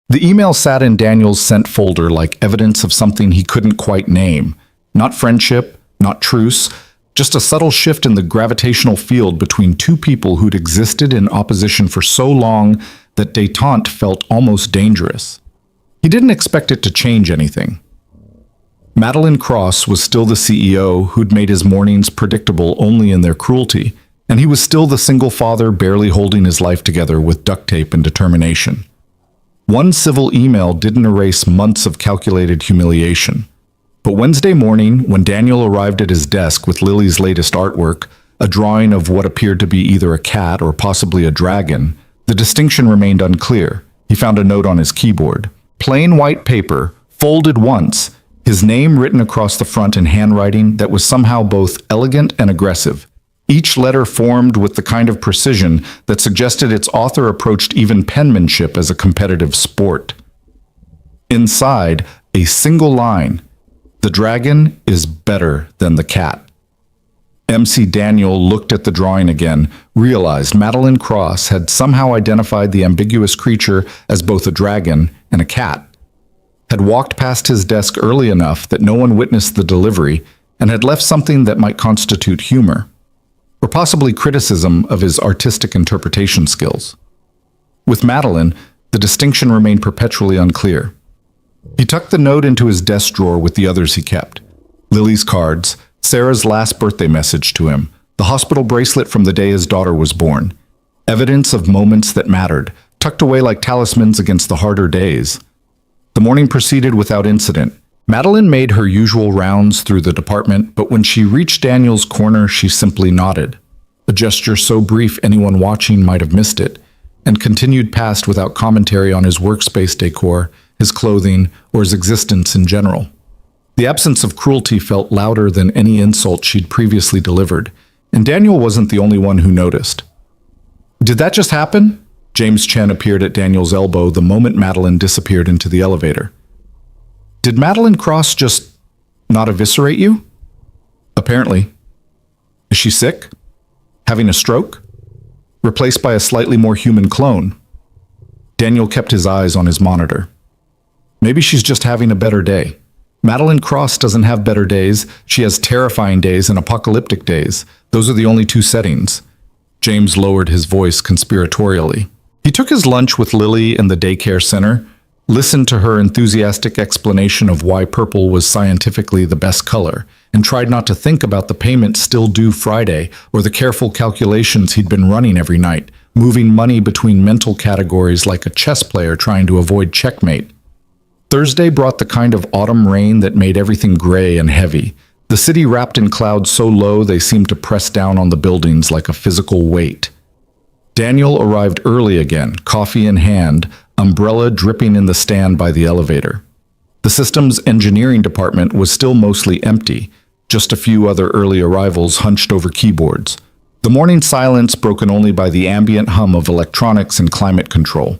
The email sat in Daniel's sent folder like evidence of something he couldn't quite name. Not friendship, not truce, just a subtle shift in the gravitational field between two people who'd existed in opposition for so long that détente felt almost dangerous. He didn't expect it to change anything. Madeline Cross was still the CEO who'd made his mornings predictable only in their cruelty, and he was still the single father barely holding his life together with duct tape and determination. One civil email didn't erase months of calculated humiliation. But Wednesday morning, when Daniel arrived at his desk with Lily's latest artwork, a drawing of what appeared to be either a cat or possibly a dragon, the distinction remained unclear. He found a note on his keyboard. Plain white paper, folded once, his name written across the front in handwriting that was somehow both elegant and aggressive. Each letter formed with the kind of precision that suggested its author approached even penmanship as a competitive sport. Inside, a single line: "The dragon is better than the cat." MC Daniel looked at the drawing again, realized Madeline Cross had somehow identified the ambiguous creature as both a dragon and a cat, had walked past his desk early enough that no one witnessed the delivery, and had left something that might constitute humor, or possibly criticism of his artistic interpretation skills. With Madeline, the distinction remained perpetually unclear. He tucked the note into his desk drawer with the others he kept. Lily's cards, Sarah's last birthday message to him, the hospital bracelet from the day his daughter was born. Evidence of moments that mattered, tucked away like talismans against the harder days. The morning proceeded without incident. Madeline made her usual rounds through the department, but when she reached Daniel's corner, she simply nodded. A gesture so brief anyone watching might have missed it, and continued past without commentary on his workspace decor, his clothing, or his existence in general. The absence of cruelty felt louder than any insult she'd previously delivered, and Daniel wasn't the only one who noticed. "Did that just happen?" James Chen appeared at Daniel's elbow the moment Madeline disappeared into the elevator. "Did Madeline Cross just not eviscerate you?" "Apparently." "Is she sick? Having a stroke? Replaced by a slightly more human clone?" Daniel kept his eyes on his monitor. "Maybe she's just having a better day. Madeline Cross doesn't have better days. She has terrifying days and apocalyptic days. Those are the only two settings." James lowered his voice conspiratorially. He took his lunch with Lily in the daycare center, listened to her enthusiastic explanation of why purple was scientifically the best color, and tried not to think about the payment still due Friday or the careful calculations he'd been running every night, moving money between mental categories like a chess player trying to avoid checkmate. Thursday brought the kind of autumn rain that made everything gray and heavy, the city wrapped in clouds so low they seemed to press down on the buildings like a physical weight. Daniel arrived early again, coffee in hand, umbrella dripping in the stand by the elevator. The system's engineering department was still mostly empty, just a few other early arrivals hunched over keyboards. The morning silence broken only by the ambient hum of electronics and climate control.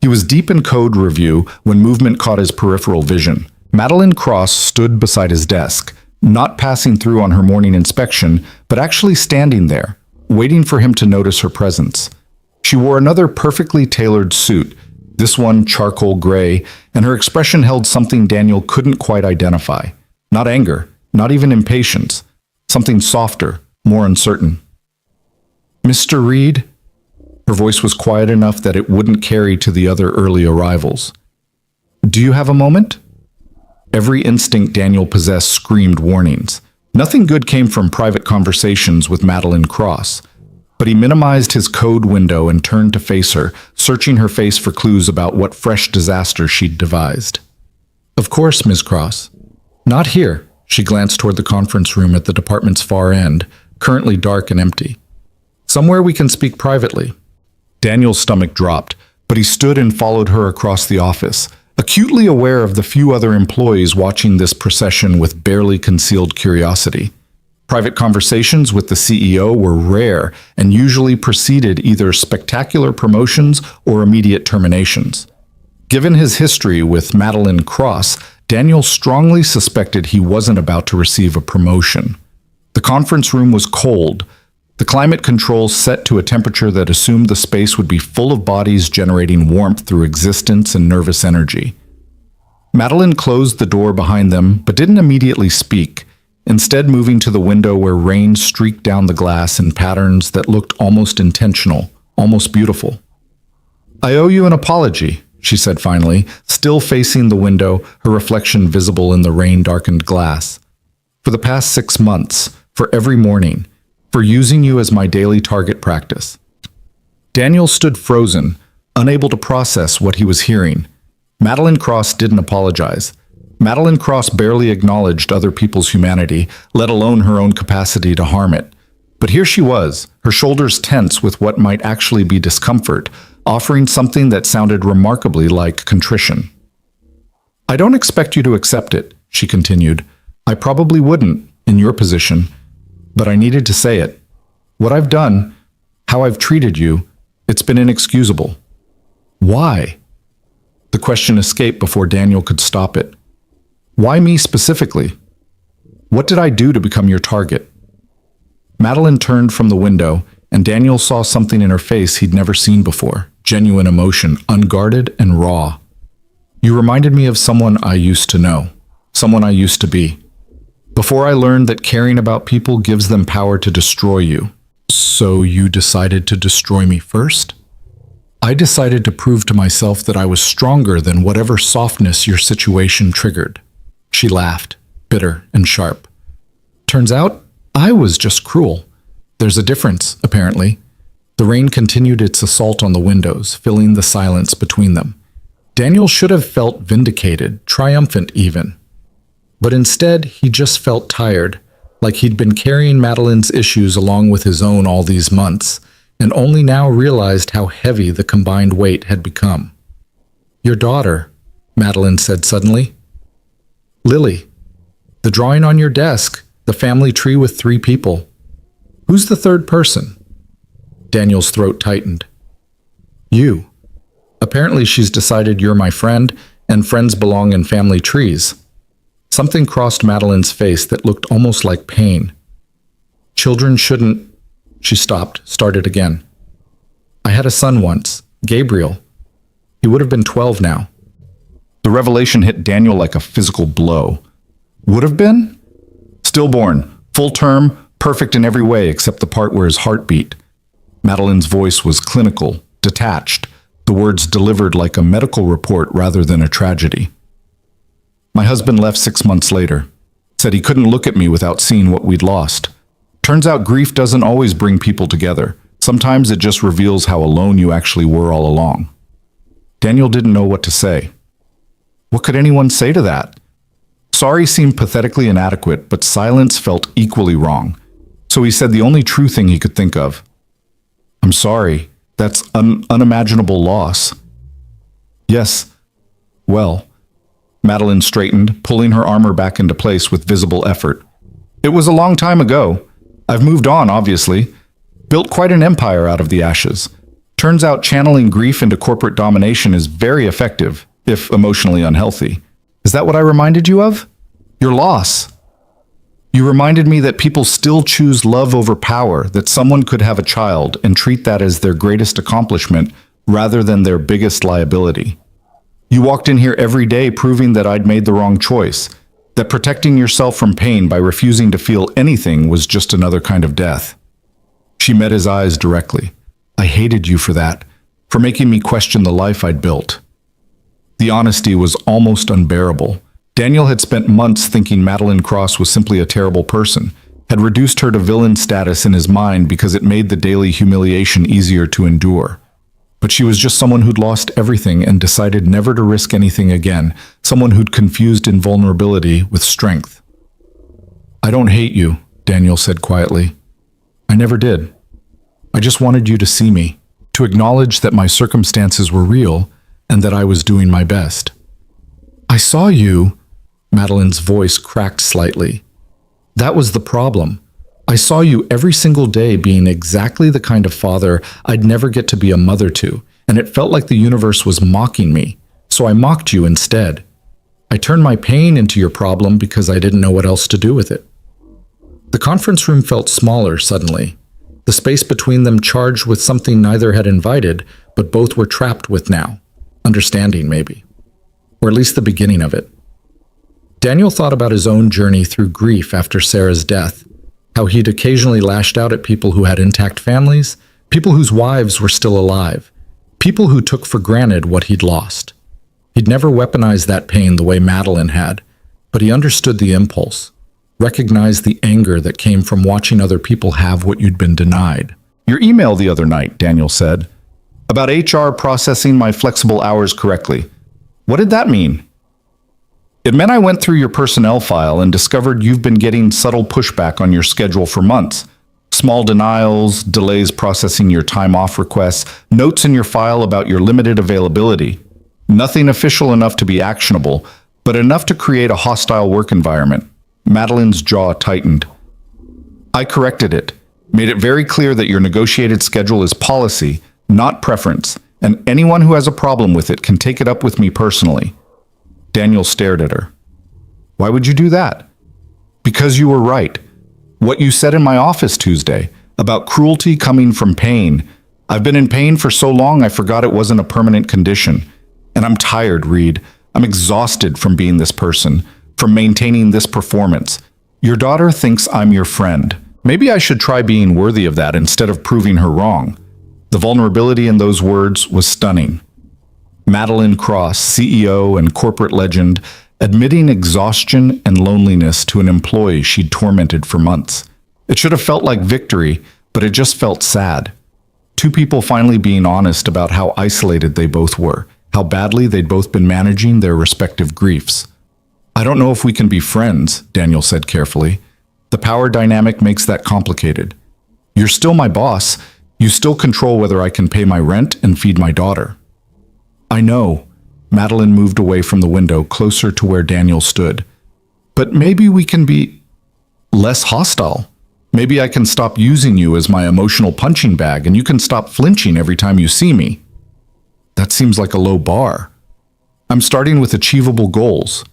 He was deep in code review when movement caught his peripheral vision. Madeline Cross stood beside his desk, not passing through on her morning inspection, but actually standing there, waiting for him to notice her presence. She wore another perfectly tailored suit, this one charcoal gray, and her expression held something Daniel couldn't quite identify. Not anger, not even impatience. Something softer, more uncertain. "Mr. Reed?" Her voice was quiet enough that it wouldn't carry to the other early arrivals. "Do you have a moment?" Every instinct Daniel possessed screamed warnings. Nothing good came from private conversations with Madeline Cross, but he minimized his code window and turned to face her, searching her face for clues about what fresh disaster she'd devised. "Of course, Ms. Cross." "Not here." She glanced toward the conference room at the department's far end, currently dark and empty. "Somewhere we can speak privately." Daniel's stomach dropped, but he stood and followed her across the office, acutely aware of the few other employees watching this procession with barely concealed curiosity. Private conversations with the CEO were rare and usually preceded either spectacular promotions or immediate terminations. Given his history with Madeline Cross, Daniel strongly suspected he wasn't about to receive a promotion. The conference room was cold, The climate controls set to a temperature that assumed the space would be full of bodies generating warmth through existence and nervous energy. Madeline closed the door behind them, but didn't immediately speak, instead moving to the window where rain streaked down the glass in patterns that looked almost intentional, almost beautiful. "I owe you an apology," she said finally, still facing the window, her reflection visible in the rain-darkened glass. "For the past 6 months, for every morning, for using you as my daily target practice." Daniel stood frozen, unable to process what he was hearing. Madeline Cross didn't apologize. Madeline Cross barely acknowledged other people's humanity, let alone her own capacity to harm it. But here she was, her shoulders tense with what might actually be discomfort, offering something that sounded remarkably like contrition. "I don't expect you to accept it," she continued. "I probably wouldn't, in your position. But I needed to say it. What I've done, how I've treated you, it's been inexcusable." "Why?" The question escaped before Daniel could stop it. "Why me specifically? What did I do to become your target?" Madeline turned from the window, and Daniel saw something in her face he'd never seen before. Genuine emotion, unguarded and raw. "You reminded me of someone I used to know, someone I used to be. Before I learned that caring about people gives them power to destroy you." "So you decided to destroy me first?" "I decided to prove to myself that I was stronger than whatever softness your situation triggered." She laughed, bitter and sharp. "Turns out, I was just cruel. There's a difference, apparently." The rain continued its assault on the windows, filling the silence between them. Daniel should have felt vindicated, triumphant even. But instead, he just felt tired, like he'd been carrying Madeline's issues along with his own all these months, and only now realized how heavy the combined weight had become. "Your daughter," Madeline said suddenly. "Lily. The drawing on your desk, the family tree with 3 people. Who's the third person?" Daniel's throat tightened. "You. Apparently she's decided you're my friend, and friends belong in family trees." Something crossed Madeline's face that looked almost like pain. "Children shouldn't—" She stopped, started again. "I had a son once, Gabriel. He would have been 12 now." The revelation hit Daniel like a physical blow. Would have been? Stillborn, full term, perfect in every way except the part where his heart beat. Madeline's voice was clinical, detached, the words delivered like a medical report rather than a tragedy. "My husband left 6 months later. Said he couldn't look at me without seeing what we'd lost. Turns out grief doesn't always bring people together. Sometimes it just reveals how alone you actually were all along." Daniel didn't know what to say. What could anyone say to that? Sorry seemed pathetically inadequate, but silence felt equally wrong. So he said the only true thing he could think of. "I'm sorry. That's an unimaginable loss." "Yes. Well..." Madeline straightened, pulling her armor back into place with visible effort. "It was a long time ago. I've moved on, obviously. Built quite an empire out of the ashes. Turns out channeling grief into corporate domination is very effective, if emotionally unhealthy. Is that what I reminded you of? Your loss. You reminded me that people still choose love over power, that someone could have a child and treat that as their greatest accomplishment rather than their biggest liability. You walked in here every day proving that I'd made the wrong choice, that protecting yourself from pain by refusing to feel anything was just another kind of death." She met his eyes directly. "I hated you for that, for making me question the life I'd built." The honesty was almost unbearable. Daniel had spent months thinking Madeline Cross was simply a terrible person, had reduced her to villain status in his mind because it made the daily humiliation easier to endure. But she was just someone who'd lost everything and decided never to risk anything again, someone who'd confused invulnerability with strength. "I don't hate you," Daniel said quietly. "I never did. I just wanted you to see me, to acknowledge that my circumstances were real and that I was doing my best." "I saw you," Madeline's voice cracked slightly. "That was the problem. I saw you every single day being exactly the kind of father I'd never get to be a mother to, and it felt like the universe was mocking me, so I mocked you instead. I turned my pain into your problem because I didn't know what else to do with it." The conference room felt smaller suddenly. the space between them charged with something neither had invited, but both were trapped with now. Understanding, maybe. Or at least the beginning of it. Daniel thought about his own journey through grief after Sarah's death, how he'd occasionally lashed out at people who had intact families, people whose wives were still alive, people who took for granted what he'd lost. He'd never weaponized that pain the way Madeline had, but he understood the impulse, recognized the anger that came from watching other people have what you'd been denied. Your email the other night, Daniel said, about HR processing my flexible hours correctly. What did that mean? It meant I went through your personnel file and discovered you've been getting subtle pushback on your schedule for months. Small denials, delays processing your time off requests, notes in your file about your limited availability. Nothing official enough to be actionable, but enough to create a hostile work environment. Madeline's jaw tightened. I corrected it, made it very clear that your negotiated schedule is policy, not preference, and anyone who has a problem with it can take it up with me personally. Daniel stared at her. Why would you do that? Because you were right. What you said in my office Tuesday, about cruelty coming from pain. I've been in pain for so long I forgot it wasn't a permanent condition. And I'm tired, Reed. I'm exhausted from being this person, from maintaining this performance. Your daughter thinks I'm your friend. Maybe I should try being worthy of that instead of proving her wrong. The vulnerability in those words was stunning. Madeline Cross, CEO and corporate legend, admitting exhaustion and loneliness to an employee she'd tormented for months. It should have felt like victory, but it just felt sad. Two people finally being honest about how isolated they both were, how badly they'd both been managing their respective griefs. I don't know if we can be friends, Daniel said carefully. The power dynamic makes that complicated. You're still my boss. You still control whether I can pay my rent and feed my daughter. I know. Madeline moved away from the window, closer to where Daniel stood. But maybe we can be less hostile. Maybe I can stop using you as my emotional punching bag and you can stop flinching every time you see me. That seems like a low bar. I'm starting with achievable goals.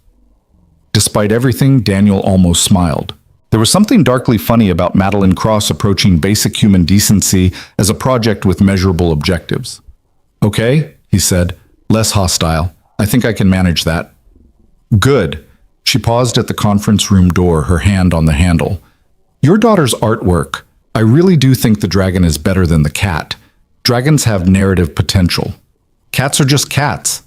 Despite everything, Daniel almost smiled. There was something darkly funny about Madeline Cross approaching basic human decency as a project with measurable objectives. Okay, he said, less hostile. I think I can manage that. Good. She paused at the conference room door, her hand on the handle. Your daughter's artwork. I really do think the dragon is better than the cat. Dragons have narrative potential. Cats are just cats.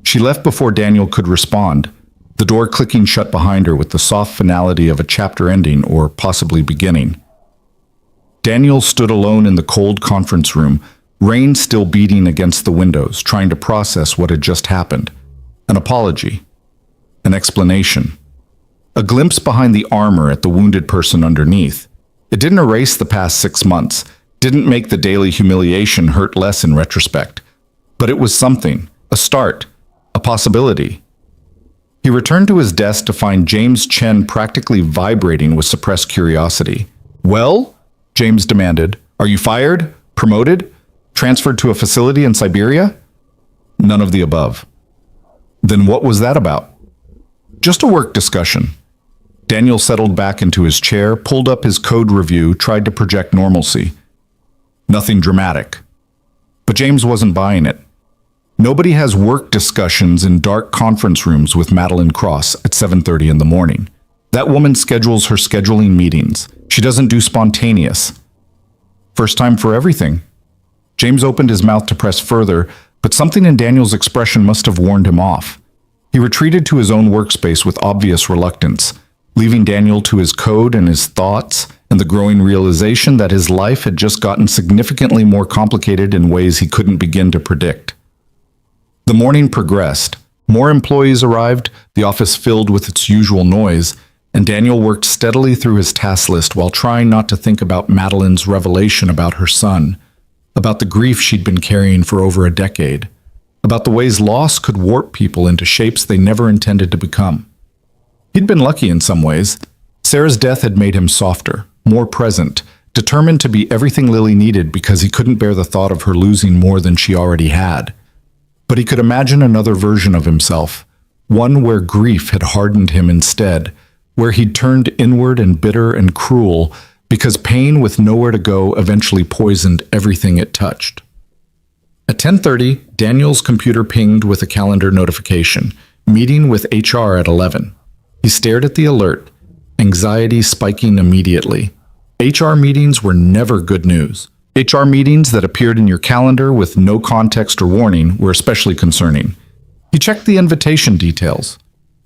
She left before Daniel could respond, the door clicking shut behind her with the soft finality of a chapter ending or possibly beginning. Daniel stood alone in the cold conference room, rain still beating against the windows, trying to process what had just happened. An apology. An explanation. A glimpse behind the armor at the wounded person underneath. It didn't erase the past 6 months, didn't make the daily humiliation hurt less in retrospect. But it was something, a start, a possibility. He returned to his desk to find James Chen practically vibrating with suppressed curiosity. Well? James demanded. Are you fired? Promoted? Transferred to a facility in Siberia? None of the above. Then what was that about? Just a work discussion. Daniel settled back into his chair, pulled up his code review, tried to project normalcy. Nothing dramatic. But James wasn't buying it. Nobody has work discussions in dark conference rooms with Madeline Cross at 7:30 in the morning. That woman schedules her scheduling meetings. She doesn't do spontaneous. First time for everything. James opened his mouth to press further, but something in Daniel's expression must have warned him off. He retreated to his own workspace with obvious reluctance, leaving Daniel to his code and his thoughts and the growing realization that his life had just gotten significantly more complicated in ways he couldn't begin to predict. The morning progressed. More employees arrived, the office filled with its usual noise, and Daniel worked steadily through his task list while trying not to think about Madeline's revelation about her son, about the grief she'd been carrying for over a decade, about the ways loss could warp people into shapes they never intended to become. He'd been lucky in some ways. Sarah's death had made him softer, more present, determined to be everything Lily needed because he couldn't bear the thought of her losing more than she already had. But he could imagine another version of himself, one where grief had hardened him instead, where he'd turned inward and bitter and cruel, because pain with nowhere to go eventually poisoned everything it touched. At 10:30, Daniel's computer pinged with a calendar notification, meeting with HR at 11. He stared at the alert, anxiety spiking immediately. HR meetings were never good news. HR meetings that appeared in your calendar with no context or warning were especially concerning. He checked the invitation details.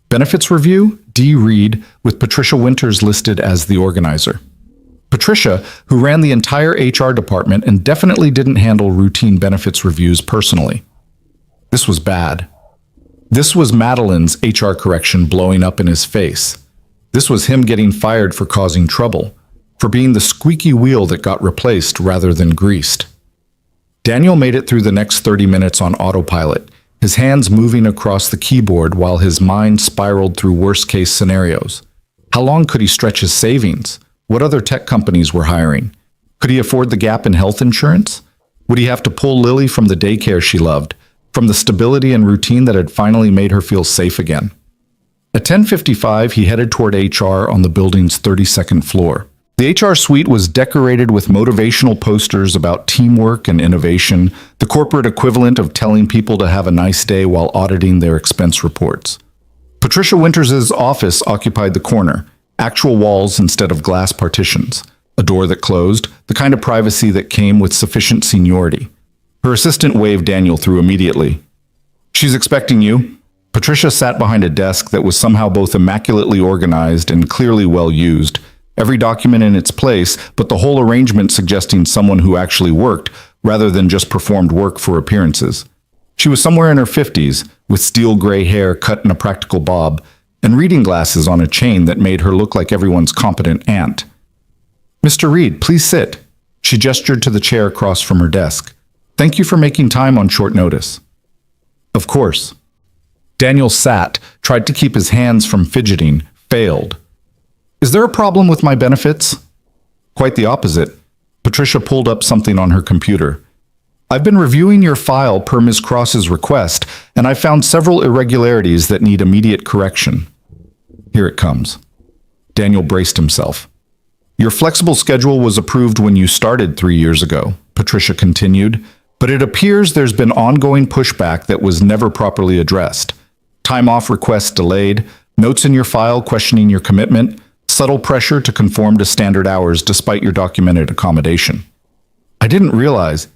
Benefits review, D. Reed, with Patricia Winters listed as the organizer. Patricia, who ran the entire HR department and definitely didn't handle routine benefits reviews personally. This was bad. This was Madeline's HR correction blowing up in his face. This was him getting fired for causing trouble, for being the squeaky wheel that got replaced rather than greased. Daniel made it through the next 30 minutes on autopilot, his hands moving across the keyboard while his mind spiraled through worst-case scenarios. How long could he stretch his savings? What other tech companies were hiring? Could he afford the gap in health insurance? Would he have to pull Lily from the daycare she loved, from the stability and routine that had finally made her feel safe again? At 10:55, he headed toward HR on the building's 32nd floor. The HR suite was decorated with motivational posters about teamwork and innovation, the corporate equivalent of telling people to have a nice day while auditing their expense reports. Patricia Winters' office occupied the corner, actual walls instead of glass partitions, a door that closed, the kind of privacy that came with sufficient seniority. Her assistant waved Daniel through immediately. "She's expecting you." Patricia sat behind a desk that was somehow both immaculately organized and clearly well used, every document in its place, but the whole arrangement suggesting someone who actually worked, rather than just performed work for appearances. She was somewhere in her 50s, with steel gray hair cut in a practical bob, and reading glasses on a chain that made her look like everyone's competent aunt. "Mr. Reed, please sit." She gestured to the chair across from her desk. "Thank you for making time on short notice." "Of course." Daniel sat, tried to keep his hands from fidgeting, failed. "Is there a problem with my benefits?" "Quite the opposite." Patricia pulled up something on her computer. "I've been reviewing your file per Ms. Cross's request, and I found several irregularities that need immediate correction." Here it comes. Daniel braced himself. "Your flexible schedule was approved when you started 3 years ago," Patricia continued, "but it appears there's been ongoing pushback that was never properly addressed. Time off requests delayed, notes in your file questioning your commitment, subtle pressure to conform to standard hours despite your documented accommodation." "I didn't realize."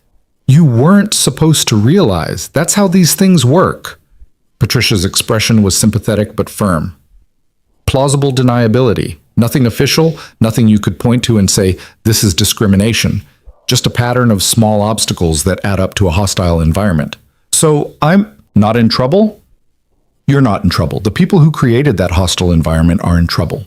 "You weren't supposed to realize. That's how these things work." Patricia's expression was sympathetic but firm. "Plausible deniability. Nothing official, nothing you could point to and say, this is discrimination. Just a pattern of small obstacles that add up to a hostile environment." "So I'm not in trouble?" "You're not in trouble. The people who created that hostile environment are in trouble.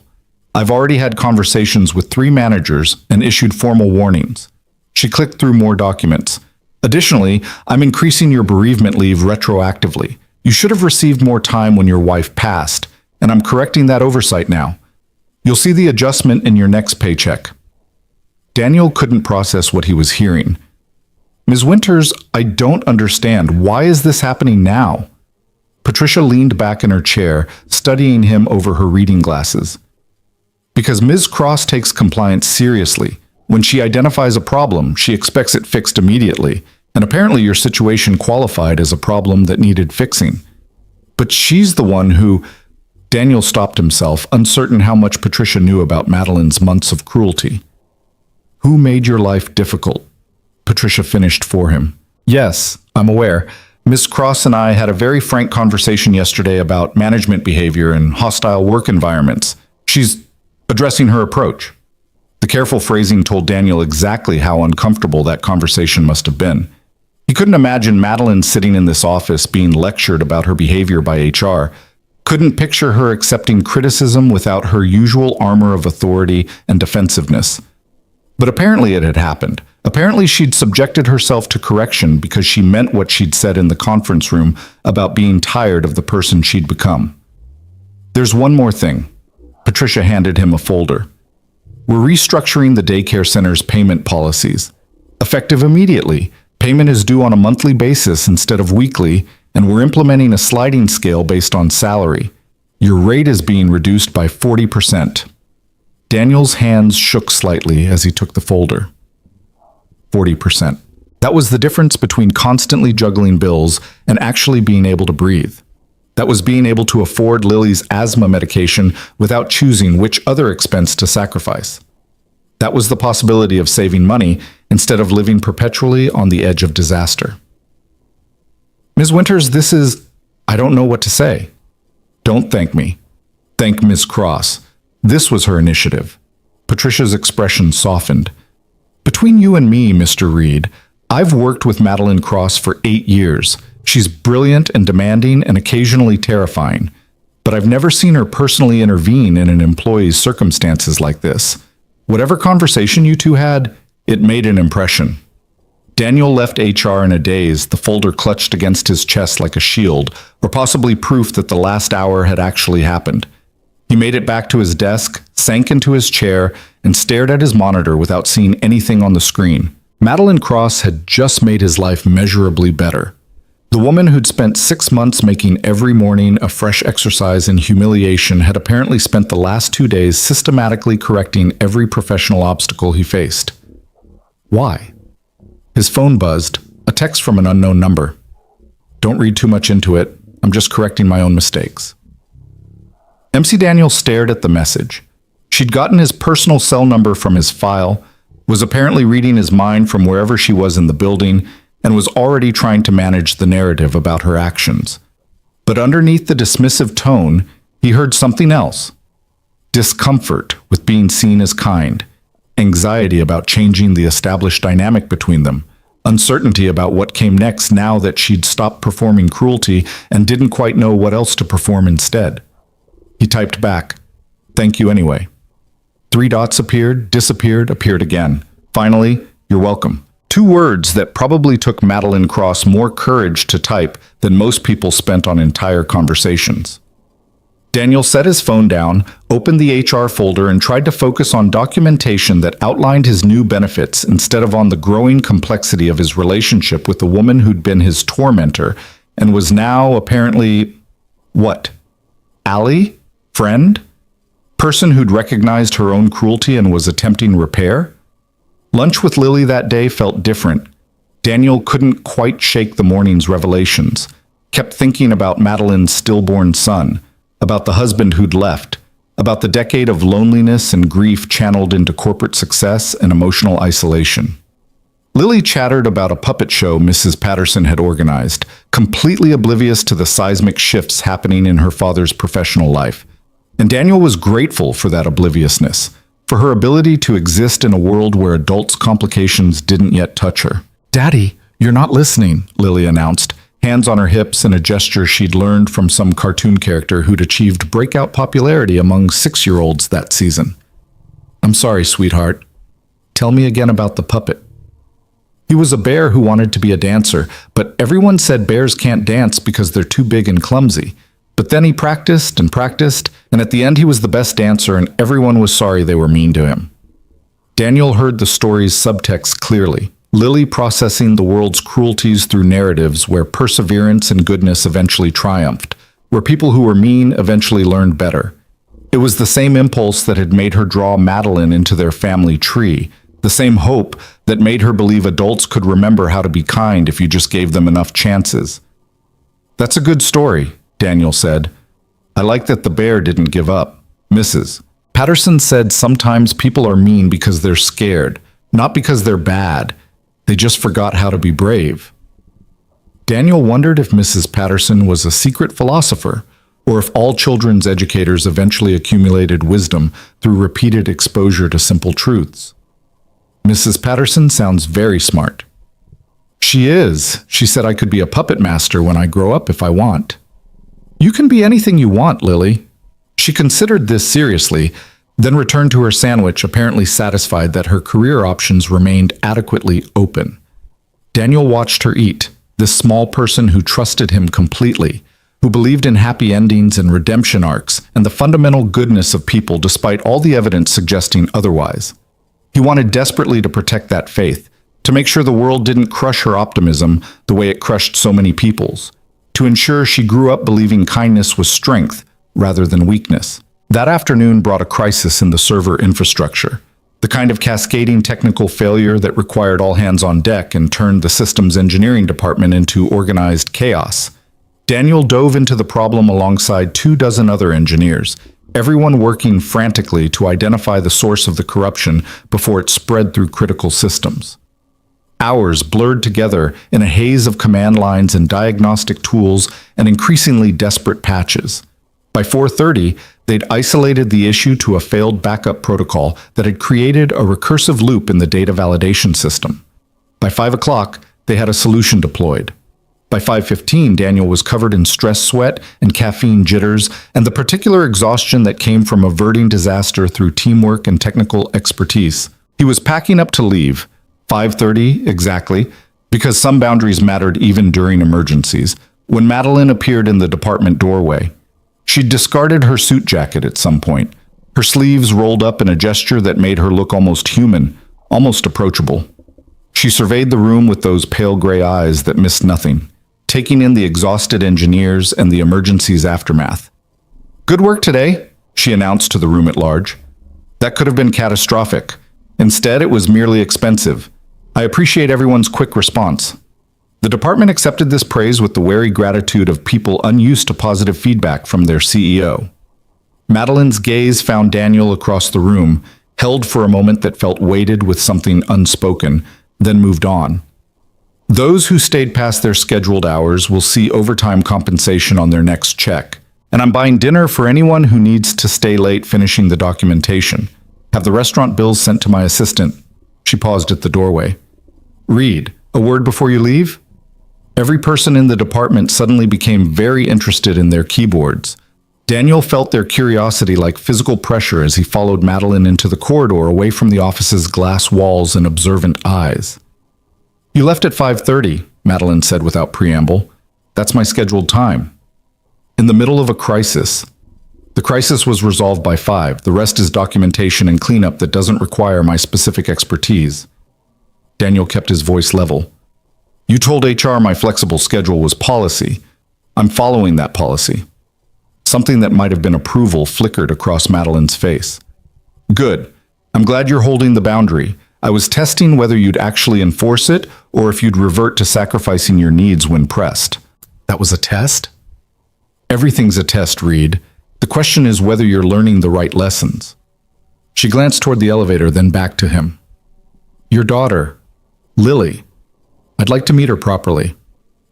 I've already had conversations with 3 managers and issued formal warnings." She clicked through more documents. "Additionally, I'm increasing your bereavement leave retroactively. You should have received more time when your wife passed, and I'm correcting that oversight now. You'll see the adjustment in your next paycheck." Daniel couldn't process what he was hearing. "Ms. Winters, I don't understand. Why is this happening now?" Patricia leaned back in her chair, studying him over her reading glasses. "Because Ms. Cross takes compliance seriously. When she identifies a problem, she expects it fixed immediately, and apparently your situation qualified as a problem that needed fixing. But she's the one who—" Daniel stopped himself, uncertain how much Patricia knew about Madeline's months of cruelty. "Who made your life difficult?" Patricia finished for him. "Yes, I'm aware. Miss Cross and I had a very frank conversation yesterday about management behavior and hostile work environments. She's addressing her approach." The careful phrasing told Daniel exactly how uncomfortable that conversation must have been. He couldn't imagine Madeline sitting in this office being lectured about her behavior by HR, couldn't picture her accepting criticism without her usual armor of authority and defensiveness. But apparently it had happened. Apparently she'd subjected herself to correction because she meant what she'd said in the conference room about being tired of the person she'd become. "There's one more thing." Patricia handed him a folder. "We're restructuring the daycare center's payment policies. Effective immediately, payment is due on a monthly basis instead of weekly, and we're implementing a sliding scale based on salary. Your rate is being reduced by 40%. Daniel's hands shook slightly as he took the folder. 40%. That was the difference between constantly juggling bills and actually being able to breathe. That was being able to afford Lily's asthma medication without choosing which other expense to sacrifice. That was the possibility of saving money instead of living perpetually on the edge of disaster. Ms. Winters, this is... I don't know what to say. Don't thank me. Thank Ms. Cross. This was her initiative. Patricia's expression softened. Between you and me, Mr. Reed, I've worked with Madeline Cross for 8 years. She's brilliant and demanding and occasionally terrifying. But I've never seen her personally intervene in an employee's circumstances like this. Whatever conversation you two had, it made an impression. Daniel left HR in a daze, the folder clutched against his chest like a shield, or possibly proof that the last hour had actually happened. He made it back to his desk, sank into his chair, and stared at his monitor without seeing anything on the screen. Madeline Cross had just made his life measurably better. The woman who'd spent 6 months making every morning a fresh exercise in humiliation had apparently spent the last 2 days systematically correcting every professional obstacle he faced. Why? His phone buzzed, a text from an unknown number. Don't read too much into it. I'm just correcting my own mistakes. MC Daniel stared at the message. She'd gotten his personal cell number from his file, was apparently reading his mind from wherever she was in the building, and was already trying to manage the narrative about her actions. But underneath the dismissive tone, he heard something else. Discomfort with being seen as kind, anxiety about changing the established dynamic between them, uncertainty about what came next now that she'd stopped performing cruelty and didn't quite know what else to perform instead. He typed back, "Thank you anyway." 3 dots appeared, disappeared, appeared again. Finally, "You're welcome." 2 words that probably took Madeline Cross more courage to type than most people spent on entire conversations. Daniel set his phone down, opened the HR folder, and tried to focus on documentation that outlined his new benefits instead of on the growing complexity of his relationship with the woman who'd been his tormentor and was now apparently... what? Ally? Friend? Person who'd recognized her own cruelty and was attempting repair? Lunch with Lily that day felt different. Daniel couldn't quite shake the morning's revelations, kept thinking about Madeline's stillborn son, about the husband who'd left, about the decade of loneliness and grief channeled into corporate success and emotional isolation. Lily chattered about a puppet show Mrs. Patterson had organized, completely oblivious to the seismic shifts happening in her father's professional life. And Daniel was grateful for that obliviousness, for her ability to exist in a world where adults' complications didn't yet touch her. "Daddy, you're not listening," Lily announced, hands on her hips in a gesture she'd learned from some cartoon character who'd achieved breakout popularity among 6-year-olds that season. "I'm sorry, sweetheart. Tell me again about the puppet." He was a bear who wanted to be a dancer, but everyone said bears can't dance because they're too big and clumsy. But then he practiced, and at the end he was the best dancer and everyone was sorry they were mean to him. Daniel heard the story's subtext clearly. Lily processing the world's cruelties through narratives where perseverance and goodness eventually triumphed, where people who were mean eventually learned better. It was the same impulse that had made her draw Madeline into their family tree, the same hope that made her believe adults could remember how to be kind if you just gave them enough chances. "That's a good story," Daniel said. "I like that the bear didn't give up." Mrs. Patterson said sometimes people are mean because they're scared, not because they're bad. They just forgot how to be brave. Daniel wondered if Mrs. Patterson was a secret philosopher, or if all children's educators eventually accumulated wisdom through repeated exposure to simple truths. Mrs. Patterson sounds very smart. "She is. She said I could be a puppet master when I grow up if I want." "You can be anything you want, Lily." She considered this seriously, then returned to her sandwich, apparently satisfied that her career options remained adequately open. Daniel watched her eat, this small person who trusted him completely, who believed in happy endings and redemption arcs and the fundamental goodness of people despite all the evidence suggesting otherwise. He wanted desperately to protect that faith, to make sure the world didn't crush her optimism the way it crushed so many people's, to ensure she grew up believing kindness was strength rather than weakness. That afternoon brought a crisis in the server infrastructure, the kind of cascading technical failure that required all hands on deck and turned the systems engineering department into organized chaos. Daniel dove into the problem alongside 24 other engineers, everyone working frantically to identify the source of the corruption before it spread through critical systems. Hours blurred together in a haze of command lines and diagnostic tools and increasingly desperate patches. By 4:30, they'd isolated the issue to a failed backup protocol that had created a recursive loop in the data validation system. By 5 o'clock, they had a solution deployed. By 5:15, Daniel was covered in stress sweat and caffeine jitters and the particular exhaustion that came from averting disaster through teamwork and technical expertise. He was packing up to leave, 5:30 exactly, because some boundaries mattered even during emergencies, when Madeline appeared in the department doorway. She'd discarded her suit jacket at some point, her sleeves rolled up in a gesture that made her look almost human, almost approachable. She surveyed the room with those pale gray eyes that missed nothing, taking in the exhausted engineers and the emergency's aftermath. "Good work today," she announced to the room at large. That could have been catastrophic. Instead, it was merely expensive. "I appreciate everyone's quick response." The department accepted this praise with the wary gratitude of people unused to positive feedback from their CEO. Madeline's gaze found Daniel across the room, held for a moment that felt weighted with something unspoken, then moved on. Those who stayed past their scheduled hours will see overtime compensation on their next check. And I'm buying dinner for anyone who needs to stay late finishing the documentation. Have the restaurant bills sent to my assistant. She paused at the doorway. "Reed, a word before you leave?" Every person in the department suddenly became very interested in their keyboards. Daniel felt their curiosity like physical pressure as he followed Madeline into the corridor away from the office's glass walls and observant eyes. "You left at 5:30, Madeline said without preamble. "That's my scheduled time." In the middle of a crisis. The crisis was resolved by 5. The rest is documentation and cleanup that doesn't require my specific expertise. Daniel kept his voice level. "You told HR my flexible schedule was policy. I'm following that policy." Something that might have been approval flickered across Madeline's face. "Good. I'm glad you're holding the boundary. I was testing whether you'd actually enforce it or if you'd revert to sacrificing your needs when pressed." "That was a test?" "Everything's a test, Reed. The question is whether you're learning the right lessons." She glanced toward the elevator, then back to him. "Your daughter, Lily. I'd like to meet her properly.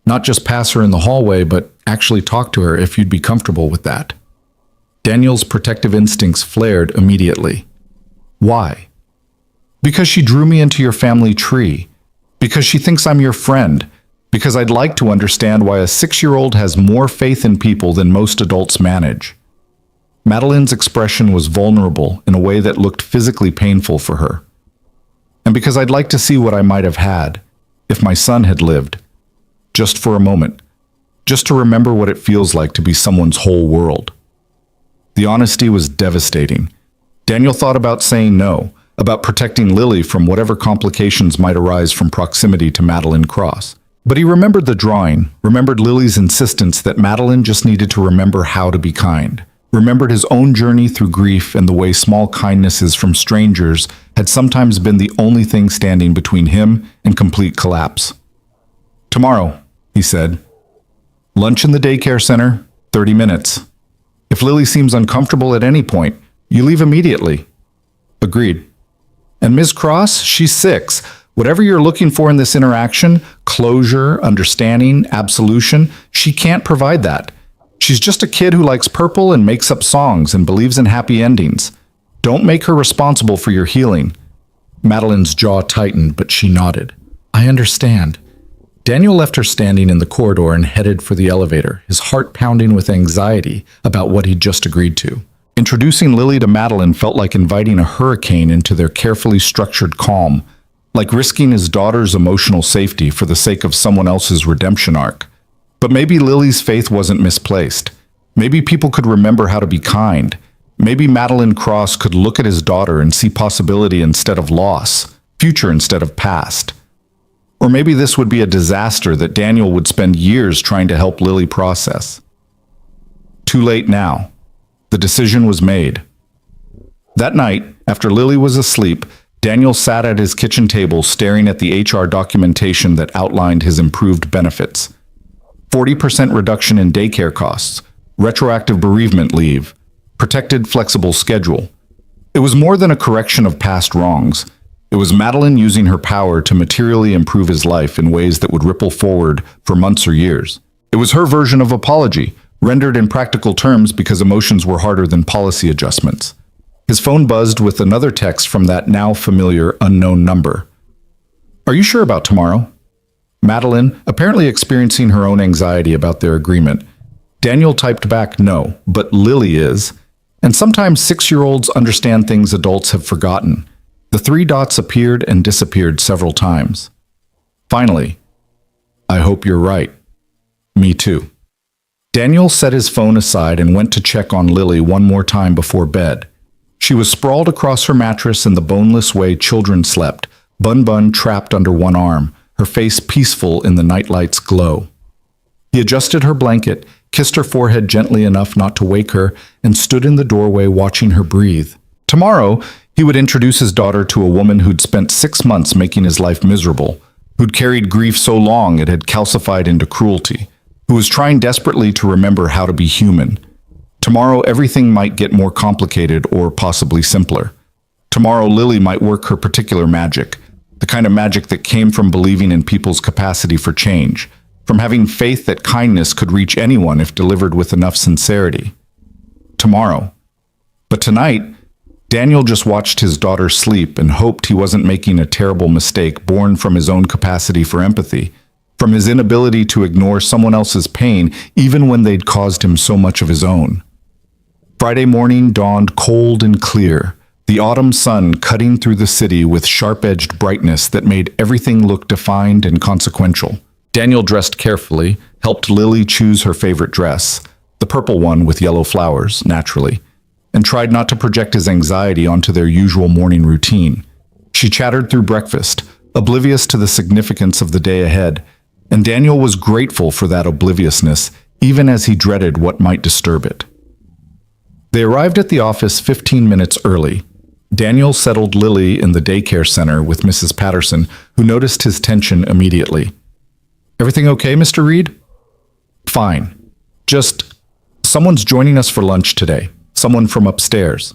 Not just pass her in the hallway, but actually talk to her if you'd be comfortable with that." Daniel's protective instincts flared immediately. "Why?" "Because she drew me into your family tree. Because she thinks I'm your friend. Because I'd like to understand why a 6-year-old has more faith in people than most adults manage." Madeline's expression was vulnerable in a way that looked physically painful for her. "And because I'd like to see what I might have had, if my son had lived. Just for a moment. Just to remember what it feels like to be someone's whole world." The honesty was devastating. Daniel thought about saying no, about protecting Lily from whatever complications might arise from proximity to Madeline Cross. But he remembered the drawing, remembered Lily's insistence that Madeline just needed to remember how to be kind, remembered his own journey through grief and the way small kindnesses from strangers had sometimes been the only thing standing between him and complete collapse. "Tomorrow," he said. "Lunch in the daycare center, 30 minutes. If Lily seems uncomfortable at any point, you leave immediately." "Agreed." "And Ms. Cross, she's 6. Whatever you're looking for in this interaction, closure, understanding, absolution, she can't provide that. She's just a kid who likes purple and makes up songs and believes in happy endings. Don't make her responsible for your healing." Madeline's jaw tightened, but she nodded. "I understand." Daniel left her standing in the corridor and headed for the elevator, his heart pounding with anxiety about what he'd just agreed to. Introducing Lily to Madeline felt like inviting a hurricane into their carefully structured calm, like risking his daughter's emotional safety for the sake of someone else's redemption arc. But maybe Lily's faith wasn't misplaced. Maybe people could remember how to be kind. Maybe Madeline Cross could look at his daughter and see possibility instead of loss, future instead of past. Or maybe this would be a disaster that Daniel would spend years trying to help Lily process. Too late now. The decision was made. That night, after Lily was asleep, Daniel sat at his kitchen table staring at the HR documentation that outlined his improved benefits. 40% reduction in daycare costs, retroactive bereavement leave, protected flexible schedule. It was more than a correction of past wrongs. It was Madeline using her power to materially improve his life in ways that would ripple forward for months or years. It was her version of apology, rendered in practical terms because emotions were harder than policy adjustments. His phone buzzed with another text from that now familiar unknown number. "Are you sure about tomorrow?" Madeline, apparently experiencing her own anxiety about their agreement. Daniel typed back, "No, but Lily is." And sometimes 6-year-olds understand things adults have forgotten. The 3 dots appeared and disappeared several times. Finally, "I hope you're right." "Me too." Daniel set his phone aside and went to check on Lily one more time before bed. She was sprawled across her mattress in the boneless way children slept, bun trapped under one arm, her face peaceful in the nightlight's glow. He adjusted her blanket, kissed her forehead gently enough not to wake her, and stood in the doorway watching her breathe. Tomorrow, he would introduce his daughter to a woman who'd spent 6 months making his life miserable, who'd carried grief so long it had calcified into cruelty, who was trying desperately to remember how to be human. Tomorrow, everything might get more complicated or possibly simpler. Tomorrow, Lily might work her particular magic, the kind of magic that came from believing in people's capacity for change, from having faith that kindness could reach anyone if delivered with enough sincerity. Tomorrow. But tonight, Daniel just watched his daughter sleep and hoped he wasn't making a terrible mistake born from his own capacity for empathy, from his inability to ignore someone else's pain even when they'd caused him so much of his own. Friday morning dawned cold and clear, the autumn sun cutting through the city with sharp-edged brightness that made everything look defined and consequential. Daniel dressed carefully, helped Lily choose her favorite dress, the purple one with yellow flowers, naturally, and tried not to project his anxiety onto their usual morning routine. She chattered through breakfast, oblivious to the significance of the day ahead, and Daniel was grateful for that obliviousness, even as he dreaded what might disturb it. They arrived at the office 15 minutes early. Daniel settled Lily in the daycare center with Mrs. Patterson, who noticed his tension immediately. "Everything okay, Mr. Reed?" "Fine. Just, someone's joining us for lunch today. Someone from upstairs."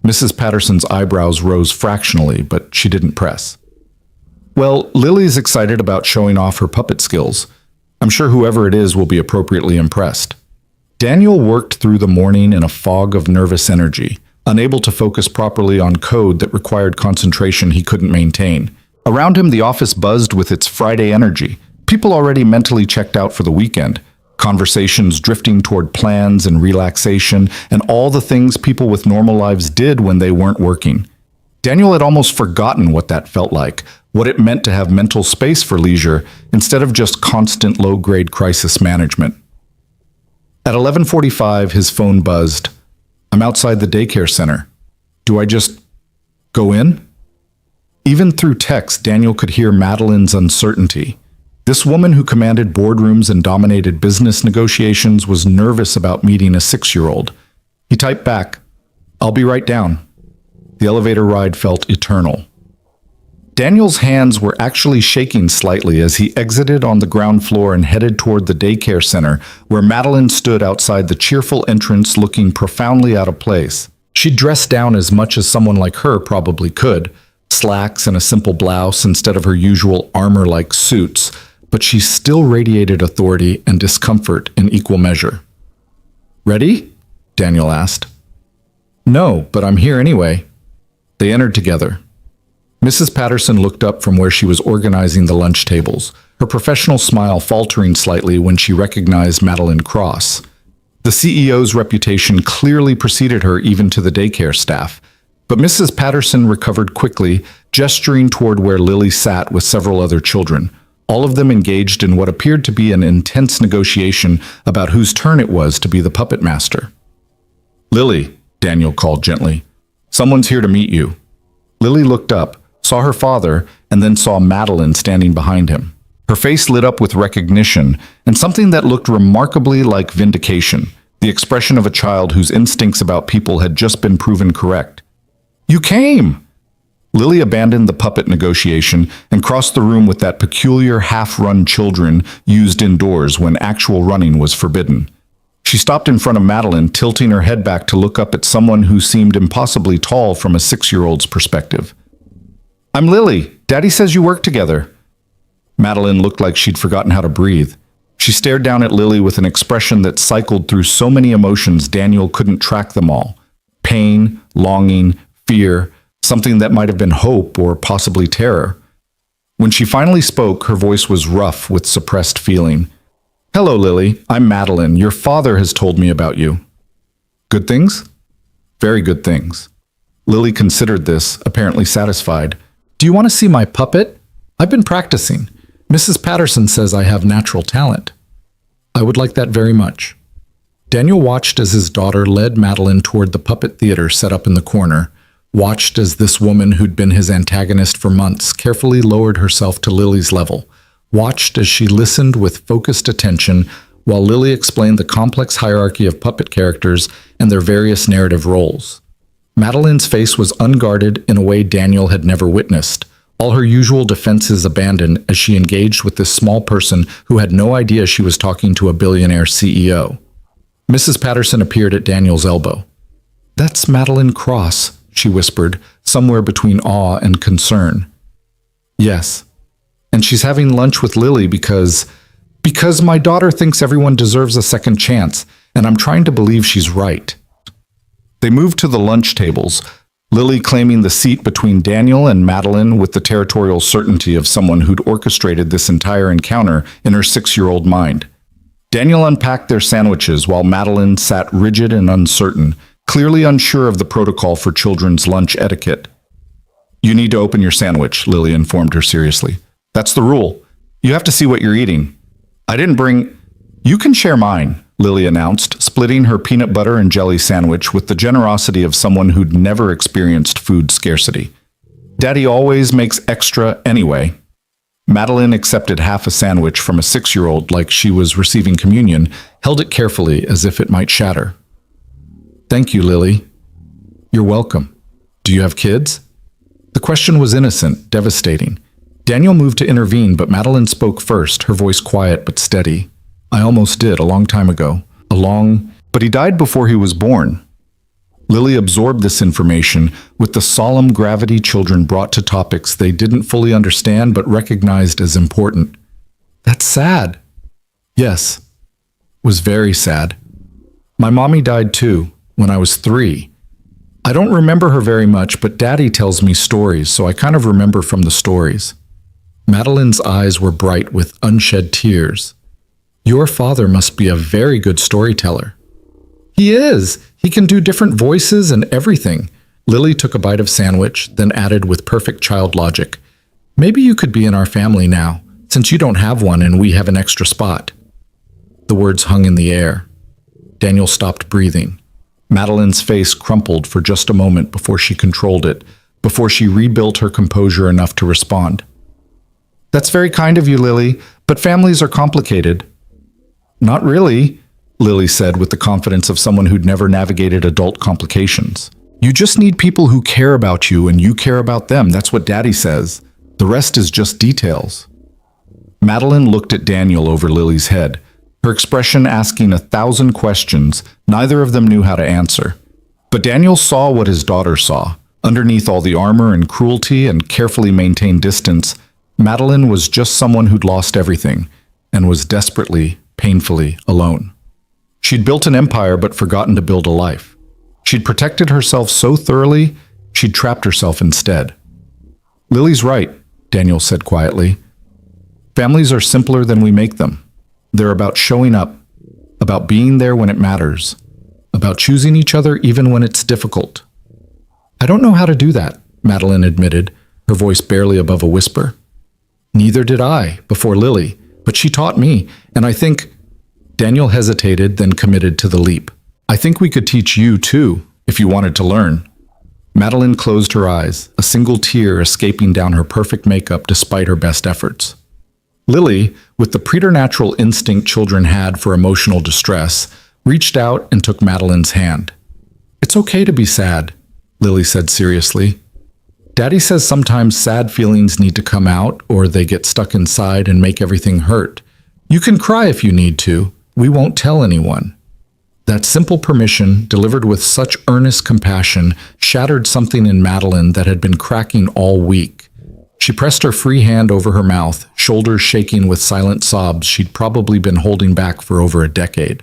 Mrs. Patterson's eyebrows rose fractionally, but she didn't press. "Well, Lily's excited about showing off her puppet skills. I'm sure whoever it is will be appropriately impressed." Daniel worked through the morning in a fog of nervous energy, unable to focus properly on code that required concentration he couldn't maintain. Around him, the office buzzed with its Friday energy. People already mentally checked out for the weekend, conversations drifting toward plans and relaxation, and all the things people with normal lives did when they weren't working. Daniel had almost forgotten what that felt like, what it meant to have mental space for leisure instead of just constant low-grade crisis management. At 11:45, his phone buzzed. "I'm outside the daycare center. Do I just go in?" Even through text, Daniel could hear Madeline's uncertainty. This woman who commanded boardrooms and dominated business negotiations was nervous about meeting a 6-year-old. He typed back, "I'll be right down." The elevator ride felt eternal. Daniel's hands were actually shaking slightly as he exited on the ground floor and headed toward the daycare center, where Madeline stood outside the cheerful entrance looking profoundly out of place. She dressed down as much as someone like her probably could, slacks and a simple blouse instead of her usual armor-like suits, but she still radiated authority and discomfort in equal measure. "Ready?" Daniel asked. "No, but I'm here anyway." They entered together. Mrs. Patterson looked up from where she was organizing the lunch tables, her professional smile faltering slightly when she recognized Madeline Cross. The CEO's reputation clearly preceded her even to the daycare staff, but Mrs. Patterson recovered quickly, gesturing toward where Lily sat with several other children, all of them engaged in what appeared to be an intense negotiation about whose turn it was to be the puppet master. "Lily," Daniel called gently, "someone's here to meet you." Lily looked up, saw her father, and then saw Madeline standing behind him. Her face lit up with recognition and something that looked remarkably like vindication, the expression of a child whose instincts about people had just been proven correct. You came! Lily abandoned the puppet negotiation and crossed the room with that peculiar half-run children used indoors when actual running was forbidden. She stopped in front of Madeline, tilting her head back to look up at someone who seemed impossibly tall from a 6-year-old's perspective. I'm Lily. Daddy says you work together. Madeline looked like she'd forgotten how to breathe. She stared down at Lily with an expression that cycled through so many emotions Daniel couldn't track them all. Pain, longing, fear, something that might have been hope or possibly terror. When she finally spoke, her voice was rough with suppressed feeling. Hello, Lily. I'm Madeline. Your father has told me about you. Good things? Very good things. Lily considered this, apparently satisfied. Do you want to see my puppet? I've been practicing. Mrs. Patterson says I have natural talent. I would like that very much. Daniel watched as his daughter led Madeline toward the puppet theater set up in the corner, watched as this woman who'd been his antagonist for months carefully lowered herself to Lily's level, watched as she listened with focused attention while Lily explained the complex hierarchy of puppet characters and their various narrative roles. Madeline's face was unguarded in a way Daniel had never witnessed, all her usual defenses abandoned as she engaged with this small person who had no idea she was talking to a billionaire CEO. Mrs. Patterson appeared at Daniel's elbow. That's Madeline Cross, she whispered, somewhere between awe and concern. Yes. And she's having lunch with Lily because my daughter thinks everyone deserves a second chance, and I'm trying to believe she's right. They moved to the lunch tables, Lily claiming the seat between Daniel and Madeline with the territorial certainty of someone who'd orchestrated this entire encounter in her 6-year-old mind. Daniel unpacked their sandwiches while Madeline sat rigid and uncertain, clearly unsure of the protocol for children's lunch etiquette. You need to open your sandwich, Lily informed her seriously. That's the rule. You have to see what you're eating. I didn't bring... You can share mine, Lily announced, splitting her peanut butter and jelly sandwich with the generosity of someone who'd never experienced food scarcity. Daddy always makes extra anyway. Madeline accepted half a sandwich from a 6-year-old like she was receiving communion, held it carefully as if it might shatter. Thank you, Lily. You're welcome. Do you have kids? The question was innocent, devastating. Daniel moved to intervene, but Madeline spoke first, her voice quiet but steady. I almost did, a long time ago. But he died before he was born. Lily absorbed this information with the solemn gravity children brought to topics they didn't fully understand but recognized as important. That's sad. Yes, was very sad. My mommy died too, when I was 3. I don't remember her very much, but Daddy tells me stories, so I kind of remember from the stories. Madeline's eyes were bright with unshed tears. Your father must be a very good storyteller. He is. He can do different voices and everything. Lily took a bite of sandwich, then added with perfect child logic. Maybe you could be in our family now, since you don't have one and we have an extra spot. The words hung in the air. Daniel stopped breathing. Madeline's face crumpled for just a moment before she controlled it, before she rebuilt her composure enough to respond. That's very kind of you, Lily, but families are complicated. Not really, Lily said with the confidence of someone who'd never navigated adult complications. You just need people who care about you and you care about them. That's what Daddy says. The rest is just details. Madeline looked at Daniel over Lily's head, her expression asking 1,000 questions neither of them knew how to answer. But Daniel saw what his daughter saw. Underneath all the armor and cruelty and carefully maintained distance, Madeline was just someone who'd lost everything and was desperately, painfully alone. She'd built an empire but forgotten to build a life. She'd protected herself so thoroughly, she'd trapped herself instead. Lily's right, Daniel said quietly. Families are simpler than we make them. They're about showing up, about being there when it matters, about choosing each other even when it's difficult. I don't know how to do that, Madeline admitted, her voice barely above a whisper. Neither did I, before Lily, but she taught me, and I think... Daniel hesitated, then committed to the leap. I think we could teach you, too, if you wanted to learn. Madeline closed her eyes, a single tear escaping down her perfect makeup despite her best efforts. Lily, with the preternatural instinct children had for emotional distress, reached out and took Madeline's hand. "It's okay to be sad," Lily said seriously. "Daddy says sometimes sad feelings need to come out or they get stuck inside and make everything hurt. You can cry if you need to. We won't tell anyone." That simple permission, delivered with such earnest compassion, shattered something in Madeline that had been cracking all week. She pressed her free hand over her mouth, shoulders shaking with silent sobs she'd probably been holding back for over a decade.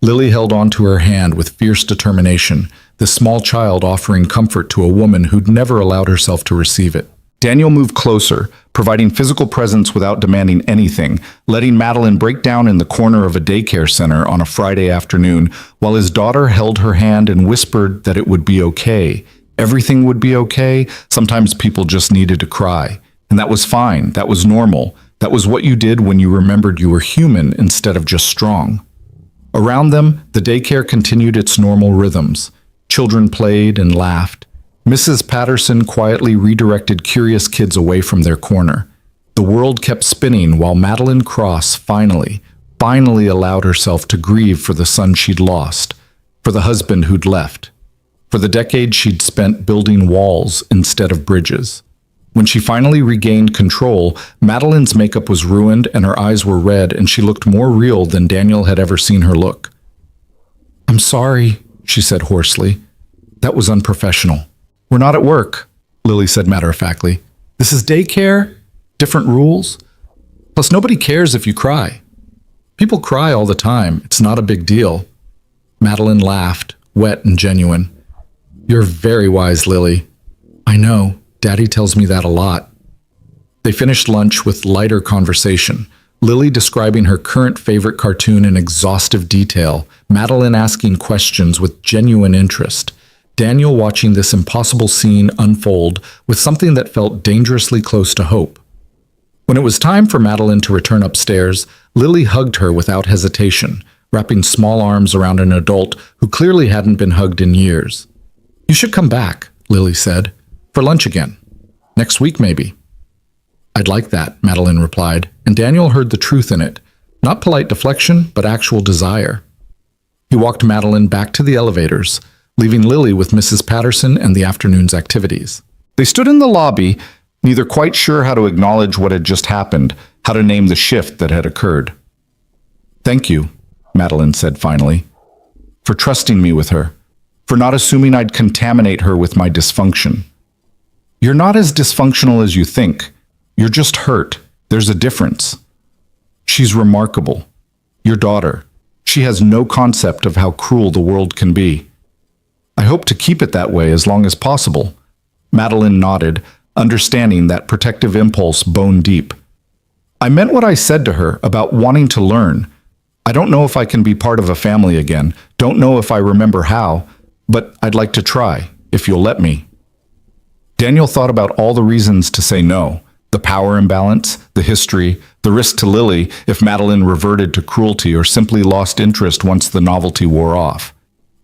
Lily held onto her hand with fierce determination, this small child offering comfort to a woman who'd never allowed herself to receive it. Daniel moved closer, providing physical presence without demanding anything, letting Madeline break down in the corner of a daycare center on a Friday afternoon, while his daughter held her hand and whispered that it would be okay. Everything would be okay. Sometimes people just needed to cry. And that was fine. That was normal. That was what you did when you remembered you were human instead of just strong. Around them, the daycare continued its normal rhythms. Children played and laughed. Mrs. Patterson quietly redirected curious kids away from their corner. The world kept spinning while Madeline Cross finally allowed herself to grieve for the son she'd lost, for the husband who'd left, for the decades she'd spent building walls instead of bridges. When she finally regained control, Madeline's makeup was ruined and her eyes were red, and she looked more real than Daniel had ever seen her look. "I'm sorry," she said hoarsely. "That was unprofessional." "We're not at work," Lily said matter-of-factly. "This is daycare, different rules. Plus, nobody cares if you cry. People cry all the time. It's not a big deal." Madeline laughed, wet and genuine. "You're very wise, Lily." "I know. Daddy tells me that a lot." They finished lunch with lighter conversation, Lily describing her current favorite cartoon in exhaustive detail, Madeline asking questions with genuine interest, Daniel watching this impossible scene unfold with something that felt dangerously close to hope. When it was time for Madeline to return upstairs, Lily hugged her without hesitation, wrapping small arms around an adult who clearly hadn't been hugged in years. "You should come back," Lily said, "for lunch again. Next week, maybe." "I'd like that," Madeline replied, and Daniel heard the truth in it. Not polite deflection, but actual desire. He walked Madeline back to the elevators, leaving Lily with Mrs. Patterson and the afternoon's activities. They stood in the lobby, neither quite sure how to acknowledge what had just happened, how to name the shift that had occurred. "Thank you," Madeline said finally, "for trusting me with her, for not assuming I'd contaminate her with my dysfunction. You're not as dysfunctional as you think. You're just hurt. There's a difference. She's remarkable. Your daughter. She has no concept of how cruel the world can be. I hope to keep it that way as long as possible." Madeline nodded, understanding that protective impulse bone deep. "I meant what I said to her about wanting to learn. I don't know if I can be part of a family again, don't know if I remember how, but I'd like to try, if you'll let me." Daniel thought about all the reasons to say no, the power imbalance, the history, the risk to Lily if Madeline reverted to cruelty or simply lost interest once the novelty wore off.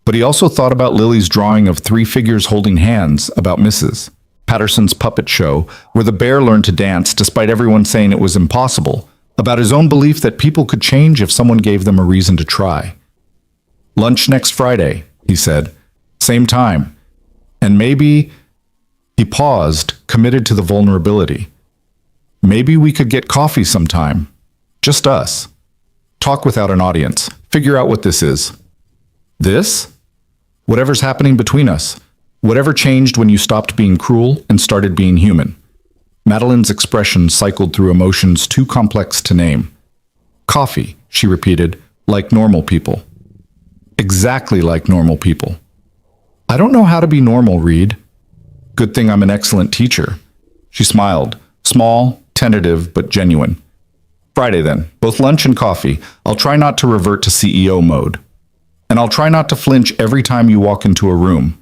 But he also thought about Lily's drawing of three figures holding hands, about Mrs. Patterson's puppet show, where the bear learned to dance despite everyone saying it was impossible, about his own belief that people could change if someone gave them a reason to try. "Lunch next Friday," he said. "Same time. And maybe—" He paused, committed to the vulnerability. "Maybe we could get coffee sometime. Just us. Talk without an audience. Figure out what this is." "This?" "Whatever's happening between us. Whatever changed when you stopped being cruel and started being human." Madeline's expression cycled through emotions too complex to name. "Coffee," she repeated, "like normal people." "Exactly like normal people." "I don't know how to be normal, Reed." "Good thing I'm an excellent teacher." She smiled, small, tentative, but genuine. "Friday then, both lunch and coffee. I'll try not to revert to CEO mode. And I'll try not to flinch every time you walk into a room."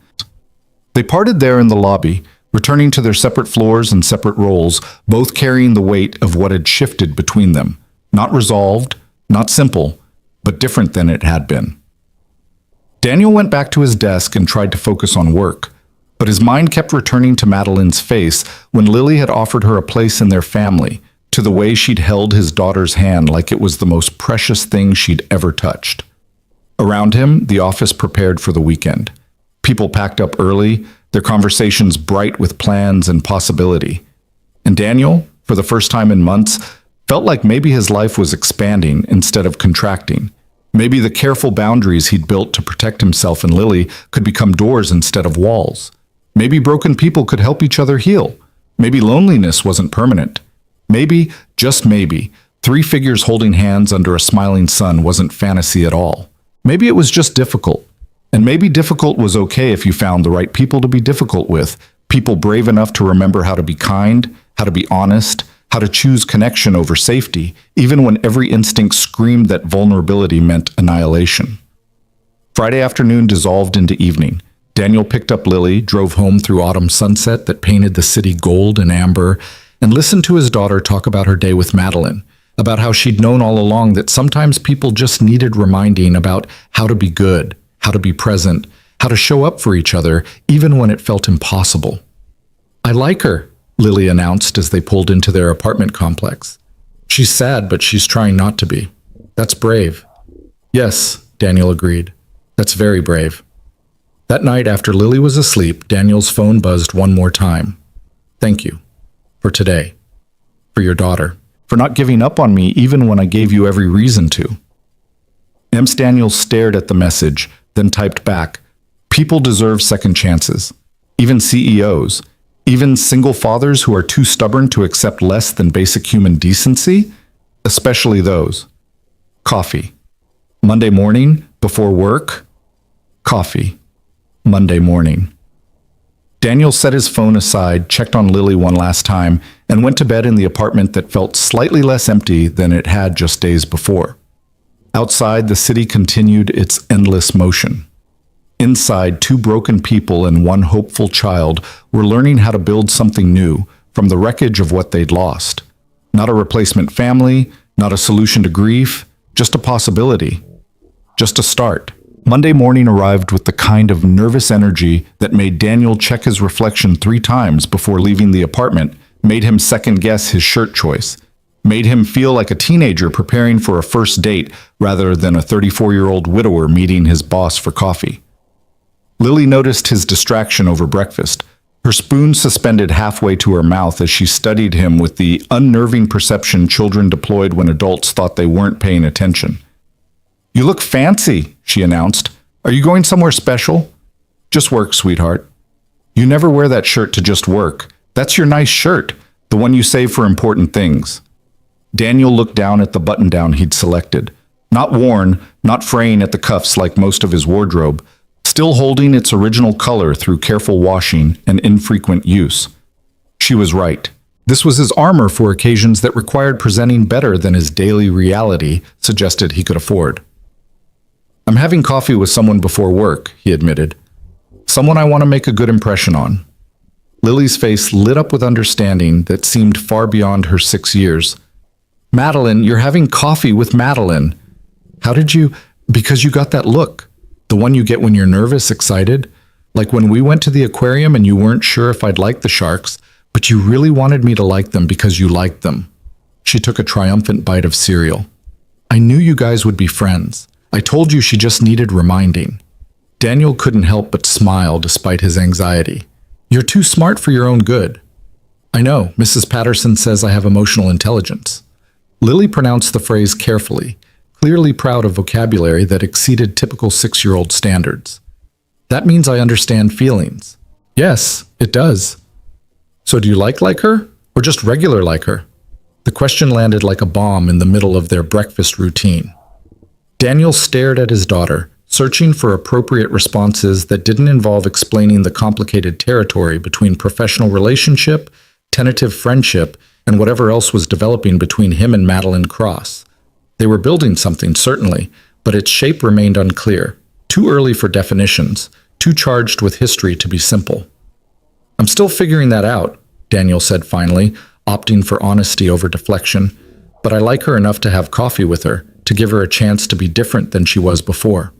They parted there in the lobby, returning to their separate floors and separate roles, both carrying the weight of what had shifted between them. Not resolved, not simple, but different than it had been. Daniel went back to his desk and tried to focus on work, but his mind kept returning to Madeline's face when Lily had offered her a place in their family, to the way she'd held his daughter's hand like it was the most precious thing she'd ever touched. Around him, the office prepared for the weekend. People packed up early, their conversations bright with plans and possibility. And Daniel, for the first time in months, felt like maybe his life was expanding instead of contracting. Maybe the careful boundaries he'd built to protect himself and Lily could become doors instead of walls. Maybe broken people could help each other heal. Maybe loneliness wasn't permanent. Maybe, just maybe, three figures holding hands under a smiling sun wasn't fantasy at all. Maybe it was just difficult. And maybe difficult was okay if you found the right people to be difficult with, people brave enough to remember how to be kind, how to be honest, how to choose connection over safety, even when every instinct screamed that vulnerability meant annihilation. Friday afternoon dissolved into evening. Daniel picked up Lily, drove home through autumn sunset that painted the city gold and amber, and listened to his daughter talk about her day with Madeline, about how she'd known all along that sometimes people just needed reminding about how to be good, how to be present, how to show up for each other, even when it felt impossible. "I like her," Lily announced as they pulled into their apartment complex. "She's sad, but she's trying not to be. That's brave." "Yes," Daniel agreed. "That's very brave." That night, after Lily was asleep, Daniel's phone buzzed one more time. "Thank you. For today. For your daughter. For not giving up on me even when I gave you every reason to." Ems Daniel stared at the message, then typed back, "People deserve second chances. Even CEOs. Even single fathers who are too stubborn to accept less than basic human decency. Especially those." Coffee. Monday morning, before work. Coffee. Monday morning. Daniel set his phone aside, checked on Lily one last time, and went to bed in the apartment that felt slightly less empty than it had just days before. Outside, the city continued its endless motion. Inside, two broken people and one hopeful child were learning how to build something new from the wreckage of what they'd lost. Not a replacement family, not a solution to grief, just a possibility. Just a start. Monday morning arrived with the kind of nervous energy that made Daniel check his reflection 3 times before leaving the apartment, made him second-guess his shirt choice, made him feel like a teenager preparing for a first date rather than a 34-year-old widower meeting his boss for coffee. Lily noticed his distraction over breakfast, her spoon suspended halfway to her mouth as she studied him with the unnerving perception children deployed when adults thought they weren't paying attention. "You look fancy," she announced. "Are you going somewhere special?" "Just work, sweetheart." "You never wear that shirt to just work. That's your nice shirt, the one you save for important things." Daniel looked down at the button-down he'd selected. Not worn, not fraying at the cuffs like most of his wardrobe, still holding its original color through careful washing and infrequent use. She was right. This was his armor for occasions that required presenting better than his daily reality suggested he could afford. "I'm having coffee with someone before work," he admitted. "Someone I want to make a good impression on." Lily's face lit up with understanding that seemed far beyond her 6 years. "Madeline, you're having coffee with Madeline. How did you—" "Because you got that look. The one you get when you're nervous, excited. Like when we went to the aquarium and you weren't sure if I'd like the sharks, but you really wanted me to like them because you liked them." She took a triumphant bite of cereal. "I knew you guys would be friends. I told you she just needed reminding." Daniel couldn't help but smile despite his anxiety. "You're too smart for your own good." "I know, Mrs. Patterson says I have emotional intelligence." Lily pronounced the phrase carefully, clearly proud of vocabulary that exceeded typical 6-year-old standards. "That means I understand feelings." "Yes, it does." "So do you like her, or just regular like her?" The question landed like a bomb in the middle of their breakfast routine. Daniel stared at his daughter, searching for appropriate responses that didn't involve explaining the complicated territory between professional relationship, tentative friendship, and whatever else was developing between him and Madeline Cross. They were building something, certainly, but its shape remained unclear, too early for definitions, too charged with history to be simple. "I'm still figuring that out," Daniel said finally, opting for honesty over deflection, "but I like her enough to have coffee with her, to give her a chance to be different than she was before."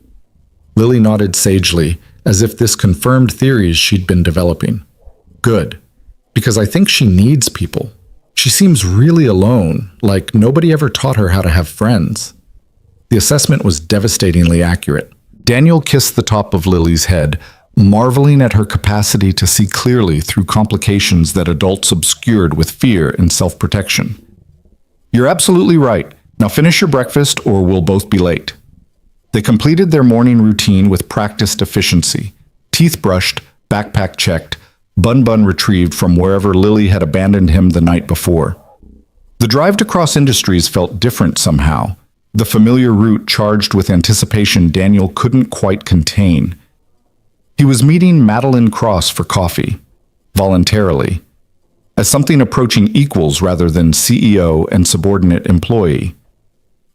Lily nodded sagely, as if this confirmed theories she'd been developing. "Good, because I think she needs people. She seems really alone, like nobody ever taught her how to have friends." The assessment was devastatingly accurate. Daniel kissed the top of Lily's head, marveling at her capacity to see clearly through complications that adults obscured with fear and self-protection. "You're absolutely right. Now finish your breakfast or we'll both be late." They completed their morning routine with practiced efficiency. Teeth brushed, backpack checked, bun retrieved from wherever Lily had abandoned him the night before. The drive to cross industries felt different somehow. The familiar route charged with anticipation Daniel couldn't quite contain. He was meeting Madeline Cross for coffee, voluntarily, as something approaching equals rather than CEO and subordinate employee.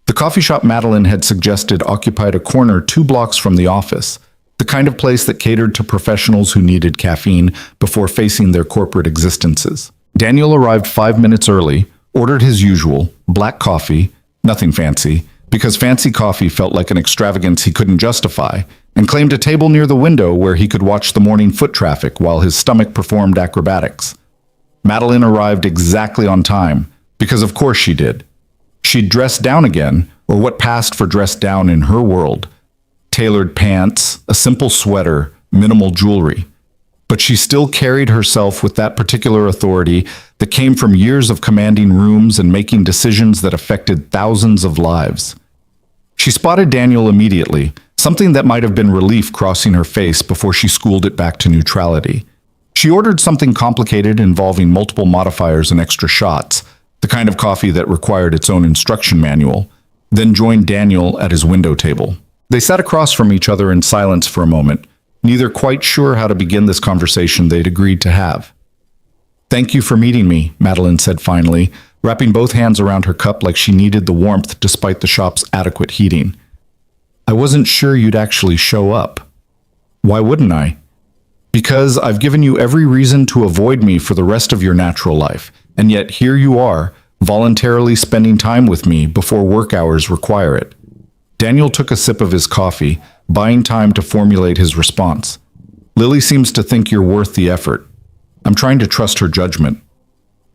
The coffee shop Madeline had suggested occupied a corner 2 blocks from the office, the kind of place that catered to professionals who needed caffeine before facing their corporate existences. Daniel arrived 5 minutes early, ordered his usual, black coffee, nothing fancy, because fancy coffee felt like an extravagance he couldn't justify, and claimed a table near the window where he could watch the morning foot traffic while his stomach performed acrobatics. Madeline arrived exactly on time, because of course she did. She'd dressed down again, or what passed for dressed down in her world. Tailored pants, a simple sweater, minimal jewelry. But she still carried herself with that particular authority that came from years of commanding rooms and making decisions that affected thousands of lives. She spotted Daniel immediately, something that might have been relief crossing her face before she schooled it back to neutrality. She ordered something complicated involving multiple modifiers and extra shots, the kind of coffee that required its own instruction manual, then joined Daniel at his window table. They sat across from each other in silence for a moment, neither quite sure how to begin this conversation they'd agreed to have. "Thank you for meeting me," Madeline said finally, wrapping both hands around her cup like she needed the warmth despite the shop's adequate heating. "I wasn't sure you'd actually show up." "Why wouldn't I?" "Because I've given you every reason to avoid me for the rest of your natural life, and yet here you are, voluntarily spending time with me before work hours require it." Daniel took a sip of his coffee, buying time to formulate his response. "Lily seems to think you're worth the effort. I'm trying to trust her judgment.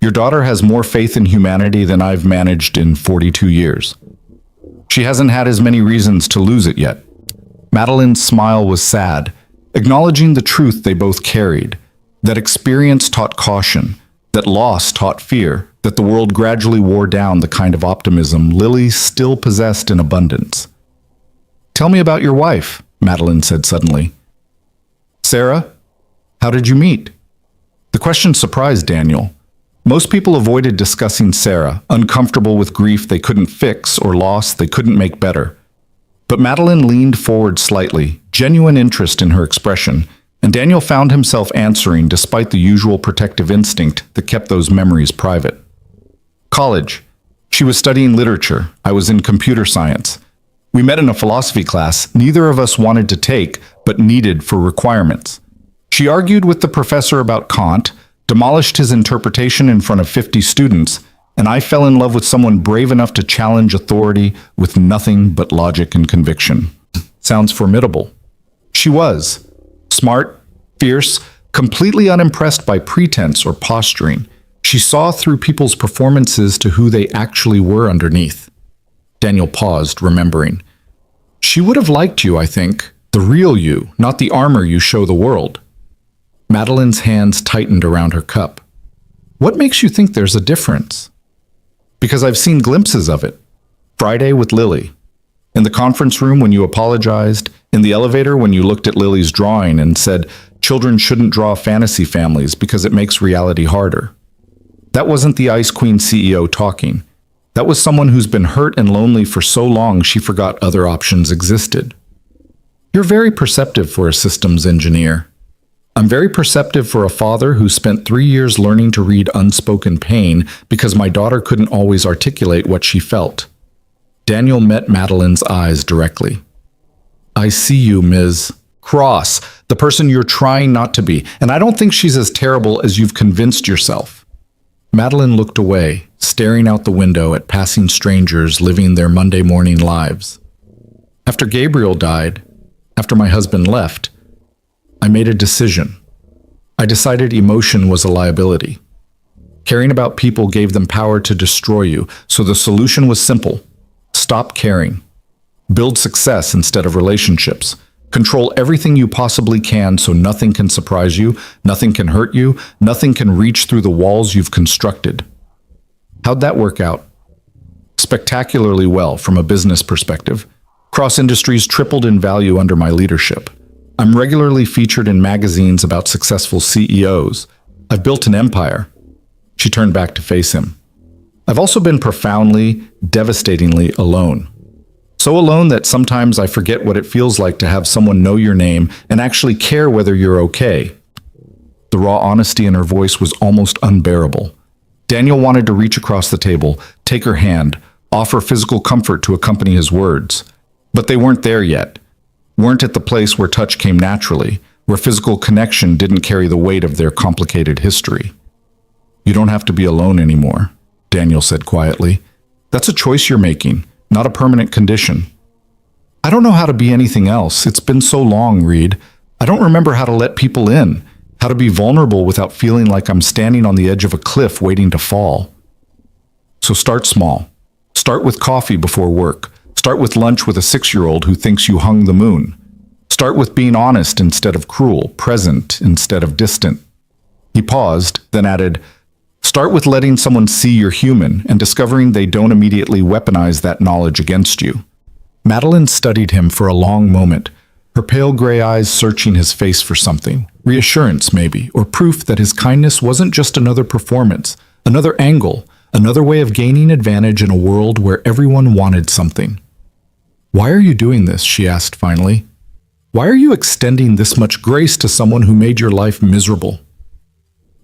Your daughter has more faith in humanity than I've managed in 42 years. She hasn't had as many reasons to lose it yet." Madeline's smile was sad, acknowledging the truth they both carried, that experience taught caution, that loss taught fear, that the world gradually wore down the kind of optimism Lily still possessed in abundance. "Tell me about your wife," Madeline said suddenly. "Sarah? How did you meet?" The question surprised Daniel. Most people avoided discussing Sarah, uncomfortable with grief they couldn't fix or loss they couldn't make better. But Madeline leaned forward slightly, genuine interest in her expression, and Daniel found himself answering despite the usual protective instinct that kept those memories private. "College. She was studying literature. I was in computer science. We met in a philosophy class neither of us wanted to take, but needed for requirements. She argued with the professor about Kant, demolished his interpretation in front of 50 students, and I fell in love with someone brave enough to challenge authority with nothing but logic and conviction." Sounds formidable. She was. Smart, fierce, completely unimpressed by pretense or posturing. She saw through people's performances to who they actually were underneath. Daniel paused, remembering. "She would have liked you, I think. The real you, not the armor you show the world." Madeline's hands tightened around her cup. "What makes you think there's a difference?" "Because I've seen glimpses of it. Friday with Lily. In the conference room when you apologized. In the elevator when you looked at Lily's drawing and said children shouldn't draw fantasy families because it makes reality harder. That wasn't the Ice Queen CEO talking. That was someone who's been hurt and lonely for so long she forgot other options existed." "You're very perceptive for a systems engineer." "I'm very perceptive for a father who spent 3 years learning to read unspoken pain because my daughter couldn't always articulate what she felt." Daniel met Madeline's eyes directly. "I see you, Ms. Cross, the person you're trying not to be, and I don't think she's as terrible as you've convinced yourself." Madeline looked away, staring out the window at passing strangers living their Monday morning lives. "After Gabriel died, after my husband left, I made a decision. I decided emotion was a liability. Caring about people gave them power to destroy you, so the solution was simple. Stop caring. Build success instead of relationships. Control everything you possibly can so nothing can surprise you, nothing can hurt you, nothing can reach through the walls you've constructed. How'd that work out? Spectacularly well from a business perspective. Cross Industries tripled in value under my leadership. I'm regularly featured in magazines about successful CEOs. I've built an empire. She turned back to face him. I've also been profoundly, devastatingly alone. So alone that sometimes I forget what it feels like to have someone know your name and actually care whether you're okay. The raw honesty in her voice was almost unbearable. Daniel wanted to reach across the table, take her hand, offer physical comfort to accompany his words. But they weren't there yet. Weren't at the place where touch came naturally, where physical connection didn't carry the weight of their complicated history. You don't have to be alone anymore, Daniel said quietly. That's a choice you're making, not a permanent condition. I don't know how to be anything else. It's been so long, Reed. I don't remember how to let people in, how to be vulnerable without feeling like I'm standing on the edge of a cliff waiting to fall. So start small. Start with coffee before work. Start with lunch with a 6-year-old who thinks you hung the moon. Start with being honest instead of cruel, present instead of distant. He paused, then added, start with letting someone see you're human and discovering they don't immediately weaponize that knowledge against you. Madeline studied him for a long moment, her pale gray eyes searching his face for something, reassurance maybe, or proof that his kindness wasn't just another performance, another angle, another way of gaining advantage in a world where everyone wanted something. Why are you doing this? She asked finally. Why are you extending this much grace to someone who made your life miserable?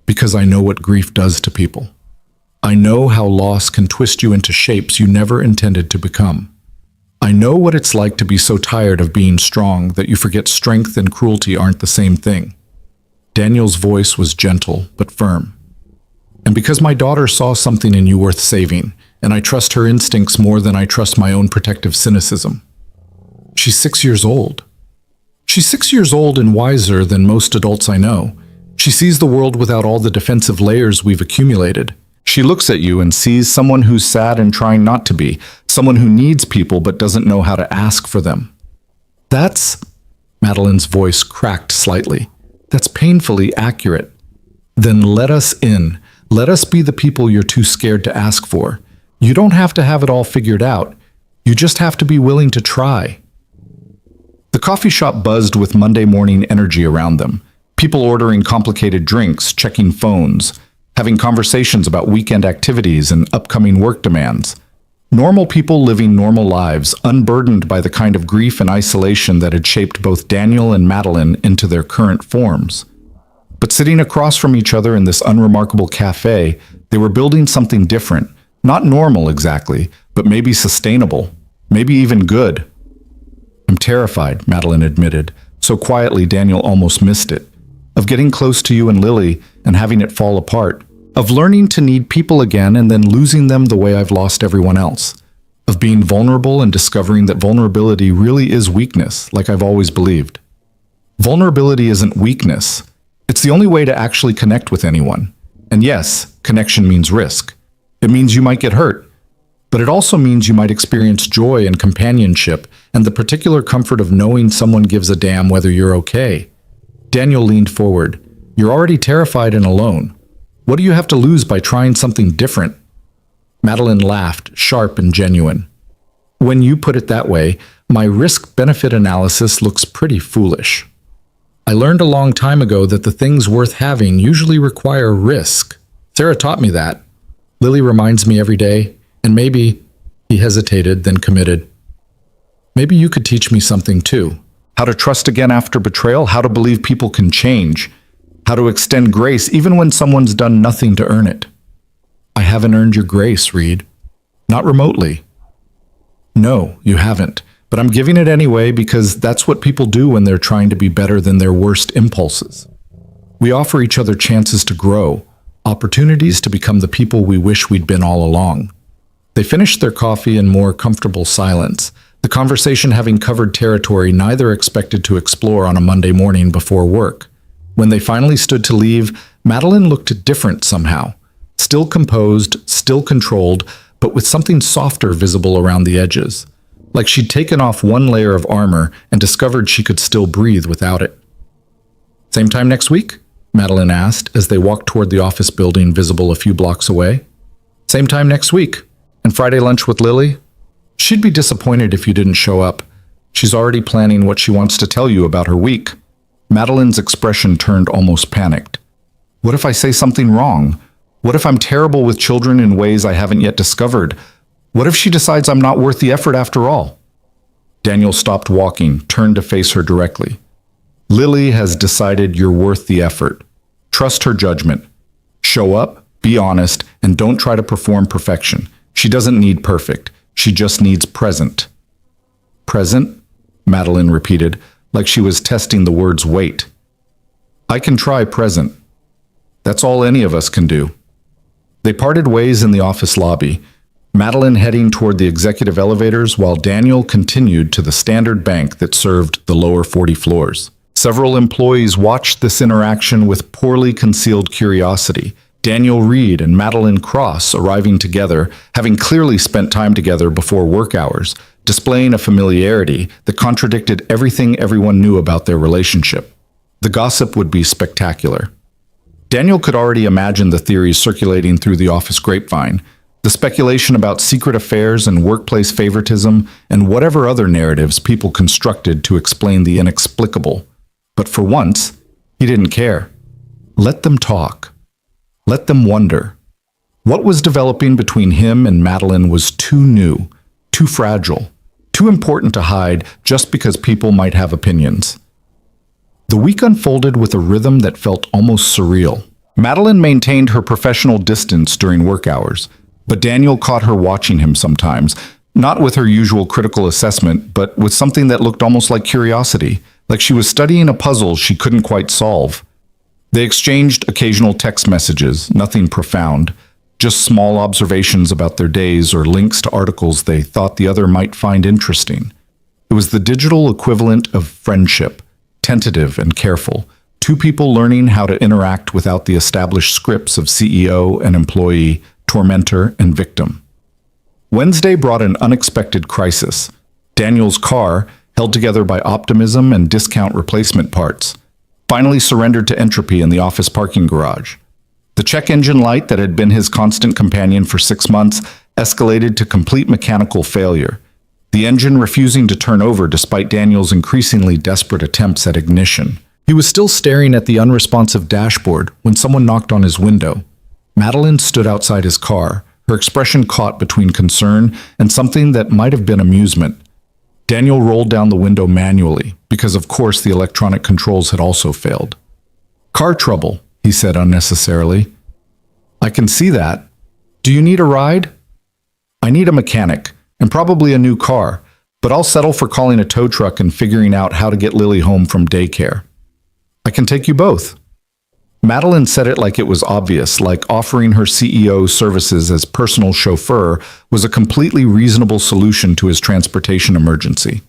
Because I know what grief does to people. I know how loss can twist you into shapes you never intended to become. I know what it's like to be so tired of being strong that you forget strength and cruelty aren't the same thing. Daniel's voice was gentle but firm. And because my daughter saw something in you worth saving, and I trust her instincts more than I trust my own protective cynicism. She's 6 years old. She's 6 years old and wiser than most adults I know. She sees the world without all the defensive layers we've accumulated. She looks at you and sees someone who's sad and trying not to be, someone who needs people but doesn't know how to ask for them. That's, Madeline's voice cracked slightly, that's painfully accurate. Then let us in. Let us be the people you're too scared to ask for. You don't have to have it all figured out. You just have to be willing to try. The coffee shop buzzed with Monday morning energy around them. People ordering complicated drinks, checking phones, having conversations about weekend activities and upcoming work demands. Normal people living normal lives, unburdened by the kind of grief and isolation that had shaped both Daniel and Madeline into their current forms. But sitting across from each other in this unremarkable cafe, they were building something different. Not normal exactly, but maybe sustainable, maybe even good. I'm terrified, Madeline admitted, so quietly Daniel almost missed it. Of getting close to you and Lily and having it fall apart. Of learning to need people again and then losing them the way I've lost everyone else. Of being vulnerable and discovering that vulnerability really is weakness, like I've always believed. Vulnerability isn't weakness. It's the only way to actually connect with anyone. And yes, connection means risk. It means you might get hurt, but it also means you might experience joy and companionship and the particular comfort of knowing someone gives a damn whether you're okay. Daniel leaned forward. You're already terrified and alone. What do you have to lose by trying something different? Madeline laughed, sharp and genuine. When you put it that way, my risk-benefit analysis looks pretty foolish. I learned a long time ago that the things worth having usually require risk. Sarah taught me that. Lily reminds me every day, and maybe, he hesitated, then committed. Maybe you could teach me something too. How to trust again after betrayal, how to believe people can change, how to extend grace even when someone's done nothing to earn it. I haven't earned your grace, Reed. Not remotely. No, you haven't, but I'm giving it anyway because that's what people do when they're trying to be better than their worst impulses. We offer each other chances to grow, opportunities to become the people we wish we'd been all along. They finished their coffee in more comfortable silence, the conversation having covered territory neither expected to explore on a Monday morning before work. When they finally stood to leave, Madeline looked different somehow. Still composed, still controlled, but with something softer visible around the edges. like she'd taken off one layer of armor and discovered she could still breathe without it. "Same time next week?" Madeline asked as they walked toward the office building visible a few blocks away. "Same time next week. And Friday lunch with Lily?" "She'd be disappointed if you didn't show up. She's already planning what she wants to tell you about her week." Madeline's expression turned almost panicked. "What if I say something wrong? What if I'm terrible with children in ways I haven't yet discovered? What if she decides I'm not worth the effort after all?" Daniel stopped walking, turned to face her directly. "Lily has decided you're worth the effort. Trust her judgment. Show up, be honest, and don't try to perform perfection. She doesn't need perfect. She just needs present." "Present?" Madeline repeated, like she was testing the word's weight. "I can try present. That's all any of us can do." They parted ways in the office lobby, Madeline heading toward the executive elevators while Daniel continued to the Standard Bank that served the lower 40 floors. Several employees watched this interaction with poorly concealed curiosity. Daniel Reed and Madeline Cross arriving together, having clearly spent time together before work hours, displaying a familiarity that contradicted everything everyone knew about their relationship. The gossip would be spectacular. Daniel could already imagine the theories circulating through the office grapevine, the speculation about secret affairs and workplace favoritism, and whatever other narratives people constructed to explain the inexplicable. But for once, he didn't care. Let them talk. Let them wonder. What was developing between him and Madeline was too new, too fragile, too important to hide just because people might have opinions. The week unfolded with a rhythm that felt almost surreal. Madeline maintained her professional distance during work hours, but Daniel caught her watching him sometimes, not with her usual critical assessment, but with something that looked almost like curiosity, like she was studying a puzzle she couldn't quite solve. They exchanged occasional text messages, nothing profound, just small observations about their days or links to articles they thought the other might find interesting. It was the digital equivalent of friendship, tentative and careful, two people learning how to interact without the established scripts of CEO and employee, tormentor and victim. Wednesday brought an unexpected crisis. Daniel's car, held together by optimism and discount replacement parts, finally surrendered to entropy in the office parking garage. The check engine light that had been his constant companion for 6 months escalated to complete mechanical failure, the engine refusing to turn over despite Daniel's increasingly desperate attempts at ignition. He was still staring at the unresponsive dashboard when someone knocked on his window. Madeline stood outside his car, her expression caught between concern and something that might have been amusement. Daniel rolled down the window manually, because of course the electronic controls had also failed. "Car trouble," he said unnecessarily. "I can see that. Do you need a ride?" "I need a mechanic, and probably a new car, but I'll settle for calling a tow truck and figuring out how to get Lily home from daycare." "I can take you both." Madeline said it like it was obvious, like offering her CEO services as personal chauffeur was a completely reasonable solution to his transportation emergency.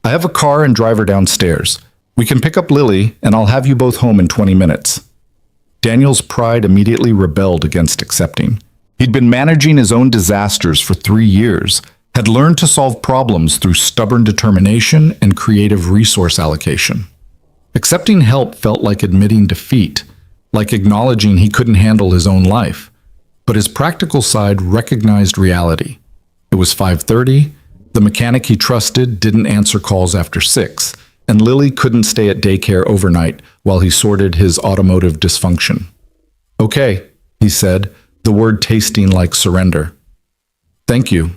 "I have a car and driver downstairs. We can pick up Lily, and I'll have you both home in 20 minutes. Daniel's pride immediately rebelled against accepting. He'd been managing his own disasters for 3 years, had learned to solve problems through stubborn determination and creative resource allocation. Accepting help felt like admitting defeat, like acknowledging he couldn't handle his own life. But his practical side recognized reality. It was 5:30, the mechanic he trusted didn't answer calls after 6, and Lily couldn't stay at daycare overnight while he sorted his automotive dysfunction. "Okay," he said, the word tasting like surrender. "Thank you."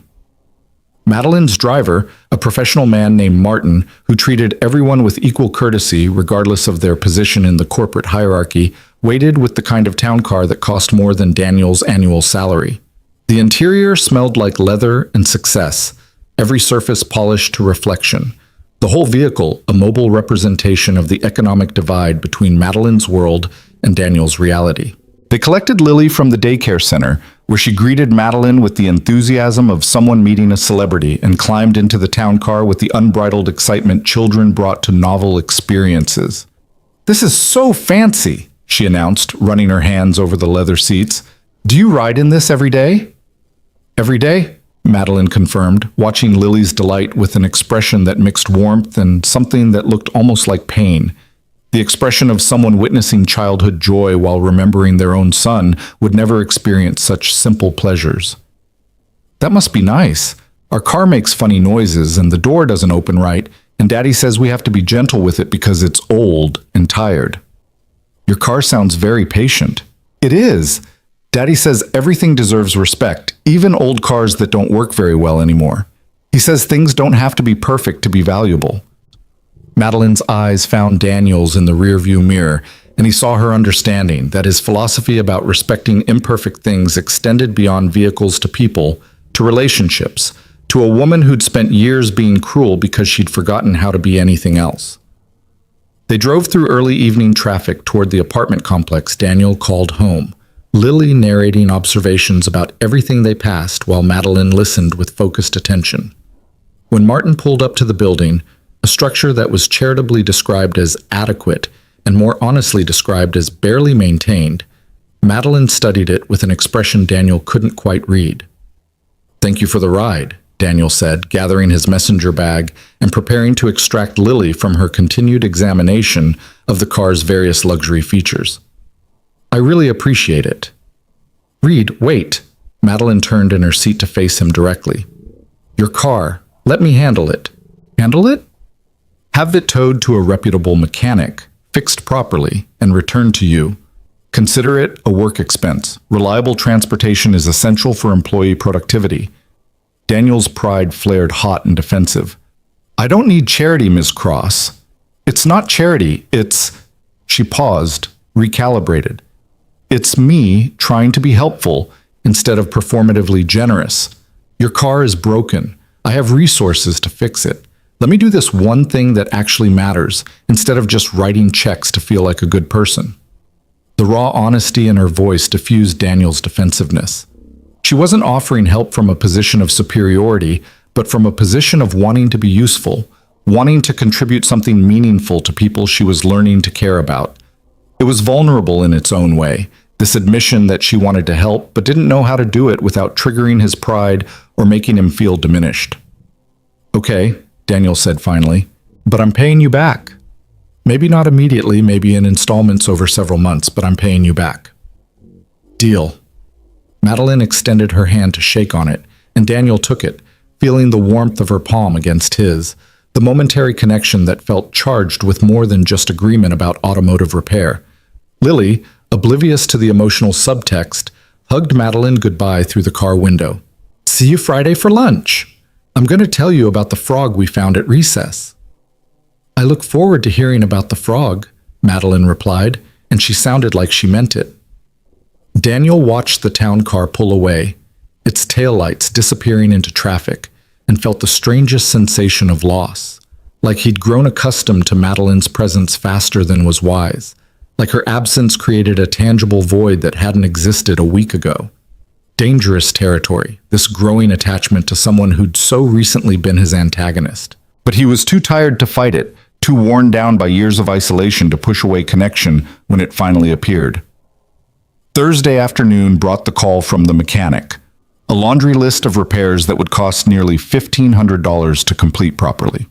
Madeline's driver, a professional man named Martin, who treated everyone with equal courtesy regardless of their position in the corporate hierarchy, waited with the kind of town car that cost more than Daniel's annual salary. The interior smelled like leather and success, every surface polished to reflection. The whole vehicle, a mobile representation of the economic divide between Madeline's world and Daniel's reality. They collected Lily from the daycare center, where she greeted Madeline with the enthusiasm of someone meeting a celebrity and climbed into the town car with the unbridled excitement children brought to novel experiences. "This is so fancy," she announced, running her hands over the leather seats. "Do you ride in this every day?" "Every day?" Madeline confirmed, watching Lily's delight with an expression that mixed warmth and something that looked almost like pain. The expression of someone witnessing childhood joy while remembering their own son would never experience such simple pleasures. That must be nice. Our car makes funny noises and the door doesn't open right, and Daddy says we have to be gentle with it because it's old and tired. Your car sounds very patient. It is. Daddy says everything deserves respect, even old cars that don't work very well anymore. He says things don't have to be perfect to be valuable. Madeline's eyes found Daniel's in the rearview mirror, and he saw her understanding that his philosophy about respecting imperfect things extended beyond vehicles to people, to relationships, to a woman who'd spent years being cruel because she'd forgotten how to be anything else. They drove through early evening traffic toward the apartment complex Daniel called home, Lily narrating observations about everything they passed while Madeline listened with focused attention. When Martin pulled up to the building, a structure that was charitably described as adequate and more honestly described as barely maintained, Madeline studied it with an expression Daniel couldn't quite read. "Thank you for the ride," Daniel said, gathering his messenger bag and preparing to extract Lily from her continued examination of the car's various luxury features. "I really appreciate it." "Reed, wait." Madeline turned in her seat to face him directly. "Your car. Let me handle it." "Handle it?" "Have it towed to a reputable mechanic, fixed properly, and returned to you. Consider it a work expense. Reliable transportation is essential for employee productivity." Daniel's pride flared hot and defensive. "I don't need charity, Ms. Cross." "It's not charity, it's—" She paused, recalibrated. "It's me trying to be helpful instead of performatively generous. Your car is broken. I have resources to fix it. Let me do this one thing that actually matters, instead of just writing checks to feel like a good person." The raw honesty in her voice diffused Daniel's defensiveness. She wasn't offering help from a position of superiority, but from a position of wanting to be useful, wanting to contribute something meaningful to people she was learning to care about. It was vulnerable in its own way, this admission that she wanted to help but didn't know how to do it without triggering his pride or making him feel diminished. "Okay," Daniel said finally, "but I'm paying you back. Maybe not immediately, maybe in installments over several months, but I'm paying you back." "Deal." Madeline extended her hand to shake on it, and Daniel took it, feeling the warmth of her palm against his, the momentary connection that felt charged with more than just agreement about automotive repair. Lily, oblivious to the emotional subtext, hugged Madeline goodbye through the car window. "See you Friday for lunch. I'm going to tell you about the frog we found at recess." "I look forward to hearing about the frog," Madeline replied, and she sounded like she meant it. Daniel watched the town car pull away, its taillights disappearing into traffic, and felt the strangest sensation of loss, like he'd grown accustomed to Madeline's presence faster than was wise, like her absence created a tangible void that hadn't existed a week ago. Dangerous territory, this growing attachment to someone who'd so recently been his antagonist. But he was too tired to fight it, too worn down by years of isolation to push away connection when it finally appeared. Thursday afternoon brought the call from the mechanic, a laundry list of repairs that would cost nearly $1,500 to complete properly.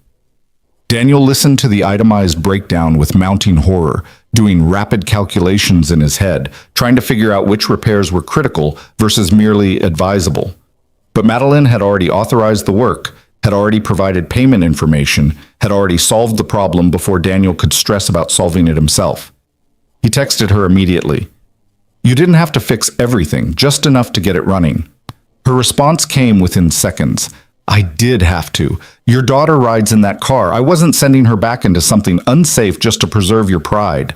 Daniel listened to the itemized breakdown with mounting horror, doing rapid calculations in his head, trying to figure out which repairs were critical versus merely advisable. But Madeline had already authorized the work, had already provided payment information, had already solved the problem before Daniel could stress about solving it himself. He texted her immediately. "You didn't have to fix everything, just enough to get it running." Her response came within seconds. "I did have to. Your daughter rides in that car. I wasn't sending her back into something unsafe just to preserve your pride."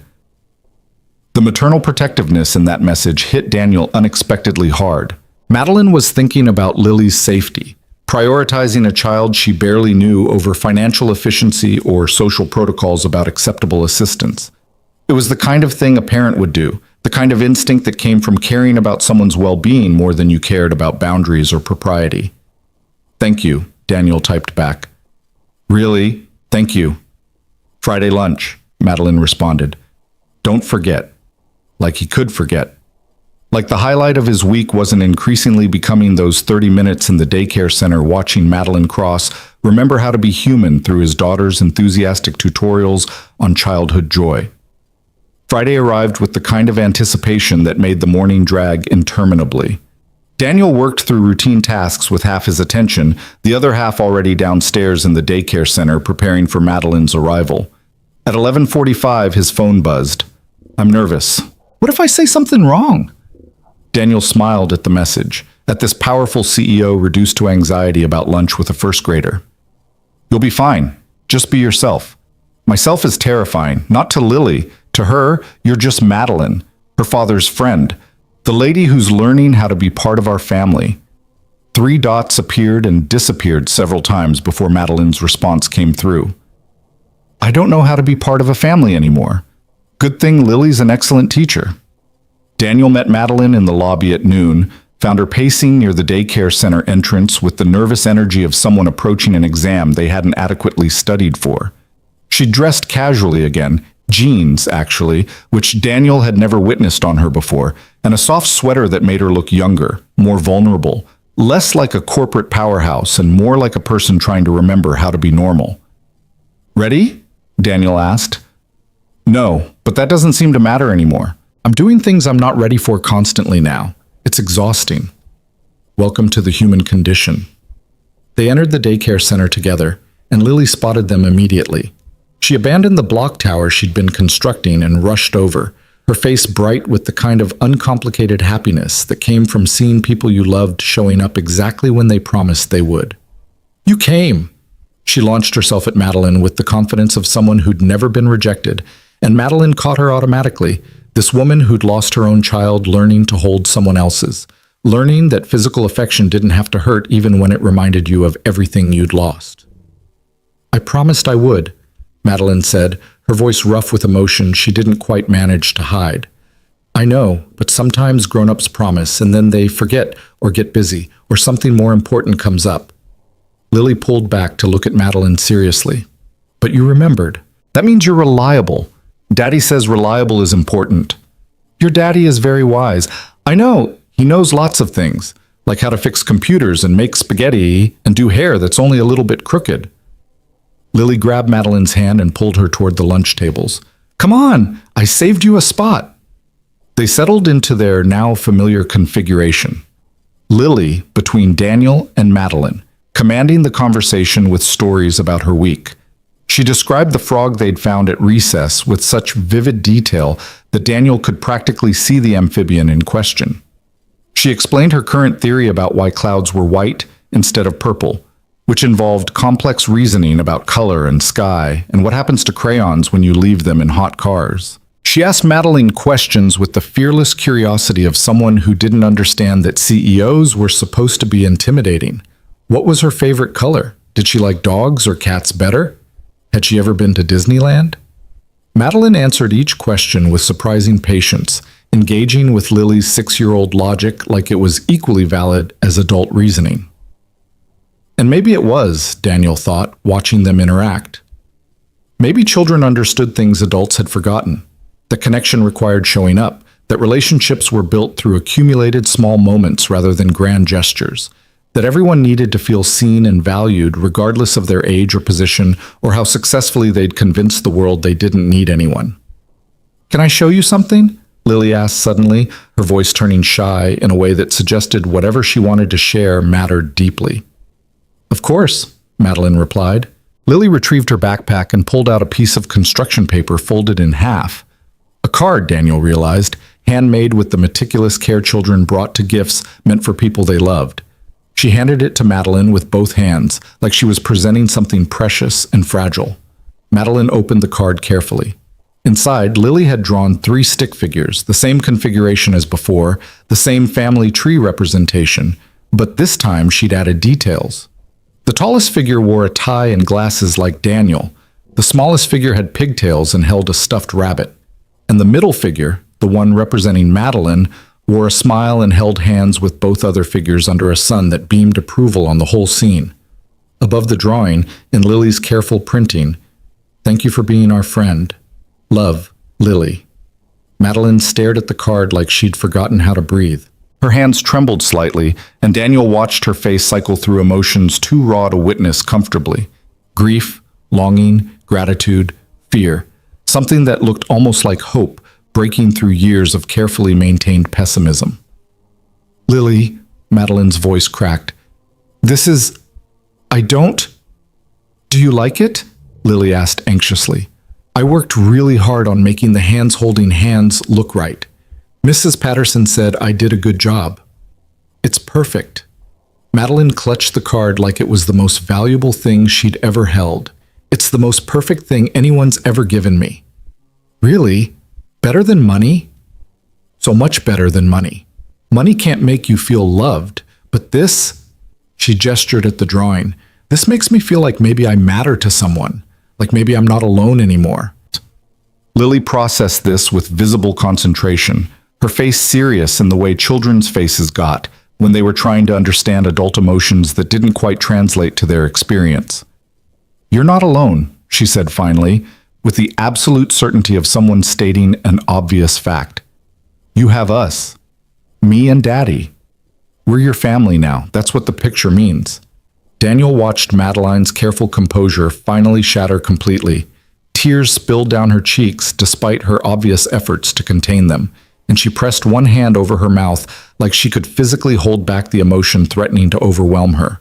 The maternal protectiveness in that message hit Daniel unexpectedly hard. Madeline was thinking about Lily's safety, prioritizing a child she barely knew over financial efficiency or social protocols about acceptable assistance. It was the kind of thing a parent would do, the kind of instinct that came from caring about someone's well-being more than you cared about boundaries or propriety. "Thank you," Daniel typed back. "Really? Thank you." "Friday lunch," Madeline responded. "Don't forget." Like he could forget. Like the highlight of his week wasn't increasingly becoming those 30 minutes in the daycare center watching Madeline Cross remember how to be human through his daughter's enthusiastic tutorials on childhood joy. Friday arrived with the kind of anticipation that made the morning drag interminably. Daniel worked through routine tasks with half his attention, the other half already downstairs in the daycare center preparing for Madeline's arrival. At 11:45, his phone buzzed. "I'm nervous. What if I say something wrong?" Daniel smiled at the message, at this powerful CEO reduced to anxiety about lunch with a first grader. "You'll be fine. Just be yourself. Myself is terrifying, not to Lily. To her, you're just Madeline, her father's friend, the lady who's learning how to be part of our family." 3 dots appeared and disappeared several times before Madeline's response came through. "I don't know how to be part of a family anymore. Good thing Lily's an excellent teacher." Daniel met Madeline in the lobby at noon, found her pacing near the daycare center entrance with the nervous energy of someone approaching an exam they hadn't adequately studied for. She dressed casually again, jeans, actually, which Daniel had never witnessed on her before, and a soft sweater that made her look younger, more vulnerable, less like a corporate powerhouse and more like a person trying to remember how to be normal. "Ready?" Daniel asked. "No, but that doesn't seem to matter anymore. I'm doing things I'm not ready for constantly now. It's exhausting." Welcome to the human condition. They entered the daycare center together, and Lily spotted them immediately. She abandoned the block tower she'd been constructing and rushed over, her face bright with the kind of uncomplicated happiness that came from seeing people you loved showing up exactly when they promised they would. "You came!" She launched herself at Madeline with the confidence of someone who'd never been rejected, and Madeline caught her automatically, this woman who'd lost her own child learning to hold someone else's, learning that physical affection didn't have to hurt even when it reminded you of everything you'd lost. "I promised I would," Madeline said, her voice rough with emotion she didn't quite manage to hide. "I know, but sometimes grown-ups promise and then they forget or get busy or something more important comes up." Lily pulled back to look at Madeline seriously. "But you remembered. That means you're reliable. Daddy says reliable is important." "Your daddy is very wise." "I know. He knows lots of things, like how to fix computers and make spaghetti and do hair that's only a little bit crooked." Lily grabbed Madeline's hand and pulled her toward the lunch tables. "Come on, I saved you a spot." They settled into their now familiar configuration. Lily between Daniel and Madeline, commanding the conversation with stories about her week. She described the frog they'd found at recess with such vivid detail that Daniel could practically see the amphibian in question. She explained her current theory about why clouds were white instead of purple, which involved complex reasoning about color and sky and what happens to crayons when you leave them in hot cars. She asked Madeline questions with the fearless curiosity of someone who didn't understand that CEOs were supposed to be intimidating. What was her favorite color? Did she like dogs or cats better? Had she ever been to Disneyland? Madeline answered each question with surprising patience, engaging with Lily's 6-year-old logic like it was equally valid as adult reasoning. And maybe it was, Daniel thought, watching them interact. Maybe children understood things adults had forgotten. That connection required showing up, that relationships were built through accumulated small moments rather than grand gestures, that everyone needed to feel seen and valued regardless of their age or position or how successfully they'd convinced the world they didn't need anyone. "Can I show you something?" Lily asked suddenly, her voice turning shy in a way that suggested whatever she wanted to share mattered deeply. "Of course," Madeline replied. Lily retrieved her backpack and pulled out a piece of construction paper folded in half. A card, Daniel realized, handmade with the meticulous care children brought to gifts meant for people they loved. She handed it to Madeline with both hands, like she was presenting something precious and fragile. Madeline opened the card carefully. Inside, Lily had drawn 3 stick figures, the same configuration as before, the same family tree representation, but this time she'd added details. The tallest figure wore a tie and glasses like Daniel. The smallest figure had pigtails and held a stuffed rabbit. And the middle figure, the one representing Madeline, wore a smile and held hands with both other figures under a sun that beamed approval on the whole scene. Above the drawing, in Lily's careful printing, "Thank you for being our friend. Love, Lily." Madeline stared at the card like she'd forgotten how to breathe. Her hands trembled slightly, and Daniel watched her face cycle through emotions too raw to witness comfortably. Grief, longing, gratitude, fear. Something that looked almost like hope breaking through years of carefully maintained pessimism. Lily, Madeline's voice cracked. I don't... Do you like it? Lily asked anxiously. I worked really hard on making the hands holding hands look right. Mrs. Patterson said I did a good job. It's perfect. Madeline clutched the card like it was the most valuable thing she'd ever held. It's the most perfect thing anyone's ever given me. Really? Better than money? So much better than money. Money can't make you feel loved, but this... She gestured at the drawing. This makes me feel like maybe I matter to someone, like maybe I'm not alone anymore. Lily processed this with visible concentration, her face serious in the way children's faces got when they were trying to understand adult emotions that didn't quite translate to their experience. You're not alone, she said finally, with the absolute certainty of someone stating an obvious fact. You have us. Me and Daddy. We're your family now. That's what the picture means. Daniel watched Madeline's careful composure finally shatter completely. Tears spilled down her cheeks despite her obvious efforts to contain them, and she pressed one hand over her mouth like she could physically hold back the emotion threatening to overwhelm her.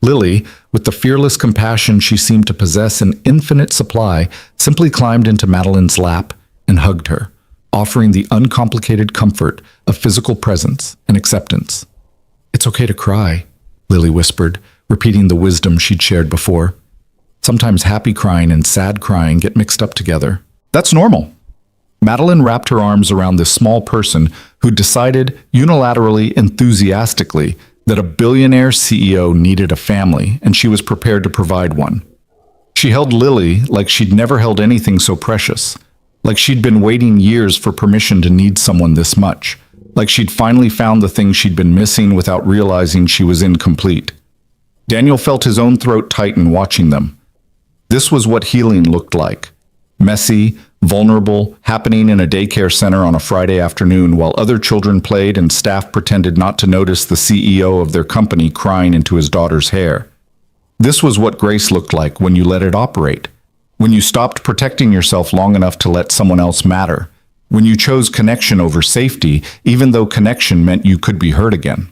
Lily, with the fearless compassion she seemed to possess in infinite supply, simply climbed into Madeline's lap and hugged her, offering the uncomplicated comfort of physical presence and acceptance. It's okay to cry, Lily whispered, repeating the wisdom she'd shared before. Sometimes happy crying and sad crying get mixed up together. That's normal. Madeline wrapped her arms around this small person who decided unilaterally, enthusiastically, that a billionaire CEO needed a family and she was prepared to provide one. She held Lily like she'd never held anything so precious, like she'd been waiting years for permission to need someone this much, like she'd finally found the thing she'd been missing without realizing she was incomplete. Daniel felt his own throat tighten watching them. This was what healing looked like. Messy, vulnerable, happening in a daycare center on a Friday afternoon while other children played and staff pretended not to notice the CEO of their company crying into his daughter's hair. This was what grace looked like when you let it operate, when you stopped protecting yourself long enough to let someone else matter, when you chose connection over safety, even though connection meant you could be hurt again.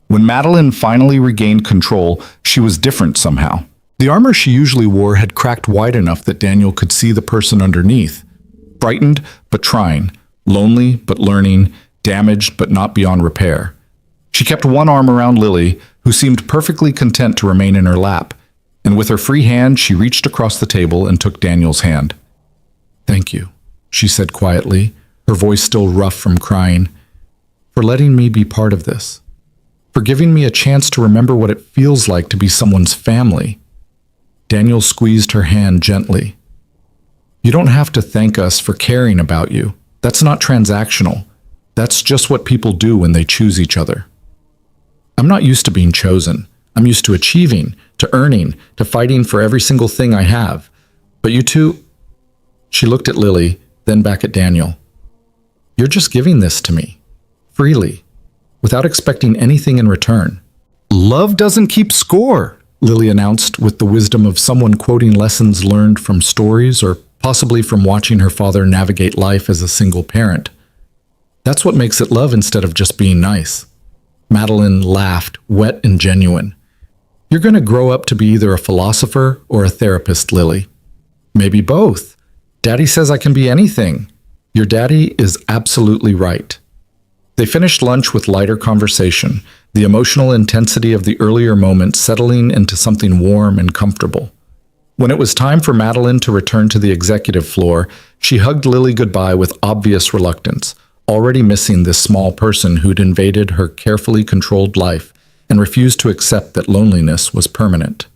When Madeline finally regained control, she was different somehow. The armor she usually wore had cracked wide enough that Daniel could see the person underneath. Frightened but trying, lonely but learning, damaged but not beyond repair. She kept one arm around Lily, who seemed perfectly content to remain in her lap, and with her free hand she reached across the table and took Daniel's hand. "Thank you," she said quietly, her voice still rough from crying, "for letting me be part of this, for giving me a chance to remember what it feels like to be someone's family." Daniel squeezed her hand gently. "You don't have to thank us for caring about you. That's not transactional. That's just what people do when they choose each other. I'm not used to being chosen. I'm used to achieving, to earning, to fighting for every single thing I have. But you two..." She looked at Lily, then back at Daniel. "You're just giving this to me, freely, without expecting anything in return." "Love doesn't keep score," Lily announced with the wisdom of someone quoting lessons learned from stories or possibly from watching her father navigate life as a single parent. "That's what makes it love instead of just being nice." Madeline laughed, wet and genuine. "You're going to grow up to be either a philosopher or a therapist, Lily. Maybe both. Daddy says I can be anything. Your daddy is absolutely right." They finished lunch with lighter conversation, the emotional intensity of the earlier moments settling into something warm and comfortable. When it was time for Madeline to return to the executive floor, she hugged Lily goodbye with obvious reluctance, already missing this small person who'd invaded her carefully controlled life and refused to accept that loneliness was permanent.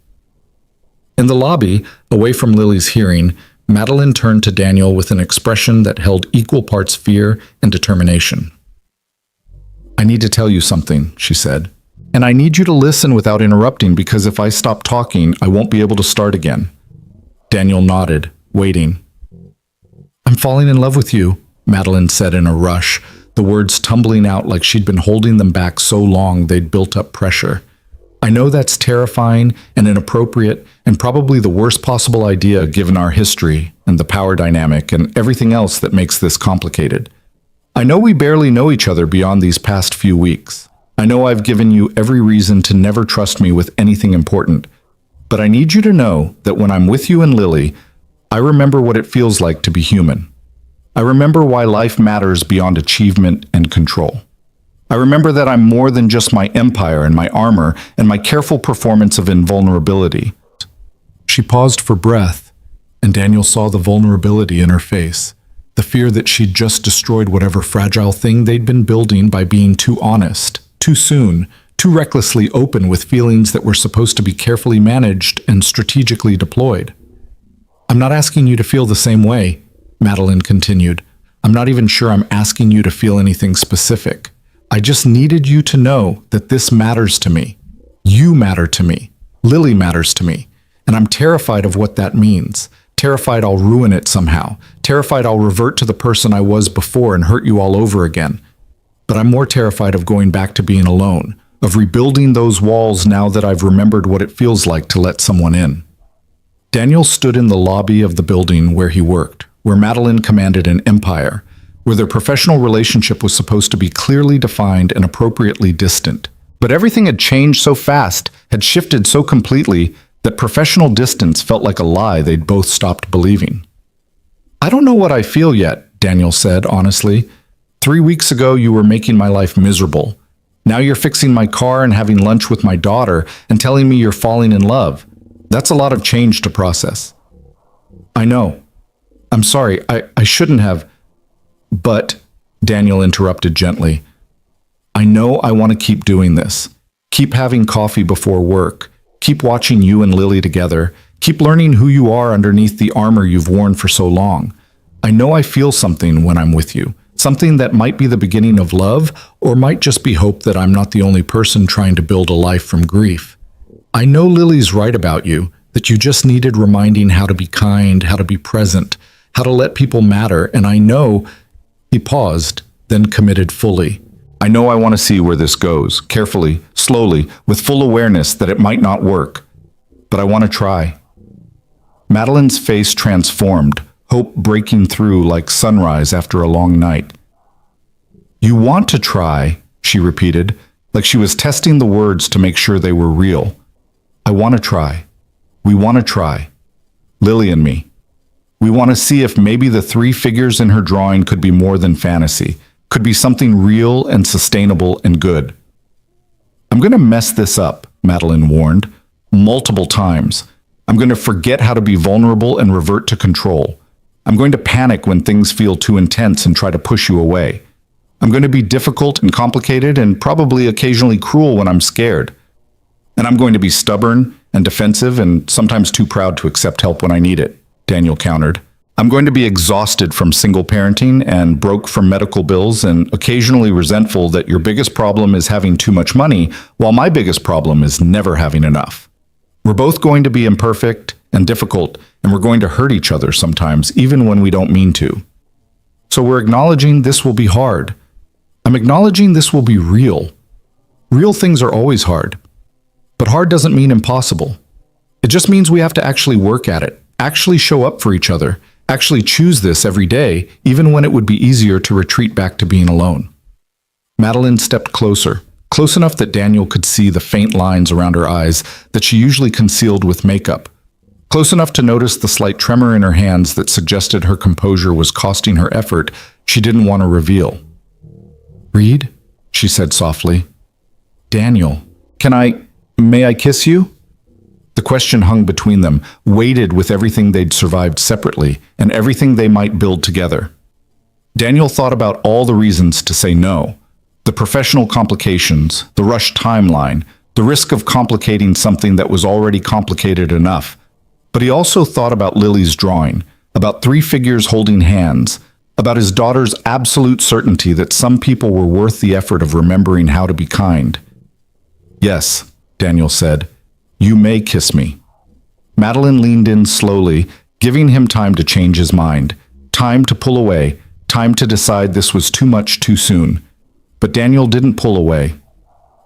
In the lobby, away from Lily's hearing, Madeline turned to Daniel with an expression that held equal parts fear and determination. "I need to tell you something," she said. "And I need you to listen without interrupting because if I stop talking, I won't be able to start again." Daniel nodded, waiting. "I'm falling in love with you," Madeline said in a rush, the words tumbling out like she'd been holding them back so long they'd built up pressure. I know that's terrifying and inappropriate and probably the worst possible idea given our history and the power dynamic and everything else that makes this complicated. I know we barely know each other beyond these past few weeks. I know I've given you every reason to never trust me with anything important. But I need you to know that when I'm with you and Lily, I remember what it feels like to be human. I remember why life matters beyond achievement and control. I remember that I'm more than just my empire and my armor and my careful performance of invulnerability. She paused for breath, and Daniel saw the vulnerability in her face, the fear that she'd just destroyed whatever fragile thing they'd been building by being too honest, too soon, too recklessly open with feelings that were supposed to be carefully managed and strategically deployed. I'm not asking you to feel the same way, Madeline continued. I'm not even sure I'm asking you to feel anything specific. I just needed you to know that this matters to me. You matter to me. Lily matters to me. And I'm terrified of what that means. Terrified I'll ruin it somehow. Terrified I'll revert to the person I was before and hurt you all over again. But I'm more terrified of going back to being alone, of rebuilding those walls now that I've remembered what it feels like to let someone in. Daniel stood in the lobby of the building where he worked, where Madeline commanded an empire, where their professional relationship was supposed to be clearly defined and appropriately distant. But everything had changed so fast, had shifted so completely, that professional distance felt like a lie they'd both stopped believing. I don't know what I feel yet, Daniel said, honestly. 3 weeks ago, you were making my life miserable. Now you're fixing my car and having lunch with my daughter and telling me you're falling in love. That's a lot of change to process. I know. I'm sorry, I shouldn't have. But, Daniel interrupted gently, I know I want to keep doing this. Keep having coffee before work. Keep watching you and Lily together. Keep learning who you are underneath the armor you've worn for so long. I know I feel something when I'm with you. Something that might be the beginning of love, or might just be hope that I'm not the only person trying to build a life from grief. I know Lily's right about you, that you just needed reminding how to be kind, how to be present, how to let people matter, and I know... He paused, then committed fully. I know I want to see where this goes, carefully, slowly, with full awareness that it might not work. But I want to try. Madeline's face transformed, hope breaking through like sunrise after a long night. You want to try, she repeated, like she was testing the words to make sure they were real. I want to try. We want to try. Lily and me. We want to see if maybe the 3 figures in her drawing could be more than fantasy, could be something real and sustainable and good. I'm going to mess this up, Madeline warned, multiple times. I'm going to forget how to be vulnerable and revert to control. I'm going to panic when things feel too intense and try to push you away. I'm going to be difficult and complicated and probably occasionally cruel when I'm scared. And I'm going to be stubborn and defensive and sometimes too proud to accept help when I need it, Daniel countered. I'm going to be exhausted from single parenting and broke from medical bills and occasionally resentful that your biggest problem is having too much money, while my biggest problem is never having enough. We're both going to be imperfect and difficult, and we're going to hurt each other sometimes, even when we don't mean to. So we're acknowledging this will be hard. I'm acknowledging this will be real. Real things are always hard. But hard doesn't mean impossible. It just means we have to actually work at it, actually show up for each other, actually choose this every day, even when it would be easier to retreat back to being alone. Madeline stepped closer, close enough that Daniel could see the faint lines around her eyes that she usually concealed with makeup, close enough to notice the slight tremor in her hands that suggested her composure was costing her effort she didn't want to reveal. "Reed?" she said softly. "Daniel, may I kiss you?" The question hung between them, weighted with everything they'd survived separately and everything they might build together. Daniel thought about all the reasons to say no. The professional complications, the rushed timeline, the risk of complicating something that was already complicated enough. But he also thought about Lily's drawing, about 3 figures holding hands, about his daughter's absolute certainty that some people were worth the effort of remembering how to be kind. "Yes," Daniel said. "You may kiss me." Madeline leaned in slowly, giving him time to change his mind, time to pull away, time to decide this was too much too soon. But Daniel didn't pull away.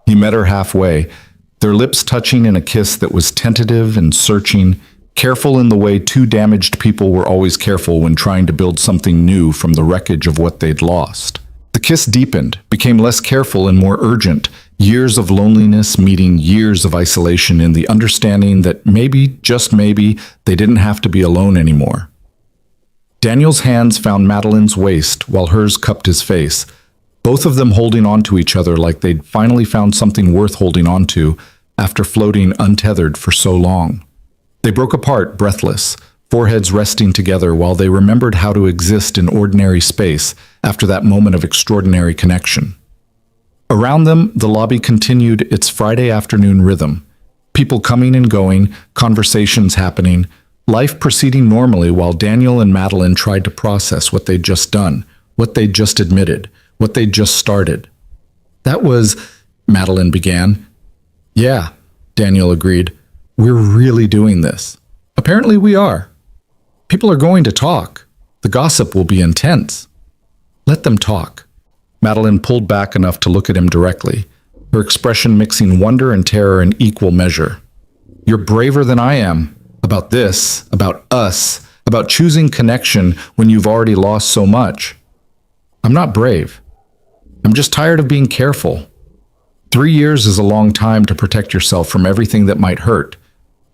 He met her halfway, their lips touching in a kiss that was tentative and searching, careful in the way two damaged people were always careful when trying to build something new from the wreckage of what they'd lost. The kiss deepened, became less careful and more urgent, years of loneliness meeting years of isolation in the understanding that maybe, just maybe, they didn't have to be alone anymore. Daniel's hands found Madeline's waist while hers cupped his face, both of them holding on to each other like they'd finally found something worth holding on to after floating untethered for so long. They broke apart, breathless, foreheads resting together while they remembered how to exist in ordinary space after that moment of extraordinary connection. Around them, the lobby continued its Friday afternoon rhythm. People coming and going, conversations happening, life proceeding normally while Daniel and Madeline tried to process what they'd just done, what they'd just admitted, what they'd just started. That was, Madeline began. Yeah, Daniel agreed. We're really doing this. Apparently we are. People are going to talk. The gossip will be intense. Let them talk. Madeline pulled back enough to look at him directly, her expression mixing wonder and terror in equal measure. You're braver than I am. About this, about us, about choosing connection when you've already lost so much. I'm not brave. I'm just tired of being careful. 3 years is a long time to protect yourself from everything that might hurt.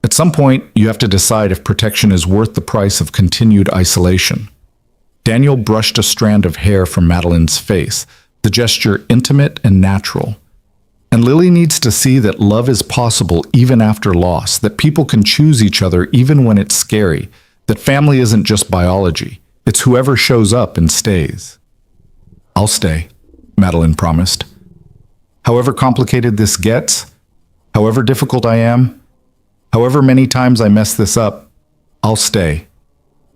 At some point, you have to decide if protection is worth the price of continued isolation. Daniel brushed a strand of hair from Madeline's face, the gesture intimate and natural. And Lily needs to see that love is possible even after loss, that people can choose each other even when it's scary, that family isn't just biology, it's whoever shows up and stays. I'll stay, Madeline promised. However complicated this gets, however difficult I am, however many times I mess this up, I'll stay.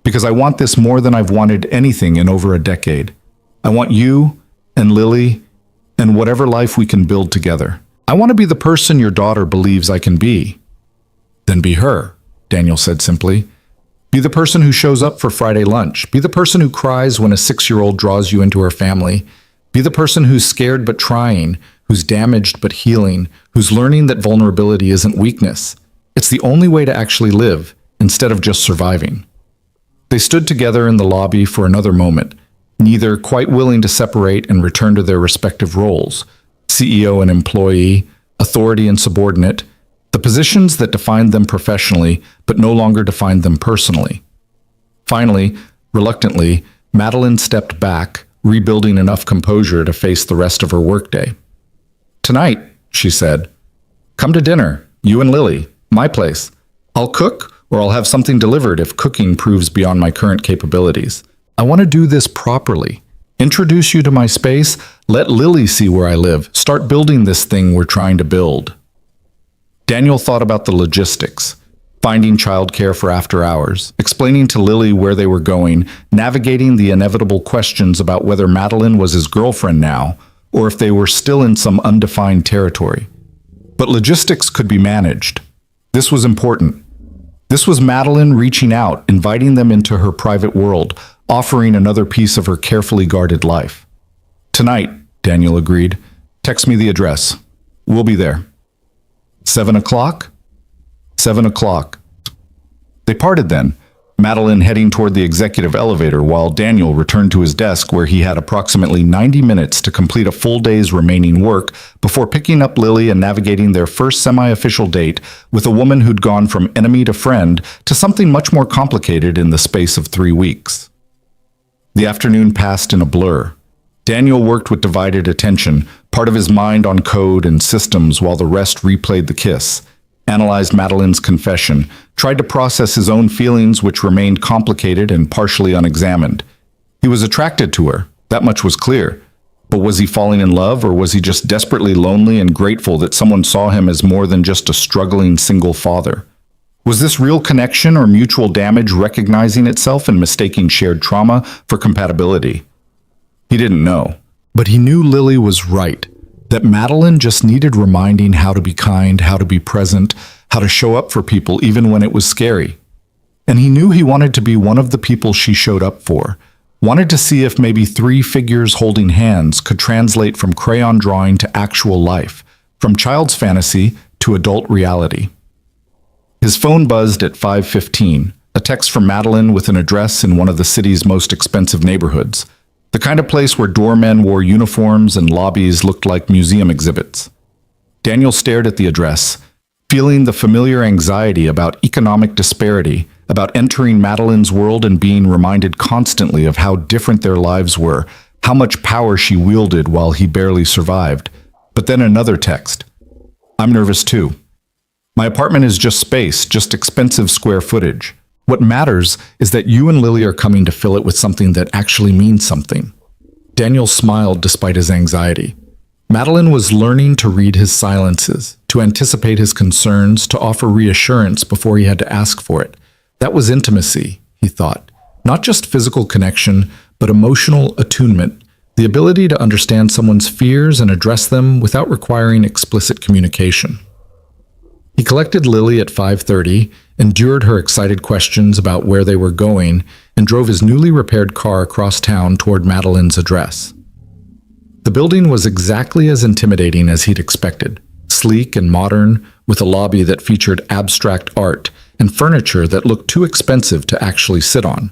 Because I want this more than I've wanted anything in over a decade. I want you and Lily and whatever life we can build together. I want to be the person your daughter believes I can be. Then be her, Daniel said simply. Be the person who shows up for Friday lunch. Be the person who cries when a 6-year-old draws you into her family. Be the person who's scared but trying, who's damaged but healing, who's learning that vulnerability isn't weakness. It's the only way to actually live, instead of just surviving. They stood together in the lobby for another moment, neither quite willing to separate and return to their respective roles, CEO and employee, authority and subordinate, the positions that defined them professionally but no longer defined them personally. Finally, reluctantly, Madeline stepped back, rebuilding enough composure to face the rest of her workday. Tonight, she said, come to dinner, you and Lily, my place. I'll cook, or I'll have something delivered if cooking proves beyond my current capabilities. I want to do this properly. Introduce you to my space, let Lily see where I live, start building this thing we're trying to build. Daniel thought about the logistics, finding childcare for after hours, explaining to Lily where they were going, navigating the inevitable questions about whether Madeline was his girlfriend now, or if they were still in some undefined territory. But logistics could be managed. This was important. This was Madeline reaching out, inviting them into her private world, offering another piece of her carefully guarded life. Tonight, Daniel agreed. Text me the address. We'll be there. 7 o'clock? 7 o'clock. They parted then, Madeline heading toward the executive elevator while Daniel returned to his desk where he had approximately 90 minutes to complete a full day's remaining work before picking up Lily and navigating their first semi-official date with a woman who'd gone from enemy to friend to something much more complicated in the space of 3 weeks. The afternoon passed in a blur. Daniel worked with divided attention, part of his mind on code and systems while the rest replayed the kiss, analyzed Madeline's confession, tried to process his own feelings which remained complicated and partially unexamined. He was attracted to her, that much was clear. But was he falling in love, or was he just desperately lonely and grateful that someone saw him as more than just a struggling single father? Was this real connection or mutual damage recognizing itself and mistaking shared trauma for compatibility? He didn't know, but he knew Lily was right, that Madeline just needed reminding how to be kind, how to be present, how to show up for people even when it was scary. And he knew he wanted to be one of the people she showed up for, Wanted to see if maybe three figures holding hands could translate from crayon drawing to actual life, from child's fantasy to adult reality. His phone buzzed at 5:15, a text from Madeline with an address in one of the city's most expensive neighborhoods, the kind of place where doormen wore uniforms and lobbies looked like museum exhibits. Daniel stared at the address, feeling the familiar anxiety about economic disparity, about entering Madeline's world and being reminded constantly of how different their lives were, how much power she wielded while he barely survived. But then another text. I'm nervous too. My apartment is just space, just expensive square footage. What matters is that you and Lily are coming to fill it with something that actually means something. Daniel smiled despite his anxiety. Madeline was learning to read his silences, to anticipate his concerns, to offer reassurance before he had to ask for it. That was intimacy, he thought. Not just physical connection, but emotional attunement, the ability to understand someone's fears and address them without requiring explicit communication. He collected Lily at 5:30, endured her excited questions about where they were going, and drove his newly repaired car across town toward Madeline's address. The building was exactly as intimidating as he'd expected, sleek and modern, with a lobby that featured abstract art and furniture that looked too expensive to actually sit on.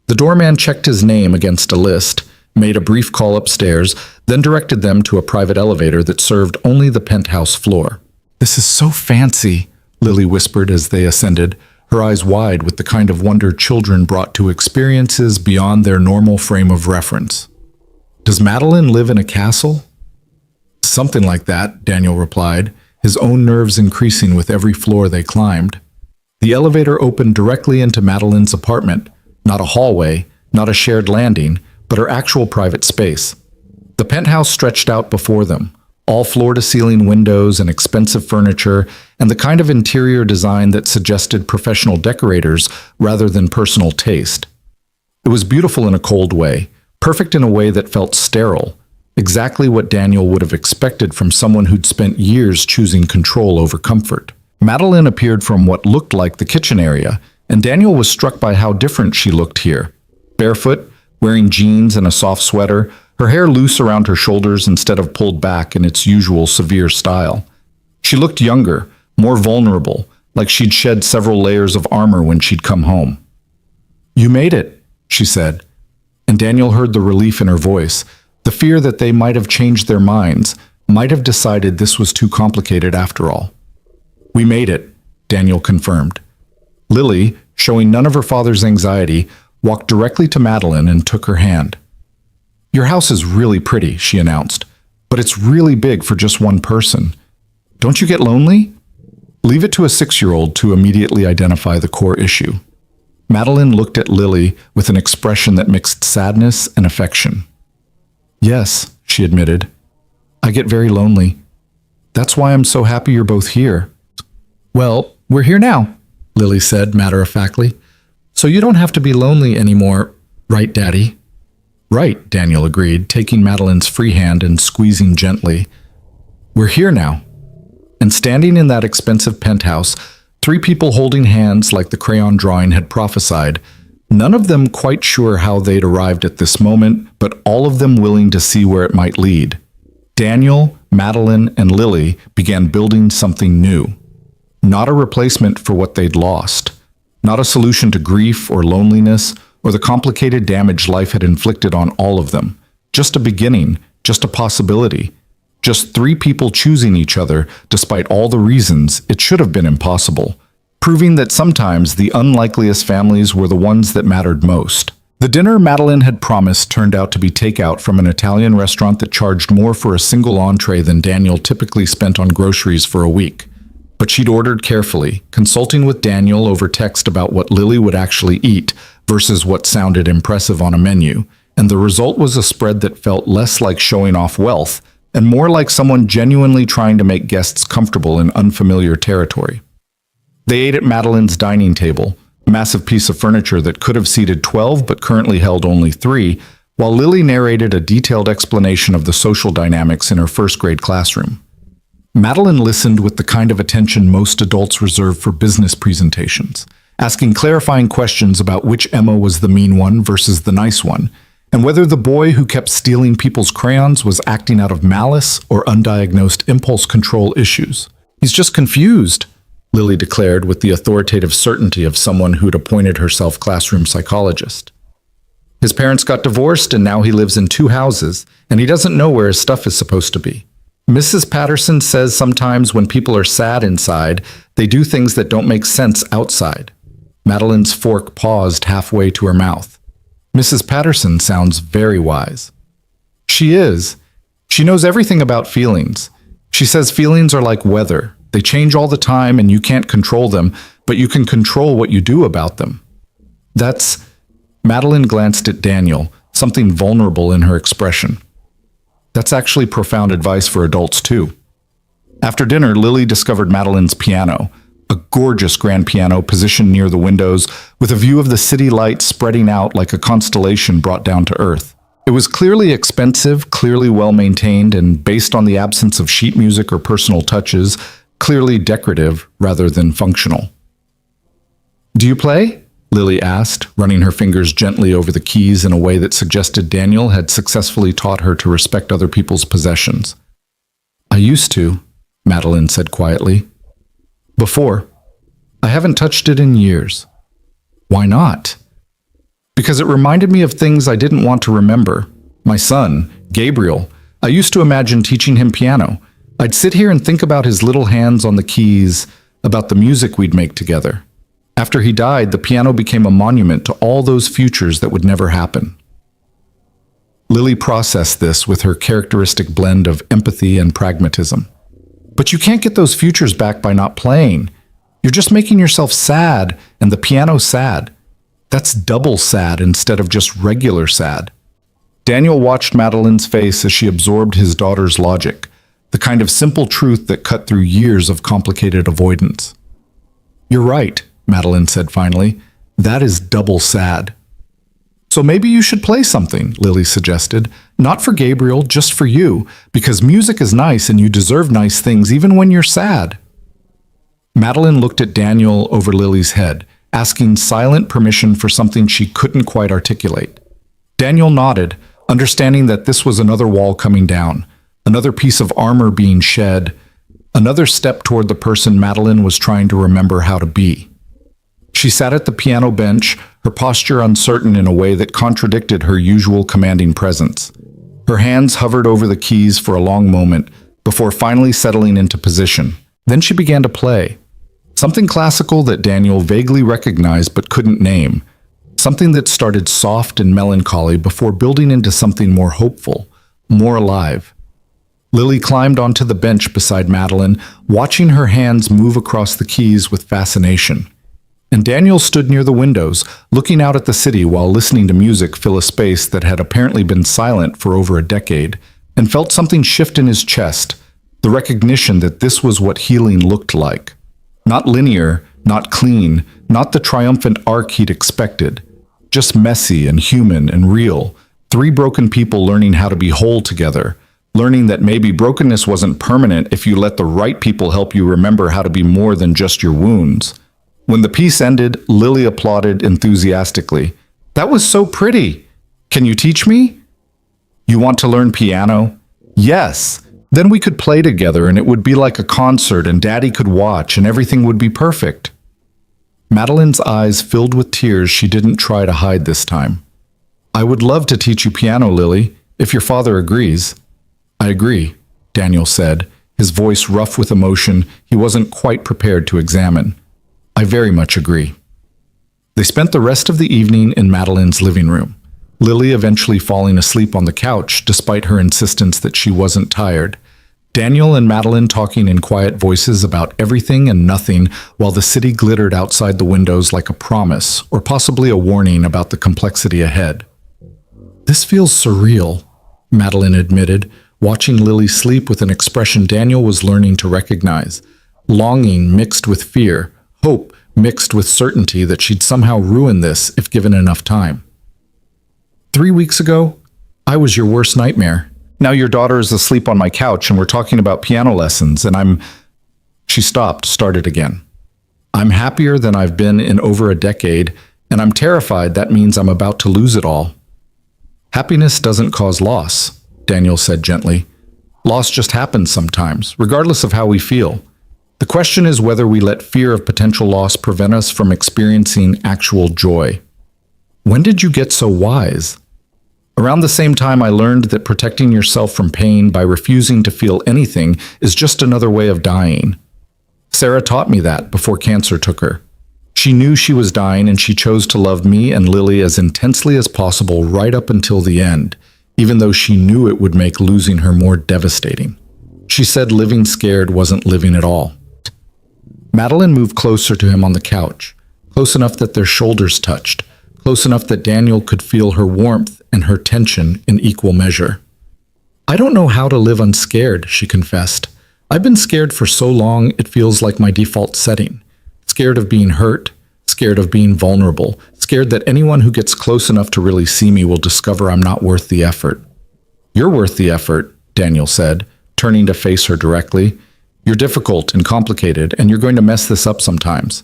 The doorman checked his name against a list, made a brief call upstairs, then directed them to a private elevator that served only the penthouse floor. "This is so fancy," Lily whispered as they ascended, her eyes wide with the kind of wonder children brought to experiences beyond their normal frame of reference. "Does Madeline live in a castle?" "Something like that," Daniel replied, his own nerves increasing with every floor they climbed. The elevator opened directly into Madeline's apartment, not a hallway, not a shared landing, but her actual private space. The penthouse stretched out before them, all floor-to-ceiling windows and expensive furniture, and the kind of interior design that suggested professional decorators rather than personal taste. It was beautiful in a cold way, perfect in a way that felt sterile, exactly what Daniel would have expected from someone who'd spent years choosing control over comfort. Madeline appeared from what looked like the kitchen area, and Daniel was struck by how different she looked here. Barefoot, wearing jeans and a soft sweater, her hair loose around her shoulders instead of pulled back in its usual severe style. She looked younger, more vulnerable, like she'd shed several layers of armor when she'd come home. "You made it," she said, and Daniel heard the relief in her voice, the fear that they might have changed their minds, might have decided this was too complicated after all. "We made it," Daniel confirmed. Lily, showing none of her father's anxiety, walked directly to Madeline and took her hand. "Your house is really pretty," she announced, "but it's really big for just one person. Don't you get lonely?" Leave it to a 6-year-old to immediately identify the core issue. Madeline looked at Lily with an expression that mixed sadness and affection. "Yes," she admitted, "I get very lonely. That's why I'm so happy you're both here." "Well, we're here now," Lily said matter-of-factly. "So you don't have to be lonely anymore, right, Daddy?" "Right," Daniel agreed, taking Madeline's free hand and squeezing gently. "We're here now." And standing in that expensive penthouse, 3 people holding hands like the crayon drawing had prophesied, none of them quite sure how they'd arrived at this moment, but all of them willing to see where it might lead. Daniel, Madeline, and Lily began building something new. Not a replacement for what they'd lost. Not a solution to grief or loneliness or the complicated damage life had inflicted on all of them. Just a beginning, just a possibility. Just 3 people choosing each other despite all the reasons it should have been impossible. Proving that sometimes the unlikeliest families were the ones that mattered most. The dinner Madeline had promised turned out to be takeout from an Italian restaurant that charged more for a single entree than Daniel typically spent on groceries for a week. But she'd ordered carefully, consulting with Daniel over text about what Lily would actually eat versus what sounded impressive on a menu, and the result was a spread that felt less like showing off wealth and more like someone genuinely trying to make guests comfortable in unfamiliar territory. They ate at Madeline's dining table, a massive piece of furniture that could have seated 12 but currently held only 3, while Lily narrated a detailed explanation of the social dynamics in her first-grade classroom. Madeline listened with the kind of attention most adults reserve for business presentations, asking clarifying questions about which Emma was the mean one versus the nice one, and whether the boy who kept stealing people's crayons was acting out of malice or undiagnosed impulse control issues. He's just confused, Lily declared with the authoritative certainty of someone who'd appointed herself classroom psychologist. His parents got divorced and now he lives in 2 houses, and he doesn't know where his stuff is supposed to be. Mrs. Patterson says sometimes when people are sad inside, they do things that don't make sense outside. Madeline's fork paused halfway to her mouth. Mrs. Patterson sounds very wise. She is. She knows everything about feelings. She says feelings are like weather. They change all the time and you can't control them, but you can control what you do about them. Madeline glanced at Daniel, something vulnerable in her expression. That's actually profound advice for adults too. After dinner, Lily discovered Madeline's piano, a gorgeous grand piano positioned near the windows with a view of the city lights spreading out like a constellation brought down to earth. It was clearly expensive, clearly well-maintained, and based on the absence of sheet music or personal touches, clearly decorative rather than functional. "Do you play?" Lily asked, running her fingers gently over the keys in a way that suggested Daniel had successfully taught her to respect other people's possessions. "I used to," Madeline said quietly. "Before. I haven't touched it in years." "Why not?" "Because it reminded me of things I didn't want to remember. My son, Gabriel. I used to imagine teaching him piano. I'd sit here and think about his little hands on the keys, about the music we'd make together. After he died, the piano became a monument to all those futures that would never happen." Lily processed this with her characteristic blend of empathy and pragmatism. "But you can't get those futures back by not playing. You're just making yourself sad, and the piano sad. That's double sad instead of just regular sad." Daniel watched Madeline's face as she absorbed his daughter's logic, the kind of simple truth that cut through years of complicated avoidance. "You're right," Madeline said finally. "That is double sad." "So maybe you should play something," Lily suggested. "Not for Gabriel, just for you, because music is nice and you deserve nice things even when you're sad." Madeline looked at Daniel over Lily's head, asking silent permission for something she couldn't quite articulate. Daniel nodded, understanding that this was another wall coming down, another piece of armor being shed, another step toward the person Madeline was trying to remember how to be. She sat at the piano bench, her posture uncertain in a way that contradicted her usual commanding presence. Her hands hovered over the keys for a long moment before finally settling into position. Then she began to play. Something classical that Daniel vaguely recognized but couldn't name. Something that started soft and melancholy before building into something more hopeful, more alive. Lily climbed onto the bench beside Madeline, watching her hands move across the keys with fascination. And Daniel stood near the windows, looking out at the city while listening to music fill a space that had apparently been silent for over a decade, and felt something shift in his chest, the recognition that this was what healing looked like. Not linear, not clean, not the triumphant arc he'd expected. Just messy and human and real. 3 broken people learning how to be whole together, learning that maybe brokenness wasn't permanent if you let the right people help you remember how to be more than just your wounds. When the piece ended, Lily applauded enthusiastically. "That was so pretty. Can you teach me?" "You want to learn piano?" "Yes. Then we could play together and it would be like a concert and Daddy could watch and everything would be perfect." Madeline's eyes filled with tears she didn't try to hide this time. "I would love to teach you piano, Lily, if your father agrees." "I agree," Daniel said, his voice rough with emotion he wasn't quite prepared to examine. "I very much agree." They spent the rest of the evening in Madeline's living room, Lily eventually falling asleep on the couch despite her insistence that she wasn't tired. Daniel and Madeline talking in quiet voices about everything and nothing while the city glittered outside the windows like a promise or possibly a warning about the complexity ahead. "This feels surreal," Madeline admitted, watching Lily sleep with an expression Daniel was learning to recognize. Longing mixed with fear, hope mixed with certainty that she'd somehow ruin this if given enough time. "3 weeks ago, I was your worst nightmare. Now your daughter is asleep on my couch and we're talking about piano lessons and She stopped, started again. "I'm happier than I've been in over a decade, and I'm terrified that means I'm about to lose it all." Happiness doesn't cause loss, Daniel said gently. Loss just happens sometimes, regardless of how we feel. The question is whether we let fear of potential loss prevent us from experiencing actual joy. When did you get so wise? Around the same time I learned that protecting yourself from pain by refusing to feel anything is just another way of dying. Sarah taught me that before cancer took her. She knew she was dying and she chose to love me and Lily as intensely as possible right up until the end, even though she knew it would make losing her more devastating. She said living scared wasn't living at all. Madeline moved closer to him on the couch, close enough that their shoulders touched, close enough that Daniel could feel her warmth and her tension in equal measure. I don't know how to live unscared, she confessed. I've been scared for so long it feels like my default setting. Scared of being hurt, scared of being vulnerable, scared that anyone who gets close enough to really see me will discover I'm not worth the effort. You're worth the effort, Daniel said, turning to face her directly. You're difficult and complicated, and you're going to mess this up sometimes.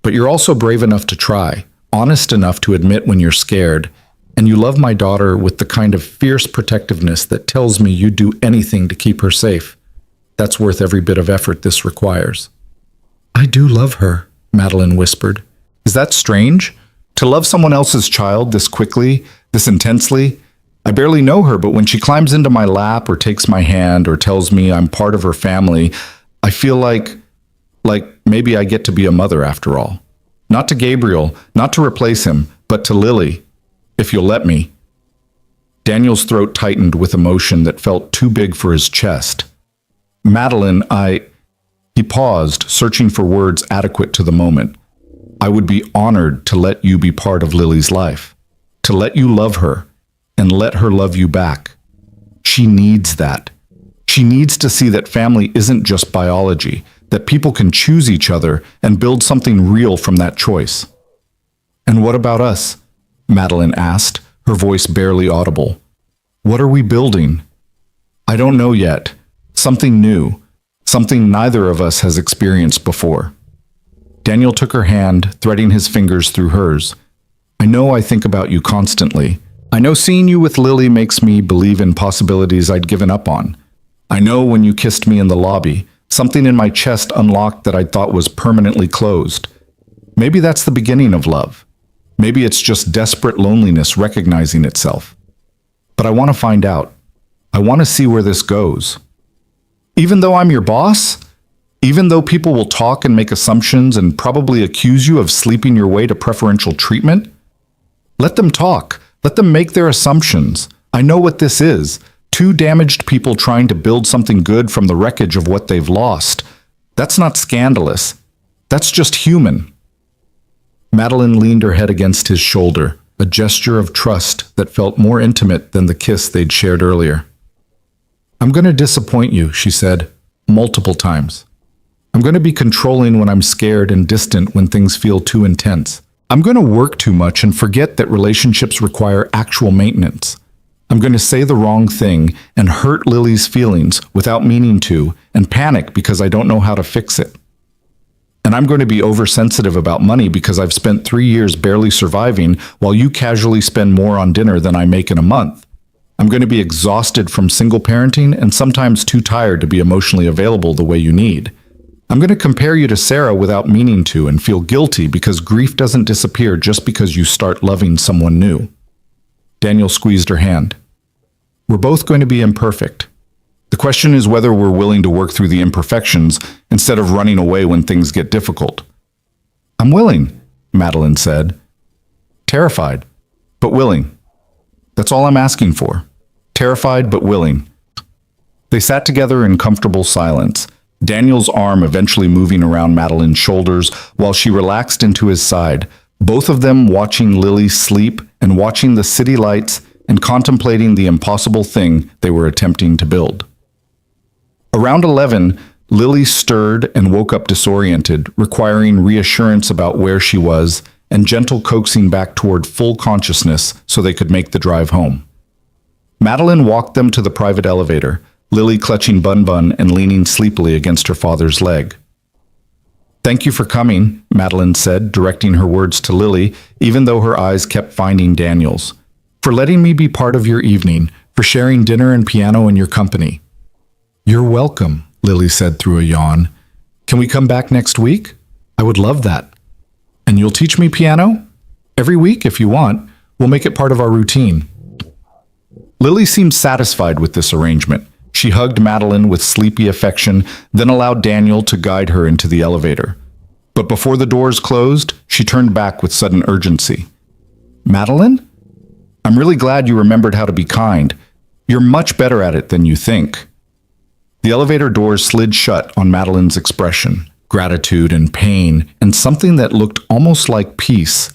But you're also brave enough to try, honest enough to admit when you're scared, and you love my daughter with the kind of fierce protectiveness that tells me you'd do anything to keep her safe. That's worth every bit of effort this requires. I do love her, Madeline whispered. Is that strange? To love someone else's child this quickly, this intensely? I barely know her, but when she climbs into my lap or takes my hand or tells me I'm part of her family, I feel like maybe I get to be a mother after all. Not to Gabriel, not to replace him, but to Lily, if you'll let me. Daniel's throat tightened with emotion that felt too big for his chest. Madeline, He paused, searching for words adequate to the moment. I would be honored to let you be part of Lily's life, to let you love her, and let her love you back. She needs that. She needs to see that family isn't just biology, that people can choose each other and build something real from that choice. And what about us? Madeline asked, her voice barely audible. What are we building? I don't know yet. Something new. Something neither of us has experienced before. Daniel took her hand, threading his fingers through hers. I know I think about you constantly. I know seeing you with Lily makes me believe in possibilities I'd given up on. I know when you kissed me in the lobby, something in my chest unlocked that I thought was permanently closed. Maybe that's the beginning of love. Maybe it's just desperate loneliness recognizing itself. But I want to find out. I want to see where this goes. Even though I'm your boss? Even though people will talk and make assumptions and probably accuse you of sleeping your way to preferential treatment? Let them talk. Let them make their assumptions. I know what this is. Two damaged people trying to build something good from the wreckage of what they've lost. That's not scandalous. That's just human. Madeline leaned her head against his shoulder, a gesture of trust that felt more intimate than the kiss they'd shared earlier. I'm going to disappoint you, she said, multiple times. I'm going to be controlling when I'm scared and distant when things feel too intense. I'm going to work too much and forget that relationships require actual maintenance. I'm going to say the wrong thing and hurt Lily's feelings without meaning to and panic because I don't know how to fix it. And I'm going to be oversensitive about money because I've spent 3 years barely surviving while you casually spend more on dinner than I make in a month. I'm going to be exhausted from single parenting and sometimes too tired to be emotionally available the way you need. I'm going to compare you to Sarah without meaning to and feel guilty because grief doesn't disappear just because you start loving someone new. Daniel squeezed her hand. We're both going to be imperfect. The question is whether we're willing to work through the imperfections instead of running away when things get difficult. I'm willing, Madeline said. Terrified, but willing. That's all I'm asking for. Terrified, but willing. They sat together in comfortable silence, Daniel's arm eventually moving around Madeline's shoulders while she relaxed into his side, both of them watching Lily sleep and watching the city lights and contemplating the impossible thing they were attempting to build. Around 11, Lily stirred and woke up disoriented, requiring reassurance about where she was and gentle coaxing back toward full consciousness so they could make the drive home. Madeline walked them to the private elevator, Lily clutching Bun Bun and leaning sleepily against her father's leg. Thank you for coming, Madeline said, directing her words to Lily, even though her eyes kept finding Daniel's. for letting me be part of your evening, for sharing dinner and piano in your company. You're welcome, Lily said through a yawn. Can we come back next week? I would love that. And you'll teach me piano? Every week, if you want. We'll make it part of our routine. Lily seemed satisfied with this arrangement. She hugged Madeline with sleepy affection, then allowed Daniel to guide her into the elevator. But before the doors closed, she turned back with sudden urgency. Madeline? I'm really glad you remembered how to be kind. You're much better at it than you think. The elevator doors slid shut on Madeline's expression, gratitude and pain, and something that looked almost like peace,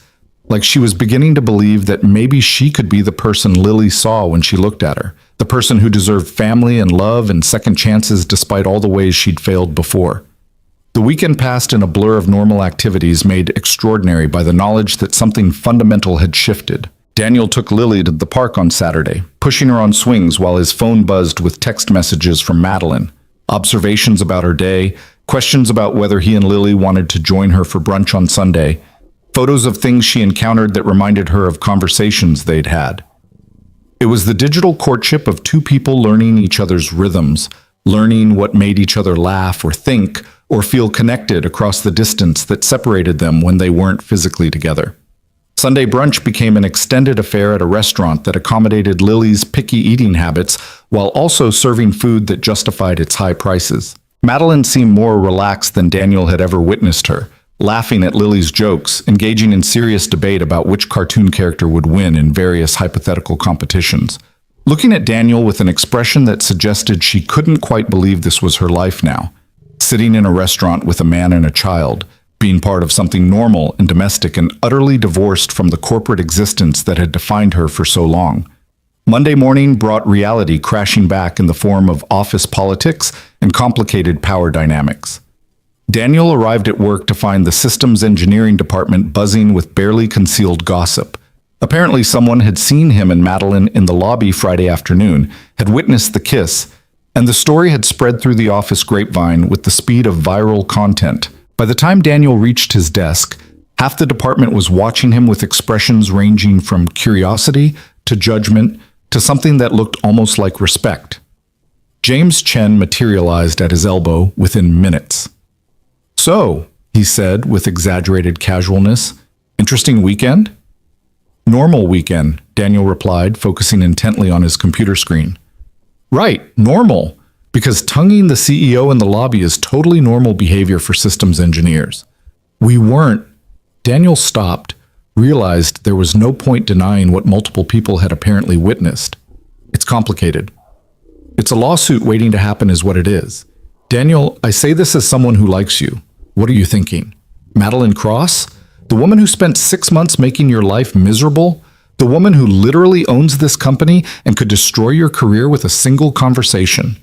like she was beginning to believe that maybe she could be the person Lily saw when she looked at her, the person who deserved family and love and second chances despite all the ways she'd failed before. The weekend passed in a blur of normal activities made extraordinary by the knowledge that something fundamental had shifted. Daniel took Lily to the park on Saturday, pushing her on swings while his phone buzzed with text messages from Madeline, observations about her day, questions about whether he and Lily wanted to join her for brunch on Sunday, photos of things she encountered that reminded her of conversations they'd had. It was the digital courtship of two people learning each other's rhythms, learning what made each other laugh or think or feel connected across the distance that separated them when they weren't physically together. Sunday brunch became an extended affair at a restaurant that accommodated Lily's picky eating habits while also serving food that justified its high prices. Madeline seemed more relaxed than Daniel had ever witnessed her, laughing at Lily's jokes, engaging in serious debate about which cartoon character would win in various hypothetical competitions. Looking at Daniel with an expression that suggested she couldn't quite believe this was her life now, sitting in a restaurant with a man and a child, being part of something normal and domestic and utterly divorced from the corporate existence that had defined her for so long. Monday morning brought reality crashing back in the form of office politics and complicated power dynamics. Daniel arrived at work to find the systems engineering department buzzing with barely concealed gossip. Apparently someone had seen him and Madeline in the lobby Friday afternoon, had witnessed the kiss, and the story had spread through the office grapevine with the speed of viral content. By the time Daniel reached his desk, half the department was watching him with expressions ranging from curiosity to judgment to something that looked almost like respect. James Chen materialized at his elbow within minutes. "So," he said with exaggerated casualness, "interesting weekend?" "Normal weekend," Daniel replied, focusing intently on his computer screen. "Right, normal. Because tonguing the CEO in the lobby is totally normal behavior for systems engineers. We weren't." Daniel stopped, realized there was no point denying what multiple people had apparently witnessed. It's complicated. It's a lawsuit waiting to happen is what it is. Daniel, I say this as someone who likes you. What are you thinking? Madeline Cross? The woman who spent 6 months making your life miserable? The woman who literally owns this company and could destroy your career with a single conversation?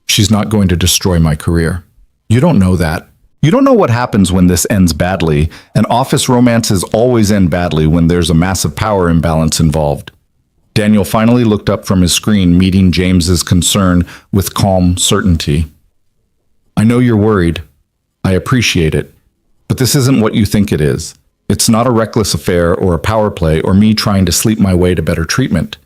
She's not going to destroy my career. You don't know that. You don't know what happens when this ends badly, and office romances always end badly when there's a massive power imbalance involved. Daniel finally looked up from his screen, meeting James's concern with calm certainty. I know you're worried. I appreciate it. But this isn't what you think it is. It's not a reckless affair or a power play or me trying to sleep my way to better treatment.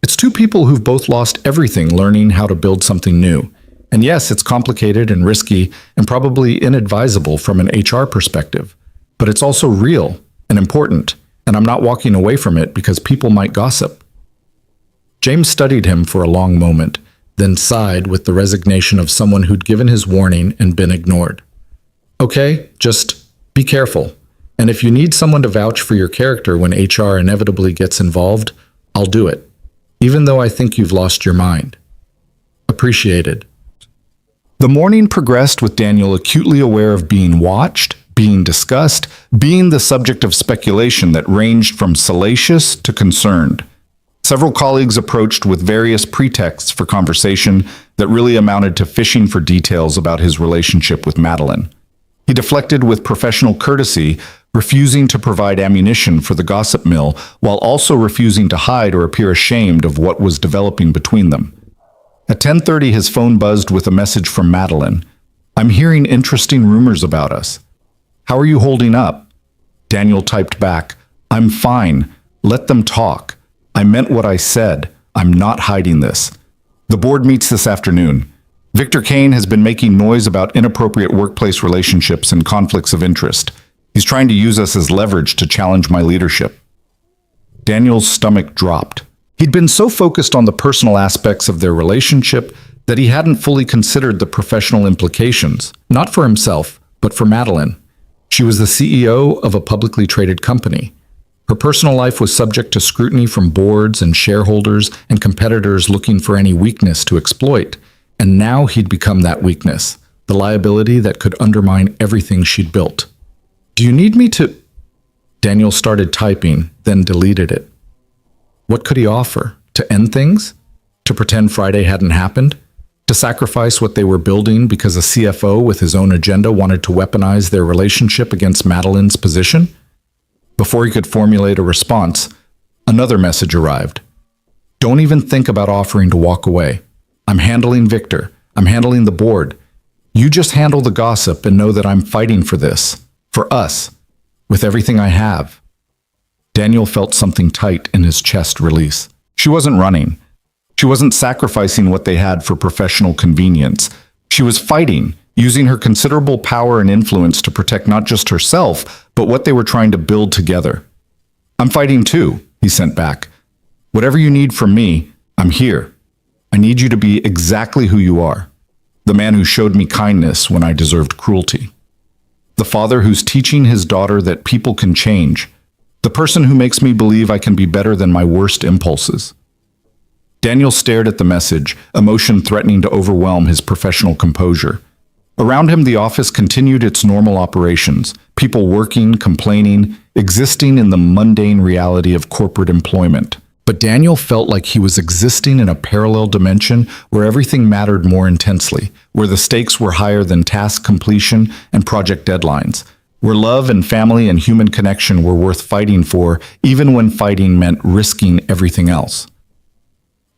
It's two people who've both lost everything learning how to build something new. And yes, it's complicated and risky and probably inadvisable from an HR perspective, but it's also real and important, and I'm not walking away from it because people might gossip. James studied him for a long moment, then sighed with the resignation of someone who'd given his warning and been ignored. Okay, just be careful. And if you need someone to vouch for your character when HR inevitably gets involved, I'll do it, even though I think you've lost your mind. Appreciated. The morning progressed with Daniel acutely aware of being watched, being discussed, being the subject of speculation that ranged from salacious to concerned. Several colleagues approached with various pretexts for conversation that really amounted to fishing for details about his relationship with Madeline. He deflected with professional courtesy, refusing to provide ammunition for the gossip mill, while also refusing to hide or appear ashamed of what was developing between them. At 10:30, his phone buzzed with a message from Madeline. I'm hearing interesting rumors about us. How are you holding up? Daniel typed back, I'm fine. Let them talk. I meant what I said. I'm not hiding this. The board meets this afternoon. Victor Kane has been making noise about inappropriate workplace relationships and conflicts of interest. He's trying to use us as leverage to challenge my leadership. Daniel's stomach dropped. He'd been so focused on the personal aspects of their relationship that he hadn't fully considered the professional implications, not for himself, but for Madeline. She was the CEO of a publicly traded company. Her personal life was subject to scrutiny from boards and shareholders and competitors looking for any weakness to exploit. And now he'd become that weakness, the liability that could undermine everything she'd built. Do you need me to? Daniel started typing, then deleted it. What could he offer? To end things? To pretend Friday hadn't happened? To sacrifice what they were building because a CFO with his own agenda wanted to weaponize their relationship against Madeline's position? Before he could formulate a response, another message arrived. Don't even think about offering to walk away. I'm handling Victor. I'm handling the board. You just handle the gossip and know that I'm fighting for this. For us. With everything I have. Daniel felt something tight in his chest release. She wasn't running. She wasn't sacrificing what they had for professional convenience. She was fighting, using her considerable power and influence to protect not just herself, but what they were trying to build together. I'm fighting too, he sent back. Whatever you need from me, I'm here. I need you to be exactly who you are. The man who showed me kindness when I deserved cruelty. The father who's teaching his daughter that people can change. The person who makes me believe I can be better than my worst impulses. Daniel stared at the message, emotion threatening to overwhelm his professional composure. Around him, the office continued its normal operations, people working, complaining, existing in the mundane reality of corporate employment. But Daniel felt like he was existing in a parallel dimension where everything mattered more intensely, where the stakes were higher than task completion and project deadlines, where love and family and human connection were worth fighting for, even when fighting meant risking everything else.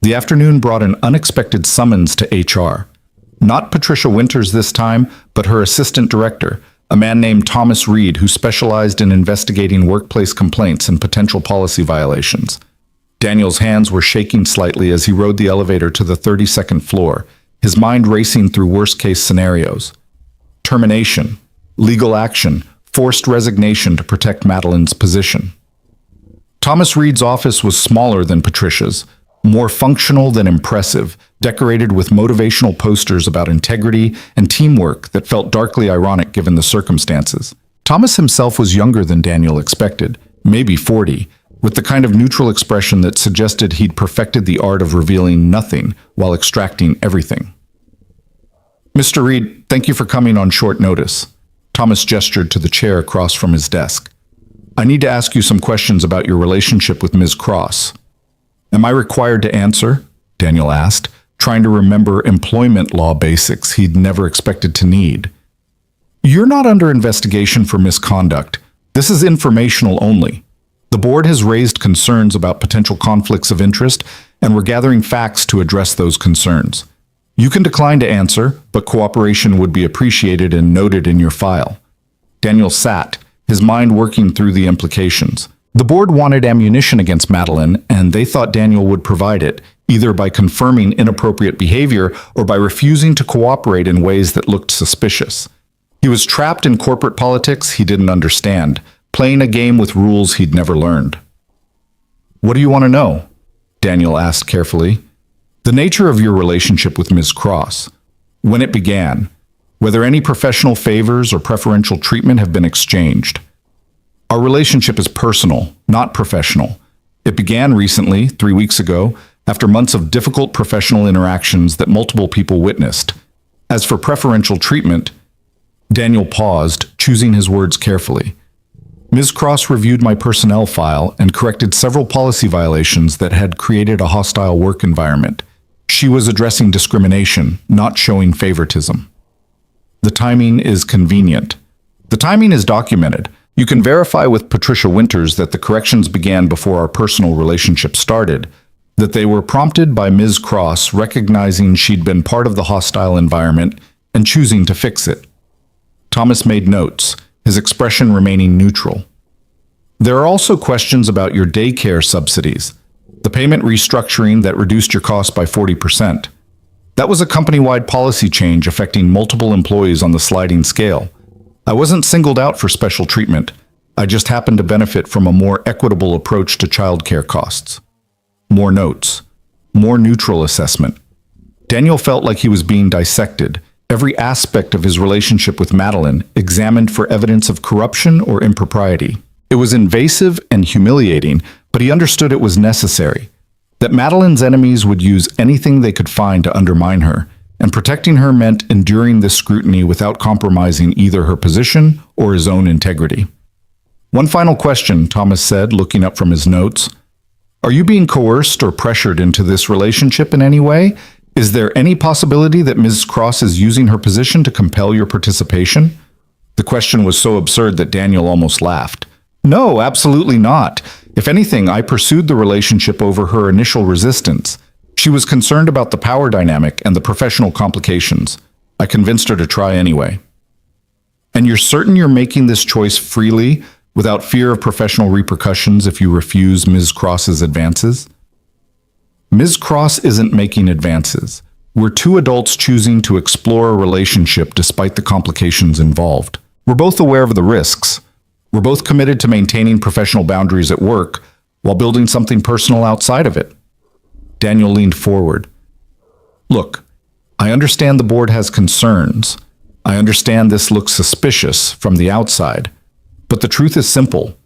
The afternoon brought an unexpected summons to HR. Not Patricia Winters this time, but her assistant director, a man named Thomas Reed who specialized in investigating workplace complaints and potential policy violations. Daniel's hands were shaking slightly as he rode the elevator to the 32nd floor, his mind racing through worst-case scenarios. Termination, legal action, forced resignation to protect Madeline's position. Thomas Reed's office was smaller than Patricia's, more functional than impressive, decorated with motivational posters about integrity and teamwork that felt darkly ironic given the circumstances. Thomas himself was younger than Daniel expected, maybe 40, with the kind of neutral expression that suggested he'd perfected the art of revealing nothing while extracting everything. Mr. Reed, thank you for coming on short notice. Thomas gestured to the chair across from his desk. I need to ask you some questions about your relationship with Ms. Cross. Am I required to answer? Daniel asked, trying to remember employment law basics he'd never expected to need. You're not under investigation for misconduct. This is informational only. The board has raised concerns about potential conflicts of interest, and we're gathering facts to address those concerns. You can decline to answer, but cooperation would be appreciated and noted in your file. Daniel sat, his mind working through the implications. The board wanted ammunition against Madeline, and they thought Daniel would provide it, either by confirming inappropriate behavior or by refusing to cooperate in ways that looked suspicious. He was trapped in corporate politics he didn't understand, playing a game with rules he'd never learned. What do you want to know? Daniel asked carefully. The nature of your relationship with Ms. Cross, when it began, whether any professional favors or preferential treatment have been exchanged. Our relationship is personal, not professional. It began recently, 3 weeks ago, after months of difficult professional interactions that multiple people witnessed. As for preferential treatment, Daniel paused, choosing his words carefully. Ms. Cross reviewed my personnel file and corrected several policy violations that had created a hostile work environment. She was addressing discrimination, not showing favoritism. The timing is convenient. The timing is documented. You can verify with Patricia Winters that the corrections began before our personal relationship started, that they were prompted by Ms. Cross recognizing she'd been part of the hostile environment and choosing to fix it. Thomas made notes, his expression remaining neutral. There are also questions about your daycare subsidies. The payment restructuring that reduced your cost by 40%. That was a company-wide policy change affecting multiple employees on the sliding scale. I wasn't singled out for special treatment. I just happened to benefit from a more equitable approach to childcare costs. More notes. More neutral assessment. Daniel felt like he was being dissected. Every aspect of his relationship with Madeline examined for evidence of corruption or impropriety. It was invasive and humiliating, but he understood it was necessary. That Madeline's enemies would use anything they could find to undermine her, and protecting her meant enduring this scrutiny without compromising either her position or his own integrity. One final question, Thomas said, looking up from his notes. Are you being coerced or pressured into this relationship in any way? Is there any possibility that Ms. Cross is using her position to compel your participation? The question was so absurd that Daniel almost laughed. No, absolutely not. If anything, I pursued the relationship over her initial resistance. She was concerned about the power dynamic and the professional complications. I convinced her to try anyway. And you're certain you're making this choice freely, without fear of professional repercussions if you refuse Ms. Cross's advances? Ms. Cross isn't making advances. We're two adults choosing to explore a relationship despite the complications involved. We're both aware of the risks. We're both committed to maintaining professional boundaries at work while building something personal outside of it. Daniel leaned forward. Look, I understand the board has concerns. I understand this looks suspicious from the outside. But the truth is simple.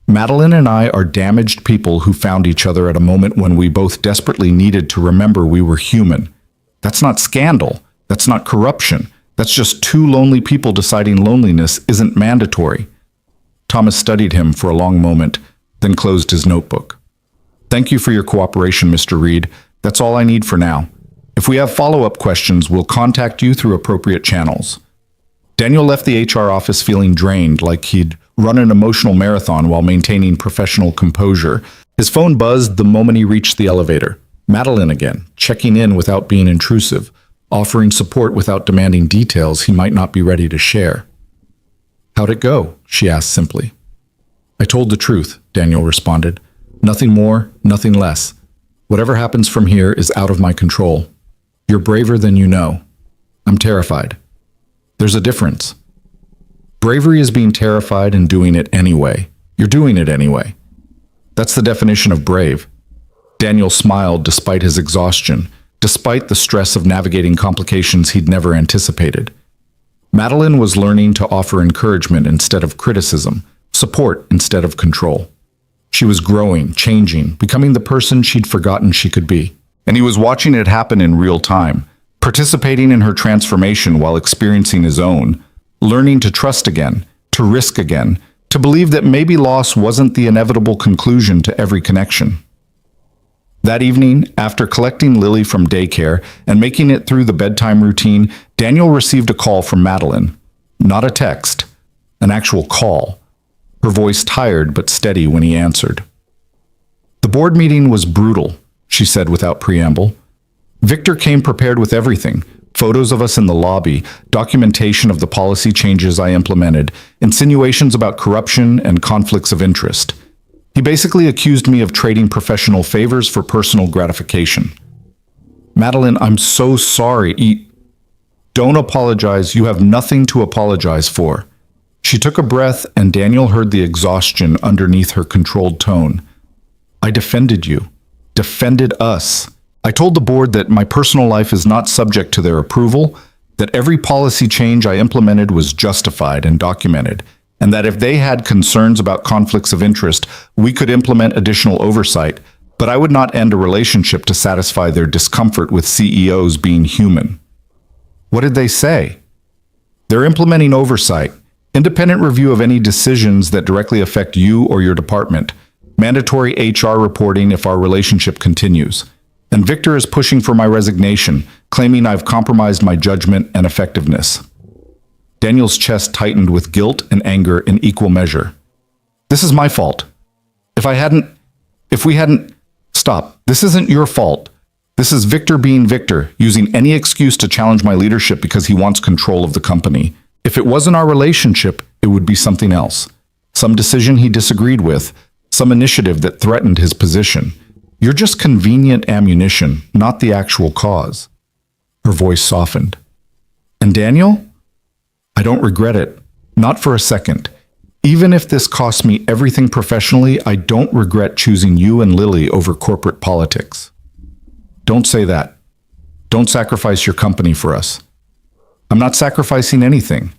Madeline and I are damaged people who found each other at a moment when we both desperately needed to remember we were human. That's not scandal. That's not corruption. That's just two lonely people deciding loneliness isn't mandatory. Thomas studied him for a long moment, then closed his notebook. Thank you for your cooperation, Mr. Reed. That's all I need for now. If we have follow-up questions, we'll contact you through appropriate channels. Daniel left the HR office feeling drained, like he'd run an emotional marathon while maintaining professional composure. His phone buzzed the moment he reached the elevator. Madeline again, checking in without being intrusive, offering support without demanding details he might not be ready to share. How'd it go? She asked simply. I told the truth, Daniel responded. Nothing more, nothing less. Whatever happens from here is out of my control. You're braver than you know. I'm terrified. There's a difference. Bravery is being terrified and doing it anyway. You're doing it anyway. That's the definition of brave. Daniel smiled despite his exhaustion, despite the stress of navigating complications he'd never anticipated. Madeline was learning to offer encouragement instead of criticism, support instead of control. She was growing, changing, becoming the person she'd forgotten she could be. And he was watching it happen in real time, participating in her transformation while experiencing his own, learning to trust again, to risk again, to believe that maybe loss wasn't the inevitable conclusion to every connection. That evening, after collecting Lily from daycare and making it through the bedtime routine, Daniel received a call from Madeline. Not a text, an actual call. Her voice tired but steady when he answered. The board meeting was brutal, she said without preamble. Victor came prepared with everything. Photos of us in the lobby, documentation of the policy changes I implemented, insinuations about corruption and conflicts of interest. He basically accused me of trading professional favors for personal gratification. Madeline, I'm so sorry. Don't apologize. You have nothing to apologize for. She took a breath, and Daniel heard the exhaustion underneath her controlled tone. I defended you. Defended us. I told the board that my personal life is not subject to their approval, that every policy change I implemented was justified and documented, and that if they had concerns about conflicts of interest, we could implement additional oversight, but I would not end a relationship to satisfy their discomfort with CEOs being human. What did they say? They're implementing oversight, independent review of any decisions that directly affect you or your department, mandatory HR reporting if our relationship continues. And Victor is pushing for my resignation, claiming I've compromised my judgment and effectiveness. Daniel's chest tightened with guilt and anger in equal measure. This is my fault. If we hadn't, stop. This isn't your fault. This is Victor being Victor, using any excuse to challenge my leadership because he wants control of the company. If it wasn't our relationship, it would be something else. Some decision he disagreed with, some initiative that threatened his position. You're just convenient ammunition, not the actual cause. Her voice softened. And Daniel? I don't regret it. Not for a second. Even if this costs me everything professionally, I don't regret choosing you and Lily over corporate politics. Don't say that. Don't sacrifice your company for us. I'm not sacrificing anything.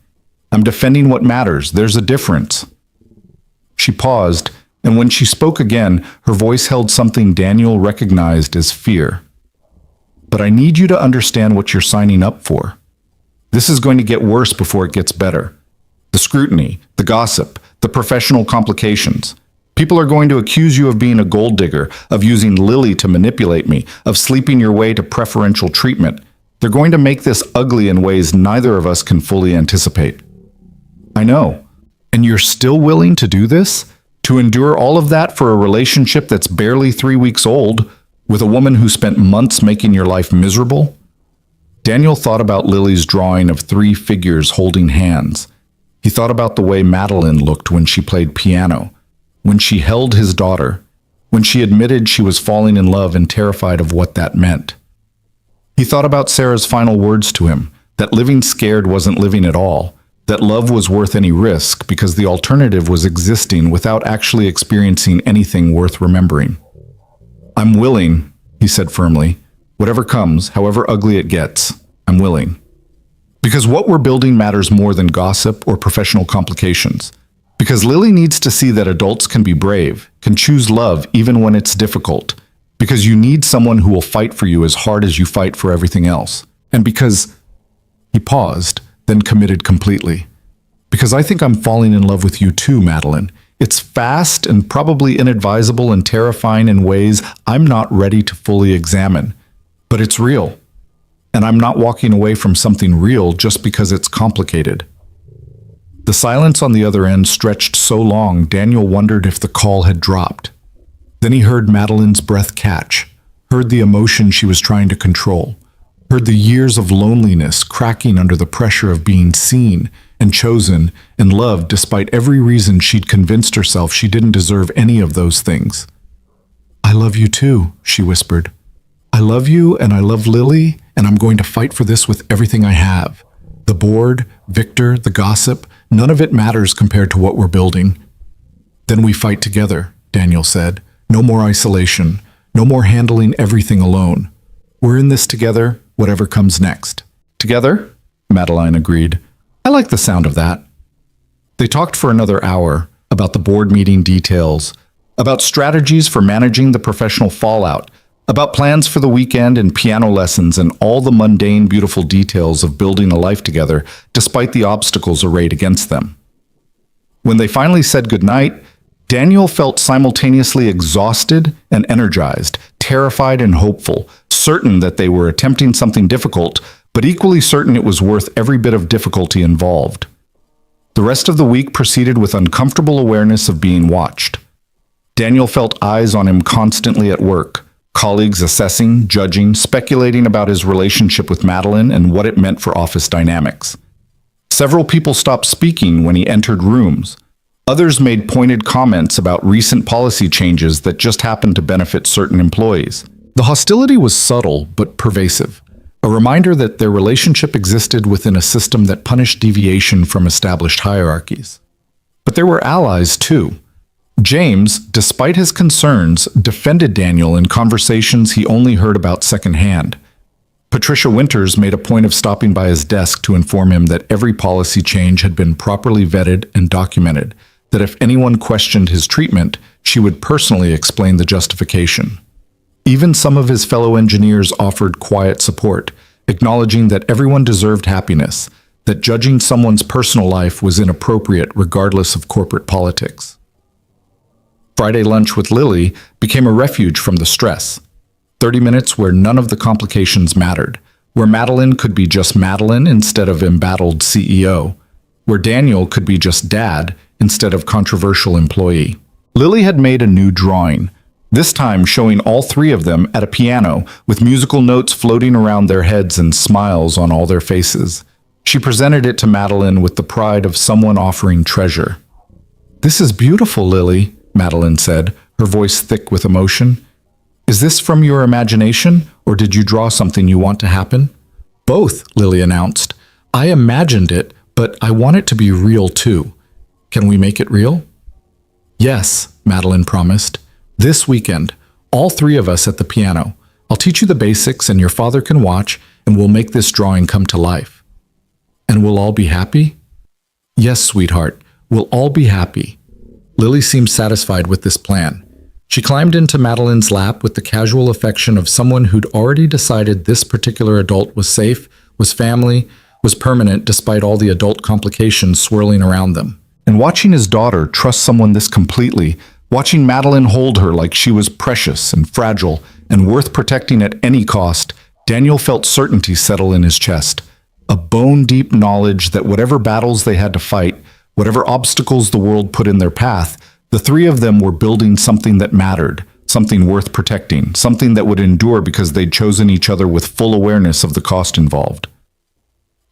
I'm defending what matters. There's a difference. She paused, and when she spoke again, her voice held something Daniel recognized as fear. But I need you to understand what you're signing up for. This is going to get worse before it gets better. The scrutiny, the gossip, the professional complications. People are going to accuse you of being a gold digger, of using Lily to manipulate me, of sleeping your way to preferential treatment. They're going to make this ugly in ways neither of us can fully anticipate. I know. And you're still willing to do this? To endure all of that for a relationship that's barely 3 weeks old, with a woman who spent months making your life miserable? Daniel thought about Lily's drawing of 3 figures holding hands. He thought about the way Madeline looked when she played piano, when she held his daughter, when she admitted she was falling in love and terrified of what that meant. He thought about Sarah's final words to him, that living scared wasn't living at all, that love was worth any risk because the alternative was existing without actually experiencing anything worth remembering. I'm willing, he said firmly. Whatever comes, however ugly it gets, I'm willing. Because what we're building matters more than gossip or professional complications. Because Lily needs to see that adults can be brave, can choose love even when it's difficult. Because you need someone who will fight for you as hard as you fight for everything else. And because... He paused, then committed completely. Because I think I'm falling in love with you too, Madeline. It's fast and probably inadvisable and terrifying in ways I'm not ready to fully examine. But it's real. And I'm not walking away from something real just because it's complicated. The silence on the other end stretched so long, Daniel wondered if the call had dropped. Then he heard Madeline's breath catch, heard the emotion she was trying to control, heard the years of loneliness cracking under the pressure of being seen and chosen and loved despite every reason she'd convinced herself she didn't deserve any of those things. I love you too, she whispered. I love you and I love Lily, and I'm going to fight for this with everything I have. The board, Victor, the gossip, none of it matters compared to what we're building. Then we fight together, Daniel said. No more isolation. No more handling everything alone. We're in this together, whatever comes next. Together? Madeline agreed. I like the sound of that. They talked for another hour about the board meeting details, about strategies for managing the professional fallout, about plans for the weekend and piano lessons and all the mundane, beautiful details of building a life together despite the obstacles arrayed against them. When they finally said goodnight, Daniel felt simultaneously exhausted and energized, terrified and hopeful, certain that they were attempting something difficult, but equally certain it was worth every bit of difficulty involved. The rest of the week proceeded with uncomfortable awareness of being watched. Daniel felt eyes on him constantly at work, colleagues assessing, judging, speculating about his relationship with Madeline and what it meant for office dynamics. Several people stopped speaking when he entered rooms. Others made pointed comments about recent policy changes that just happened to benefit certain employees. The hostility was subtle but pervasive, a reminder that their relationship existed within a system that punished deviation from established hierarchies. But there were allies too. James, despite his concerns, defended Daniel in conversations he only heard about secondhand. Patricia Winters made a point of stopping by his desk to inform him that every policy change had been properly vetted and documented, that if anyone questioned his treatment, she would personally explain the justification. Even some of his fellow engineers offered quiet support, acknowledging that everyone deserved happiness, that judging someone's personal life was inappropriate regardless of corporate politics. Friday lunch with Lily became a refuge from the stress. 30 minutes where none of the complications mattered, where Madeline could be just Madeline instead of embattled CEO, where Daniel could be just dad instead of controversial employee. Lily had made a new drawing, this time showing all 3 of them at a piano with musical notes floating around their heads and smiles on all their faces. She presented it to Madeline with the pride of someone offering treasure. "This is beautiful, Lily," Madeline said, her voice thick with emotion. Is this from your imagination, or did you draw something you want to happen? Both, Lily announced. I imagined it, but I want it to be real too. Can we make it real? Yes, Madeline promised. This weekend, all three of us at the piano. I'll teach you the basics and your father can watch, and we'll make this drawing come to life. And we'll all be happy? Yes, sweetheart, we'll all be happy. Lily seemed satisfied with this plan. She climbed into Madeline's lap with the casual affection of someone who'd already decided this particular adult was safe, was family, was permanent despite all the adult complications swirling around them. And watching his daughter trust someone this completely, watching Madeline hold her like she was precious and fragile and worth protecting at any cost, Daniel felt certainty settle in his chest. A bone-deep knowledge that whatever battles they had to fight, whatever obstacles the world put in their path, the three of them were building something that mattered, something worth protecting, something that would endure because they'd chosen each other with full awareness of the cost involved.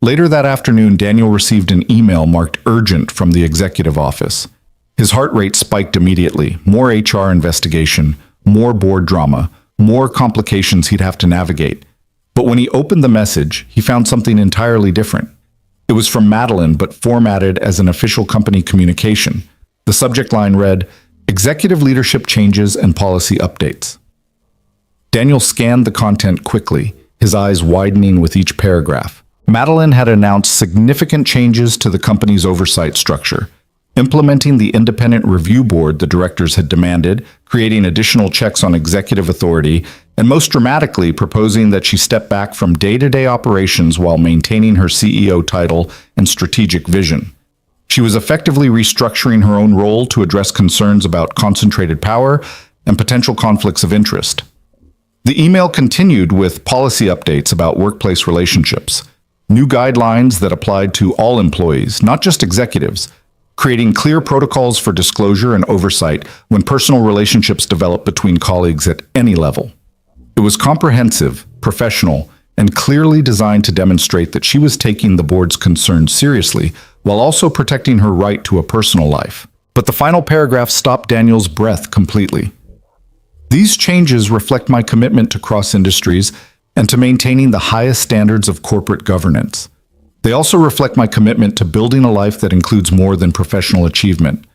Later that afternoon, Daniel received an email marked urgent from the executive office. His heart rate spiked immediately. More HR investigation, more board drama, more complications he'd have to navigate. But when he opened the message, he found something entirely different. It was from Madeline, but formatted as an official company communication. The subject line read, Executive Leadership Changes and Policy Updates. Daniel scanned the content quickly, his eyes widening with each paragraph. Madeline had announced significant changes to the company's oversight structure, implementing the independent review board the directors had demanded, creating additional checks on executive authority, and most dramatically proposing that she step back from day-to-day operations while maintaining her CEO title and strategic vision. She was effectively restructuring her own role to address concerns about concentrated power and potential conflicts of interest. The email continued with policy updates about workplace relationships, new guidelines that applied to all employees, not just executives, creating clear protocols for disclosure and oversight when personal relationships develop between colleagues at any level. It was comprehensive, professional, and clearly designed to demonstrate that she was taking the board's concerns seriously while also protecting her right to a personal life. But the final paragraph stopped Daniel's breath completely. These changes reflect my commitment to cross industries and to maintaining the highest standards of corporate governance. They also reflect my commitment to building a life that includes more than professional achievement.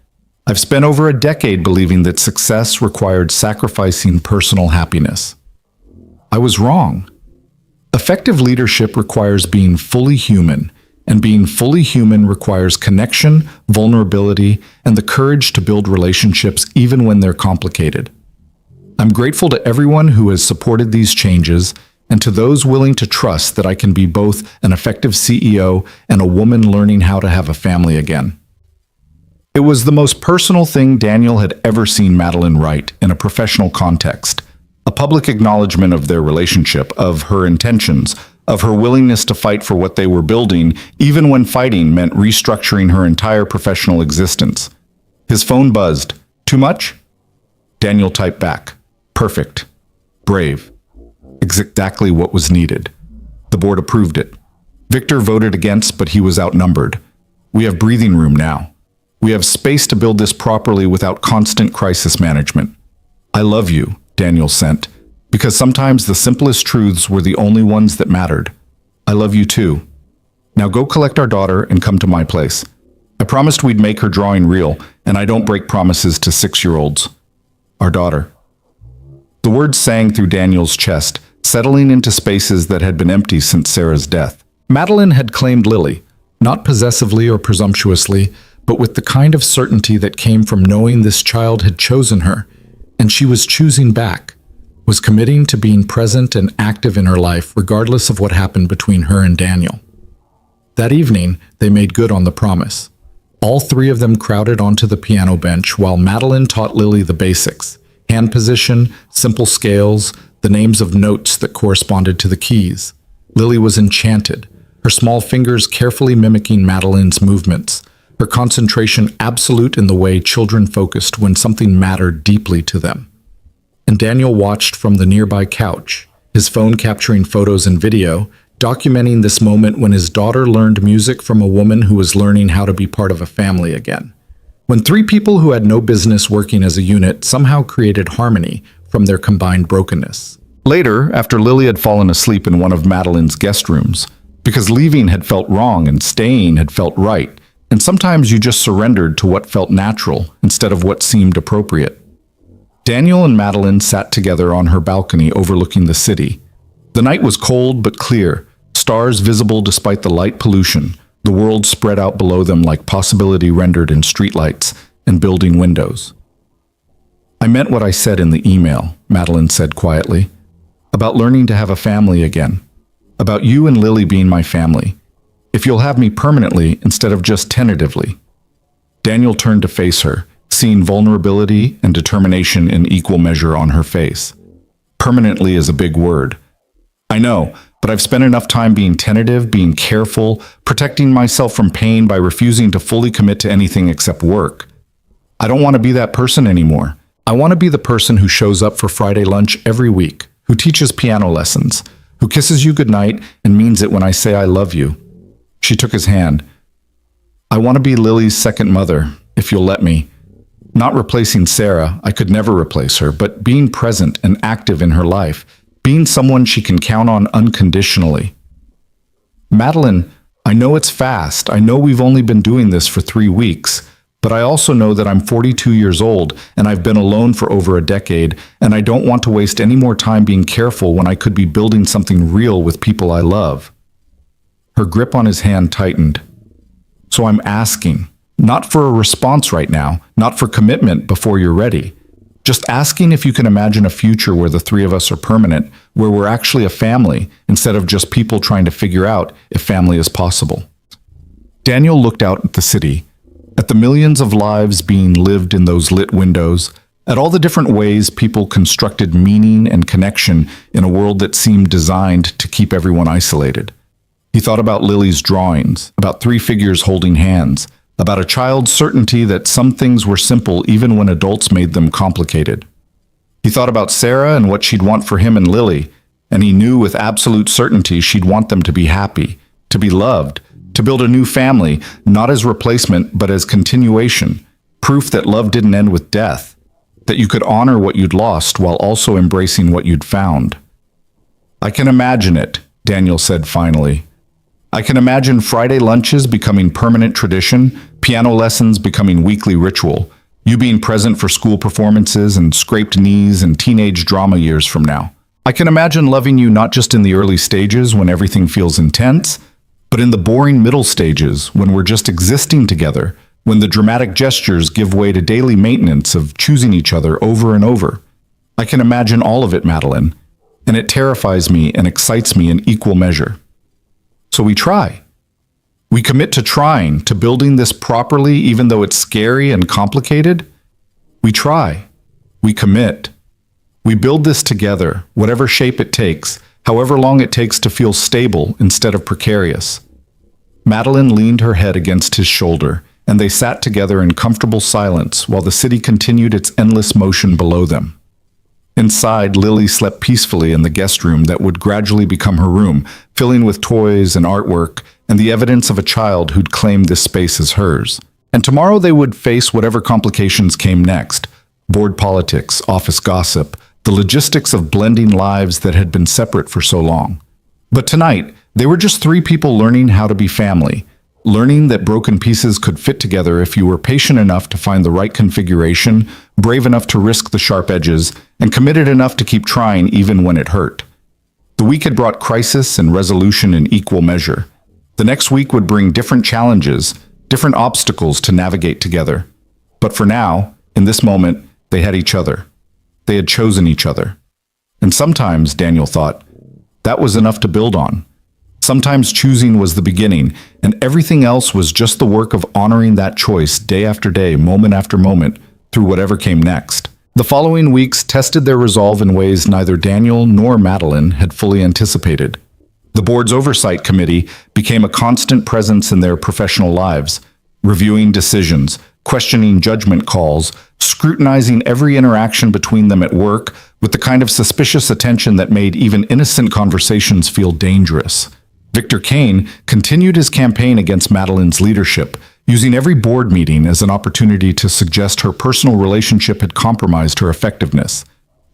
I've spent over a decade believing that success required sacrificing personal happiness. I was wrong. Effective leadership requires being fully human, and being fully human requires connection, vulnerability, and the courage to build relationships even when they're complicated. I'm grateful to everyone who has supported these changes and to those willing to trust that I can be both an effective CEO and a woman learning how to have a family again. It was the most personal thing Daniel had ever seen Madeline write in a professional context, a public acknowledgement of their relationship, of her intentions, of her willingness to fight for what they were building, even when fighting meant restructuring her entire professional existence. His phone buzzed. Too much? Daniel typed back. Perfect. Brave. Exactly what was needed. The board approved it. Victor voted against, but he was outnumbered. We have breathing room now. We have space to build this properly without constant crisis management. I love you, Daniel sent, because sometimes the simplest truths were the only ones that mattered. I love you too. Now go collect our daughter and come to my place. I promised we'd make her drawing real, and I don't break promises to 6-year-olds. Our daughter. The words sang through Daniel's chest, settling into spaces that had been empty since Sarah's death. Madeline had claimed Lily, not possessively or presumptuously, but with the kind of certainty that came from knowing this child had chosen her, and she was choosing back, was committing to being present and active in her life regardless of what happened between her and Daniel. That evening, they made good on the promise. All three of them crowded onto the piano bench while Madeline taught Lily the basics: hand position, simple scales, the names of notes that corresponded to the keys. Lily was enchanted, her small fingers carefully mimicking Madeline's movements, her concentration absolute in the way children focused when something mattered deeply to them. And Daniel watched from the nearby couch, his phone capturing photos and video, documenting this moment when his daughter learned music from a woman who was learning how to be part of a family again. When three people who had no business working as a unit somehow created harmony, from their combined brokenness. Later, after Lily had fallen asleep in one of Madeline's guest rooms, because leaving had felt wrong and staying had felt right, and sometimes you just surrendered to what felt natural instead of what seemed appropriate. Daniel and Madeline sat together on her balcony overlooking the city. The night was cold but clear, stars visible despite the light pollution, the world spread out below them like possibility rendered in streetlights and building windows. "I meant what I said in the email," Madeline said quietly. "About learning to have a family again. About you and Lily being my family. If you'll have me permanently instead of just tentatively." Daniel turned to face her, seeing vulnerability and determination in equal measure on her face. Permanently is a big word. "I know, but I've spent enough time being tentative, being careful, protecting myself from pain by refusing to fully commit to anything except work. I don't want to be that person anymore. I want to be the person who shows up for Friday lunch every week, who teaches piano lessons, who kisses you goodnight and means it when I say I love you." She took his hand. "I want to be Lily's second mother, if you'll let me. Not replacing Sarah, I could never replace her, but being present and active in her life, being someone she can count on unconditionally." "Madeline, I know it's fast. I know we've only been doing this for 3 weeks. But I also know that I'm 42 years old and I've been alone for over a decade, and I don't want to waste any more time being careful when I could be building something real with people I love." Her grip on his hand tightened. "So I'm asking, not for a response right now, not for commitment before you're ready. Just asking if you can imagine a future where the three of us are permanent, where we're actually a family instead of just people trying to figure out if family is possible." Daniel looked out at the city, at the millions of lives being lived in those lit windows, at all the different ways people constructed meaning and connection in a world that seemed designed to keep everyone isolated. He thought about Lily's drawings, about 3 figures holding hands, about a child's certainty that some things were simple even when adults made them complicated. He thought about Sarah and what she'd want for him and Lily, and he knew with absolute certainty she'd want them to be happy, to be loved, to build a new family, not as replacement, but as continuation, proof that love didn't end with death, that you could honor what you'd lost while also embracing what you'd found. "I can imagine it," Daniel said finally. "I can imagine Friday lunches becoming permanent tradition, piano lessons becoming weekly ritual, you being present for school performances and scraped knees and teenage drama years from now. I can imagine loving you not just in the early stages when everything feels intense, but in the boring middle stages, when we're just existing together, when the dramatic gestures give way to daily maintenance of choosing each other over and over. I can imagine all of it, Madeline, and it terrifies me and excites me in equal measure. So we try. We commit to trying, to building this properly, even though it's scary and complicated. We try. We commit. We build this together, whatever shape it takes, however long it takes to feel stable instead of precarious." Madeline leaned her head against his shoulder, and they sat together in comfortable silence while the city continued its endless motion below them. Inside, Lily slept peacefully in the guest room that would gradually become her room, filling with toys and artwork and the evidence of a child who'd claimed this space as hers. And tomorrow they would face whatever complications came next: board politics, office gossip, the logistics of blending lives that had been separate for so long. But tonight, they were just 3 people learning how to be family, learning that broken pieces could fit together if you were patient enough to find the right configuration, brave enough to risk the sharp edges, and committed enough to keep trying even when it hurt. The week had brought crisis and resolution in equal measure. The next week would bring different challenges, different obstacles to navigate together. But for now, in this moment, they had each other. They had chosen each other. And sometimes, Daniel thought, that was enough to build on. Sometimes choosing was the beginning, and everything else was just the work of honoring that choice day after day, moment after moment, through whatever came next. The following weeks tested their resolve in ways neither Daniel nor Madeline had fully anticipated. The board's oversight committee became a constant presence in their professional lives, reviewing decisions, questioning judgment calls, scrutinizing every interaction between them at work with the kind of suspicious attention that made even innocent conversations feel dangerous. Victor Kane continued his campaign against Madeline's leadership, using every board meeting as an opportunity to suggest her personal relationship had compromised her effectiveness.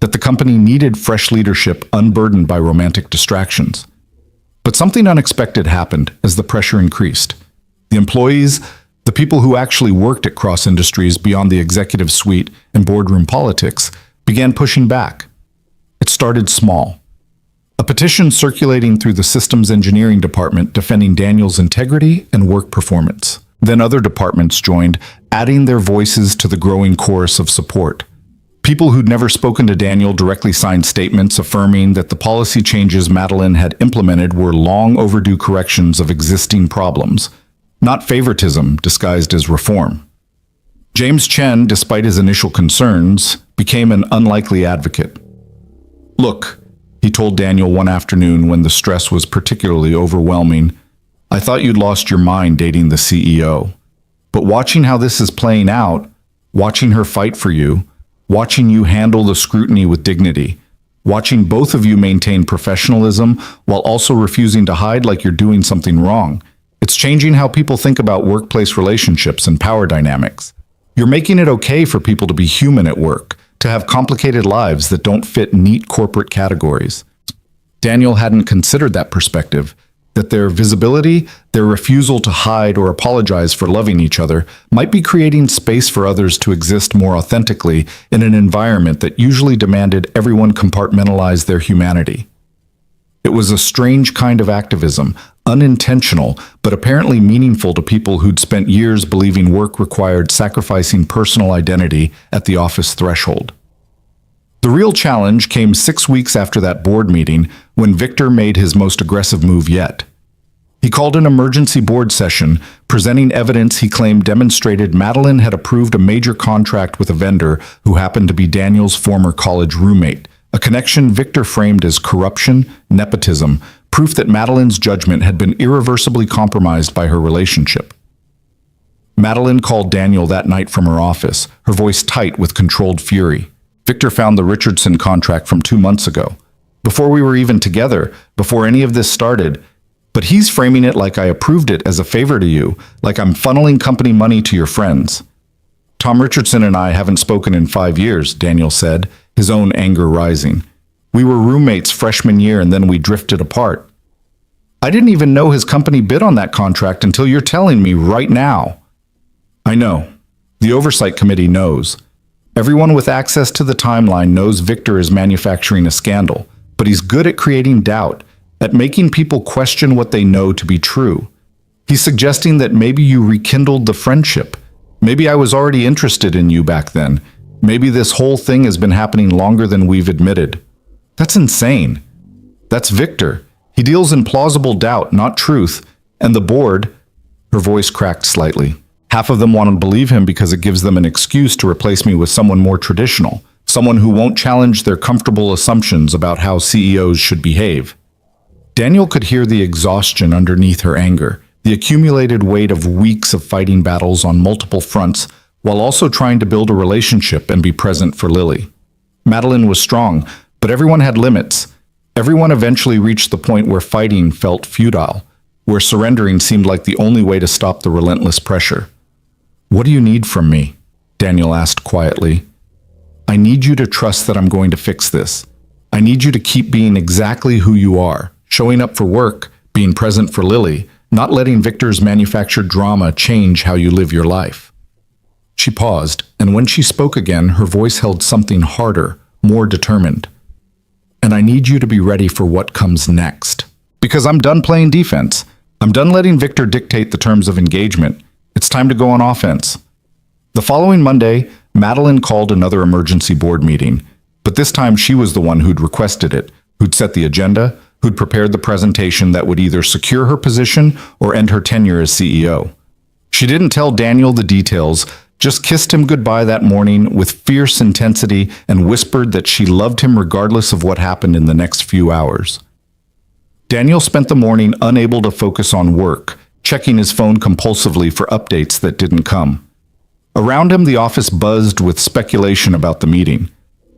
that the company needed fresh leadership unburdened by romantic distractions. But something unexpected happened as the pressure increased. The employees, the people who actually worked at Cross Industries beyond the executive suite and boardroom politics, began pushing back. It started small. A petition circulating through the systems engineering department defending Daniel's integrity and work performance. Then other departments joined, adding their voices to the growing chorus of support. People who'd never spoken to Daniel directly signed statements affirming that the policy changes Madeline had implemented were long overdue corrections of existing problems, not favoritism disguised as reform. James Chen, despite his initial concerns, became an unlikely advocate. "Look," he told Daniel one afternoon when the stress was particularly overwhelming, "I thought you'd lost your mind dating the CEO. But watching how this is playing out, watching her fight for you, watching you handle the scrutiny with dignity, watching both of you maintain professionalism while also refusing to hide like you're doing something wrong, it's changing how people think about workplace relationships and power dynamics. You're making it okay for people to be human at work, to have complicated lives that don't fit neat corporate categories." Daniel hadn't considered that perspective, that their visibility, their refusal to hide or apologize for loving each other, might be creating space for others to exist more authentically in an environment that usually demanded everyone compartmentalize their humanity. It was a strange kind of activism, unintentional, but apparently meaningful to people who'd spent years believing work required sacrificing personal identity at the office threshold. The real challenge came 6 weeks after that board meeting when Victor made his most aggressive move yet. He called an emergency board session, presenting evidence he claimed demonstrated Madeline had approved a major contract with a vendor who happened to be Daniel's former college roommate, a connection Victor framed as corruption, nepotism, proof that Madeline's judgment had been irreversibly compromised by her relationship. Madeline called Daniel that night from her office, her voice tight with controlled fury. "Victor found the Richardson contract from 2 months ago, before we were even together, before any of this started, but he's framing it like I approved it as a favor to you, like I'm funneling company money to your friends." "Tom Richardson and I haven't spoken in 5 years, Daniel said, his own anger rising. "We were roommates freshman year and then we drifted apart. I didn't even know his company bid on that contract until you're telling me right now." "I know. The Oversight Committee knows. Everyone with access to the timeline knows Victor is manufacturing a scandal, but he's good at creating doubt, at making people question what they know to be true. He's suggesting that maybe you rekindled the friendship. Maybe I was already interested in you back then. Maybe this whole thing has been happening longer than we've admitted. That's insane. That's Victor. He deals in plausible doubt, not truth. And the board," her voice cracked slightly, "half of them want to believe him because it gives them an excuse to replace me with someone more traditional, someone who won't challenge their comfortable assumptions about how CEOs should behave." Daniel could hear the exhaustion underneath her anger, the accumulated weight of weeks of fighting battles on multiple fronts, while also trying to build a relationship and be present for Lily. Madeline was strong, but everyone had limits. Everyone eventually reached the point where fighting felt futile, where surrendering seemed like the only way to stop the relentless pressure. "What do you need from me?" Daniel asked quietly. "I need you to trust that I'm going to fix this. I need you to keep being exactly who you are, showing up for work, being present for Lily, not letting Victor's manufactured drama change how you live your life." She paused, and when she spoke again, her voice held something harder, more determined. "And I need you to be ready for what comes next. Because I'm done playing defense. I'm done letting Victor dictate the terms of engagement. It's time to go on offense." The following Monday, Madeline called another emergency board meeting, but this time she was the one who'd requested it, who'd set the agenda, who'd prepared the presentation that would either secure her position or end her tenure as CEO. She didn't tell Daniel the details, just kissed him goodbye that morning with fierce intensity and whispered that she loved him regardless of what happened in the next few hours. Daniel spent the morning unable to focus on work, checking his phone compulsively for updates that didn't come. Around him, the office buzzed with speculation about the meeting.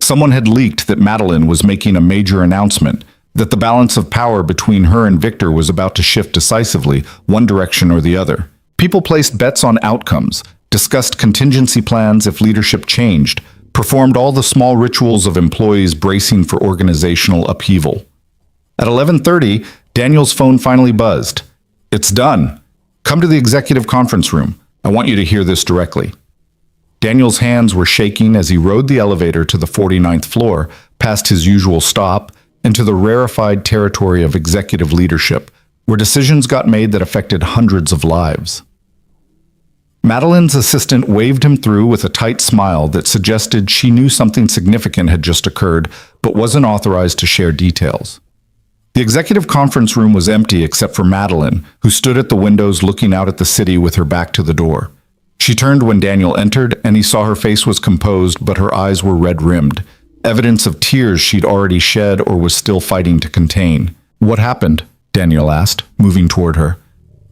Someone had leaked that Madeline was making a major announcement, that the balance of power between her and Victor was about to shift decisively, one direction or the other. People placed bets on outcomes, discussed contingency plans if leadership changed, performed all the small rituals of employees bracing for organizational upheaval. At 11:30, Daniel's phone finally buzzed. "It's done. Come to the executive conference room. I want you to hear this directly." Daniel's hands were shaking as he rode the elevator to the 49th floor, past his usual stop, into the rarefied territory of executive leadership, where decisions got made that affected hundreds of lives. Madeline's assistant waved him through with a tight smile that suggested she knew something significant had just occurred, but wasn't authorized to share details. The executive conference room was empty except for Madeline, who stood at the windows looking out at the city with her back to the door. She turned when Daniel entered, and he saw her face was composed, but her eyes were red-rimmed, evidence of tears she'd already shed or was still fighting to contain. "What happened?" Daniel asked, moving toward her.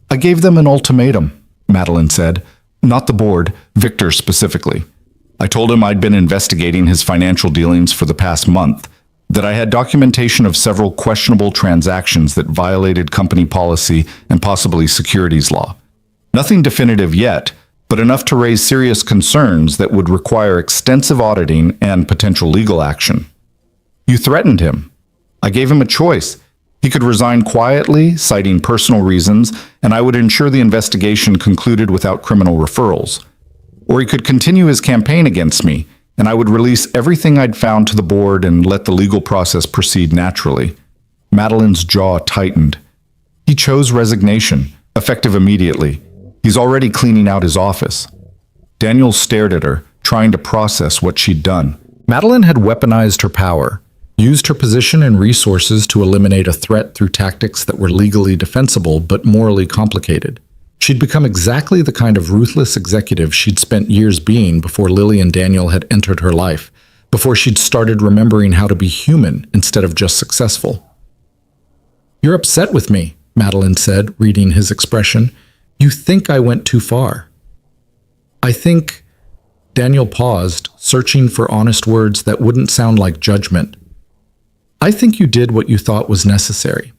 "I gave them an ultimatum," Madeline said. "Not the board, Victor specifically. I told him I'd been investigating his financial dealings for the past month, that I had documentation of several questionable transactions that violated company policy and possibly securities law. Nothing definitive yet, but enough to raise serious concerns that would require extensive auditing and potential legal action. You threatened him. I gave him a choice. He could resign quietly, citing personal reasons, and I would ensure the investigation concluded without criminal referrals. Or he could continue his campaign against me, and I would release everything I'd found to the board and let the legal process proceed naturally." Madeline's jaw tightened. "He chose resignation, effective immediately. He's already cleaning out his office." Daniel stared at her, trying to process what she'd done. Madeline had weaponized her power, used her position and resources to eliminate a threat through tactics that were legally defensible but morally complicated. She'd become exactly the kind of ruthless executive she'd spent years being before Lily and Daniel had entered her life, before she'd started remembering how to be human instead of just successful. "You're upset with me," Madeline said, reading his expression. "You think I went too far." "I think—" Daniel paused, searching for honest words that wouldn't sound like judgment. "I think you did what you thought was necessary.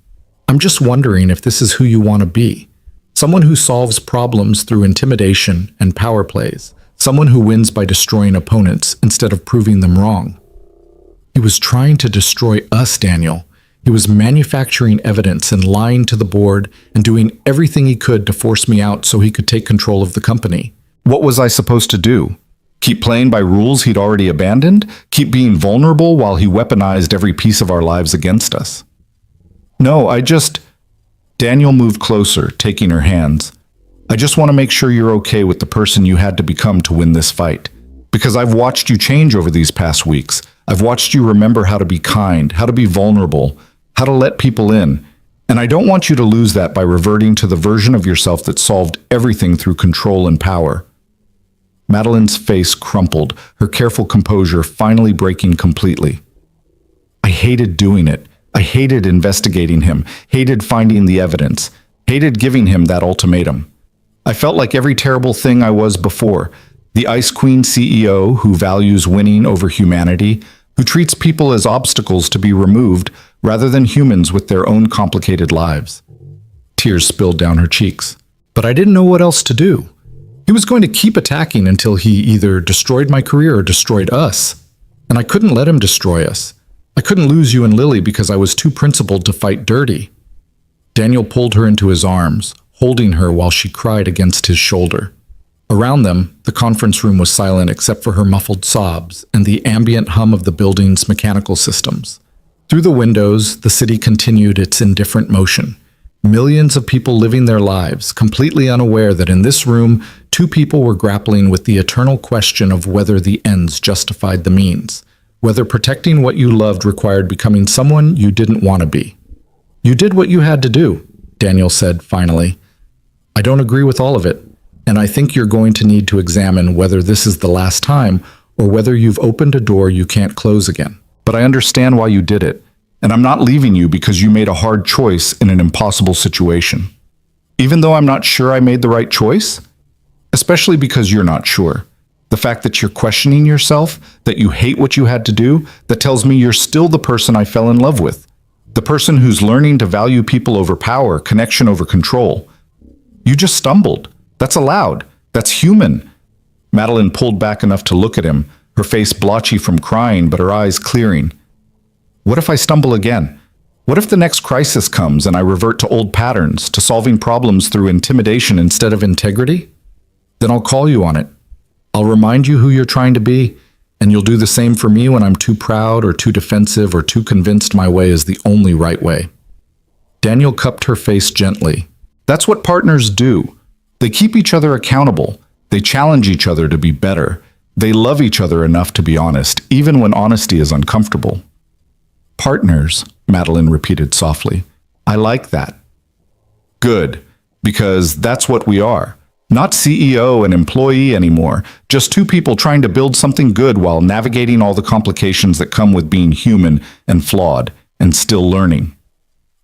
I'm just wondering if this is who you want to be. Someone who solves problems through intimidation and power plays. Someone who wins by destroying opponents instead of proving them wrong." "He was trying to destroy us, Daniel. He was manufacturing evidence and lying to the board and doing everything he could to force me out so he could take control of the company." "What was I supposed to do? Keep playing by rules he'd already abandoned? Keep being vulnerable while he weaponized every piece of our lives against us?" "No, Daniel moved closer, taking her hands. "I just want to make sure you're okay with the person you had to become to win this fight. Because I've watched you change over these past weeks. I've watched you remember how to be kind, how to be vulnerable, how to let people in. And I don't want you to lose that by reverting to the version of yourself that solved everything through control and power." Madeline's face crumpled, her careful composure finally breaking completely. "I hated doing it. I hated investigating him, hated finding the evidence, hated giving him that ultimatum. I felt like every terrible thing I was before, the Ice Queen CEO who values winning over humanity, who treats people as obstacles to be removed rather than humans with their own complicated lives." Tears spilled down her cheeks. "But I didn't know what else to do. He was going to keep attacking until he either destroyed my career or destroyed us. And I couldn't let him destroy us. I couldn't lose you and Lily because I was too principled to fight dirty." Daniel pulled her into his arms, holding her while she cried against his shoulder. Around them, the conference room was silent except for her muffled sobs and the ambient hum of the building's mechanical systems. Through the windows, the city continued its indifferent motion. Millions of people living their lives, completely unaware that in this room, two people were grappling with the eternal question of whether the ends justified the means. Whether protecting what you loved required becoming someone you didn't want to be. "You did what you had to do," Daniel said finally. "I don't agree with all of it, and I think you're going to need to examine whether this is the last time or whether you've opened a door you can't close again. But I understand why you did it, and I'm not leaving you because you made a hard choice in an impossible situation. Even though I'm not sure I made the right choice, especially because you're not sure. The fact that you're questioning yourself, that you hate what you had to do, that tells me you're still the person I fell in love with. The person who's learning to value people over power, connection over control. You just stumbled. That's allowed. That's human." Madeline pulled back enough to look at him, her face blotchy from crying but her eyes clearing. What if I stumble again? What if the next crisis comes and I revert to old patterns, to solving problems through intimidation instead of integrity? Then I'll call you on it. I'll remind you who you're trying to be, and you'll do the same for me when I'm too proud or too defensive or too convinced my way is the only right way. Daniel cupped her face gently. That's what partners do. They keep each other accountable. They challenge each other to be better. They love each other enough to be honest, even when honesty is uncomfortable. Partners, Madeline repeated softly. I like that. Good, because that's what we are. Not CEO and employee anymore, just two people trying to build something good while navigating all the complications that come with being human and flawed and still learning.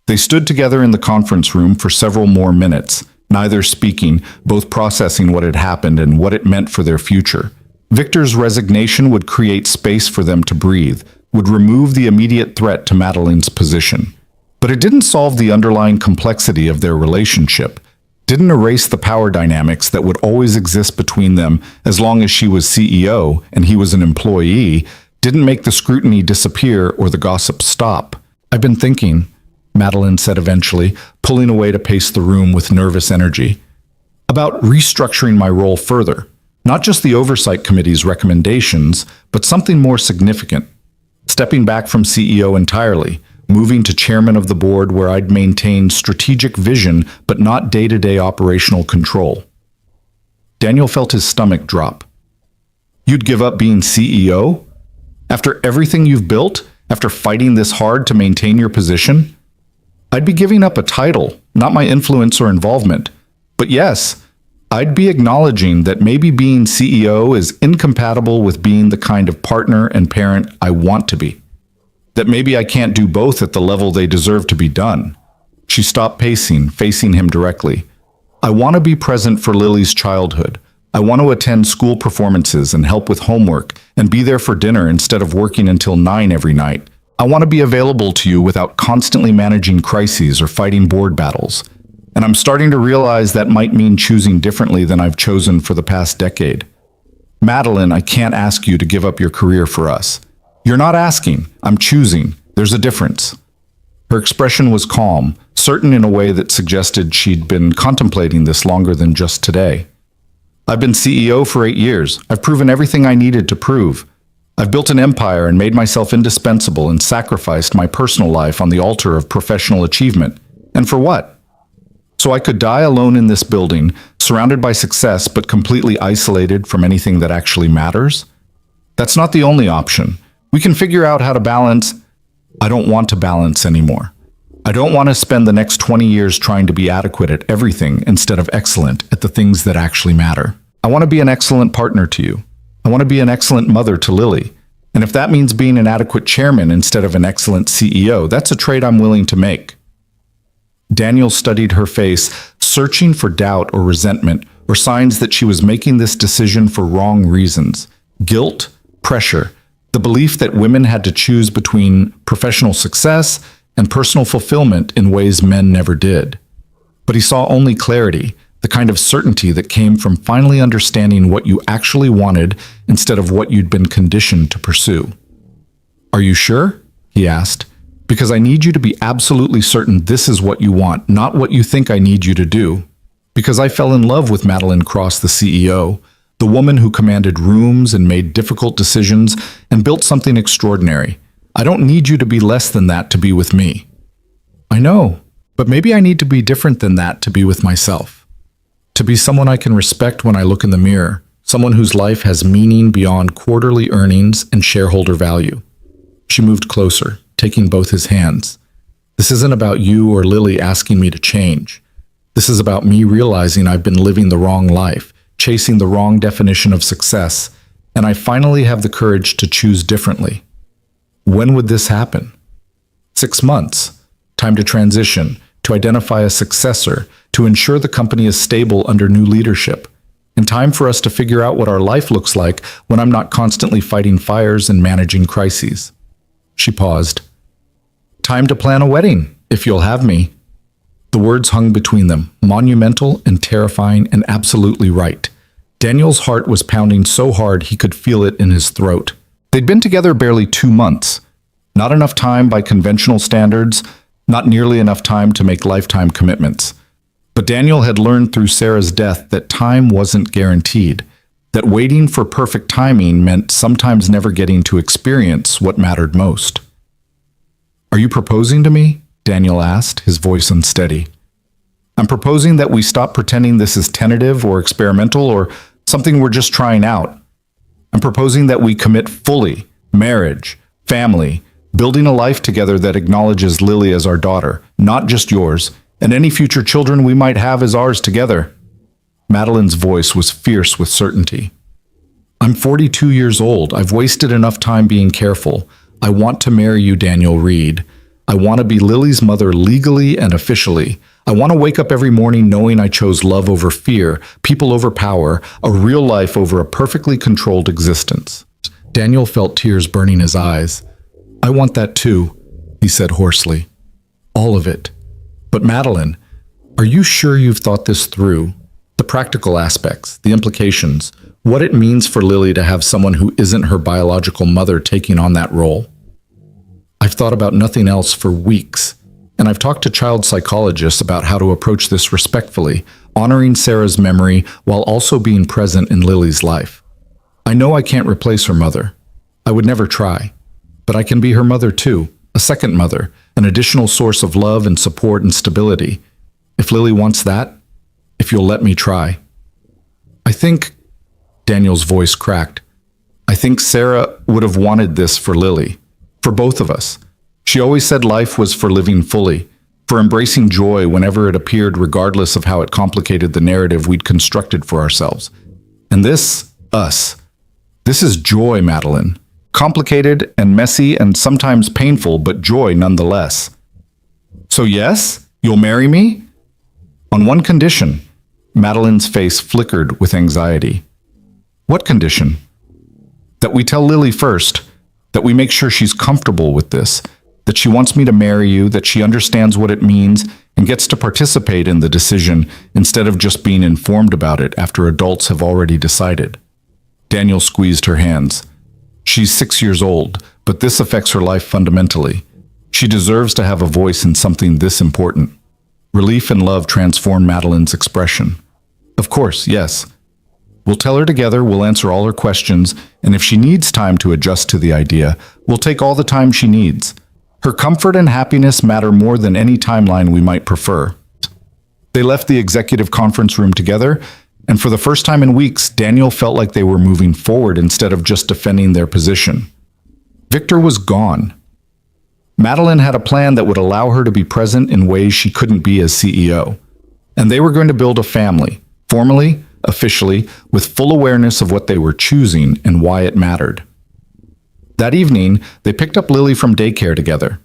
They stood together in the conference room for several more minutes, neither speaking, both processing what had happened and what it meant for their future. Victor's resignation would create space for them to breathe, would remove the immediate threat to Madeline's position. But it didn't solve the underlying complexity of their relationship, didn't erase the power dynamics that would always exist between them as long as she was CEO and he was an employee, didn't make the scrutiny disappear or the gossip stop. I've been thinking, Madeline said eventually, pulling away to pace the room with nervous energy, about restructuring my role further. Not just the Oversight Committee's recommendations, but something more significant. Stepping back from CEO entirely, moving to chairman of the board where I'd maintain strategic vision but not day-to-day operational control. Daniel felt his stomach drop. You'd give up being CEO? After everything you've built? After fighting this hard to maintain your position? I'd be giving up a title, not my influence or involvement. But yes, I'd be acknowledging that maybe being CEO is incompatible with being the kind of partner and parent I want to be. That maybe I can't do both at the level they deserve to be done. She stopped pacing, facing him directly. I want to be present for Lily's childhood. I want to attend school performances and help with homework and be there for dinner instead of working until 9 every night. I want to be available to you without constantly managing crises or fighting board battles. And I'm starting to realize that might mean choosing differently than I've chosen for the past decade. Madeline, I can't ask you to give up your career for us. You're not asking, I'm choosing. There's a difference. Her expression was calm, certain in a way that suggested she'd been contemplating this longer than just today. I've been CEO for 8 years. I've proven everything I needed to prove. I've built an empire and made myself indispensable and sacrificed my personal life on the altar of professional achievement. And for what? So I could die alone in this building, surrounded by success but completely isolated from anything that actually matters? That's not the only option. We can figure out how to balance. I don't want to balance anymore. I don't want to spend the next 20 years trying to be adequate at everything instead of excellent at the things that actually matter. I want to be an excellent partner to you. I want to be an excellent mother to Lily. And if that means being an adequate chairman instead of an excellent CEO, that's a trade I'm willing to make. Daniel studied her face, searching for doubt or resentment or signs that she was making this decision for wrong reasons. Guilt, pressure, the belief that women had to choose between professional success and personal fulfillment in ways men never did. But he saw only clarity, the kind of certainty that came from finally understanding what you actually wanted instead of what you'd been conditioned to pursue. Are you sure? He asked. Because I need you to be absolutely certain this is what you want, not what you think I need you to do. Because I fell in love with Madeline Cross, the CEO, the woman who commanded rooms and made difficult decisions and built something extraordinary. I don't need you to be less than that to be with me. I know, but maybe I need to be different than that to be with myself. To be someone I can respect when I look in the mirror, someone whose life has meaning beyond quarterly earnings and shareholder value. She moved closer, taking both his hands. This isn't about you or Lily asking me to change. This is about me realizing I've been living the wrong life, chasing the wrong definition of success, and I finally have the courage to choose differently. When would this happen? 6 months. Time to transition, to identify a successor, to ensure the company is stable under new leadership, and time for us to figure out what our life looks like when I'm not constantly fighting fires and managing crises. She paused. Time to plan a wedding, if you'll have me. The words hung between them, monumental and terrifying and absolutely right. Daniel's heart was pounding so hard he could feel it in his throat. They'd been together barely 2 months. Not enough time by conventional standards, not nearly enough time to make lifetime commitments. But Daniel had learned through Sarah's death that time wasn't guaranteed, that waiting for perfect timing meant sometimes never getting to experience what mattered most. "Are you proposing to me?" Daniel asked, his voice unsteady. "I'm proposing that we stop pretending this is tentative or experimental or something we're just trying out. I'm proposing that we commit fully, marriage, family, building a life together that acknowledges Lily as our daughter, not just yours, and any future children we might have as ours together." Madeline's voice was fierce with certainty. "I'm 42 years old. I've wasted enough time being careful. I want to marry you, Daniel Reed. I want to be Lily's mother legally and officially. I want to wake up every morning knowing I chose love over fear, people over power, a real life over a perfectly controlled existence." Daniel felt tears burning his eyes. "I want that too," he said hoarsely. "All of it. But Madeline, are you sure you've thought this through? The practical aspects, the implications, what it means for Lily to have someone who isn't her biological mother taking on that role?" "I've thought about nothing else for weeks, and I've talked to child psychologists about how to approach this respectfully, honoring Sarah's memory while also being present in Lily's life. I know I can't replace her mother. I would never try. But I can be her mother too, a second mother, an additional source of love and support and stability. If Lily wants that, if you'll let me try." "I think," Daniel's voice cracked, "I think Sarah would have wanted this for Lily, for both of us. She always said life was for living fully, for embracing joy whenever it appeared regardless of how it complicated the narrative we'd constructed for ourselves. And this, us, this is joy, Madeline. Complicated and messy and sometimes painful, but joy nonetheless." "So yes, you'll marry me?" "On one condition." Madeline's face flickered with anxiety. "What condition?" "That we tell Lily first, that we make sure she's comfortable with this, that she wants me to marry you, that she understands what it means and gets to participate in the decision instead of just being informed about it after adults have already decided." Daniel squeezed her hands. "She's 6 years old, but this affects her life fundamentally. She deserves to have a voice in something this important." Relief and love transformed Madeline's expression. "Of course, yes. We'll tell her together, we'll answer all her questions, and if she needs time to adjust to the idea, we'll take all the time she needs. Her comfort and happiness matter more than any timeline we might prefer." They left the executive conference room together, and for the first time in weeks, Daniel felt like they were moving forward instead of just defending their position. Victor was gone. Madeline had a plan that would allow her to be present in ways she couldn't be as CEO. And they were going to build a family, formally, officially, with full awareness of what they were choosing and why it mattered. That evening, they picked up Lily from daycare together.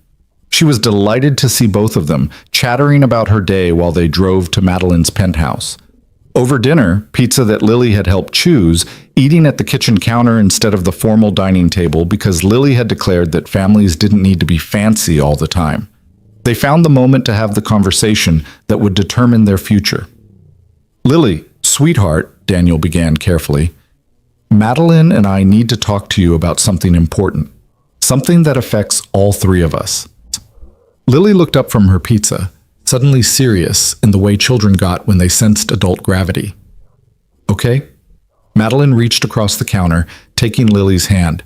She was delighted to see both of them, chattering about her day while they drove to Madeline's penthouse. Over dinner, pizza that Lily had helped choose, eating at the kitchen counter instead of the formal dining table because Lily had declared that families didn't need to be fancy all the time. They found the moment to have the conversation that would determine their future. "Lily, sweetheart," Daniel began carefully, "Madeline and I need to talk to you about something important, something that affects all three of us." Lily looked up from her pizza, suddenly serious in the way children got when they sensed adult gravity. "Okay?" Madeline reached across the counter, taking Lily's hand.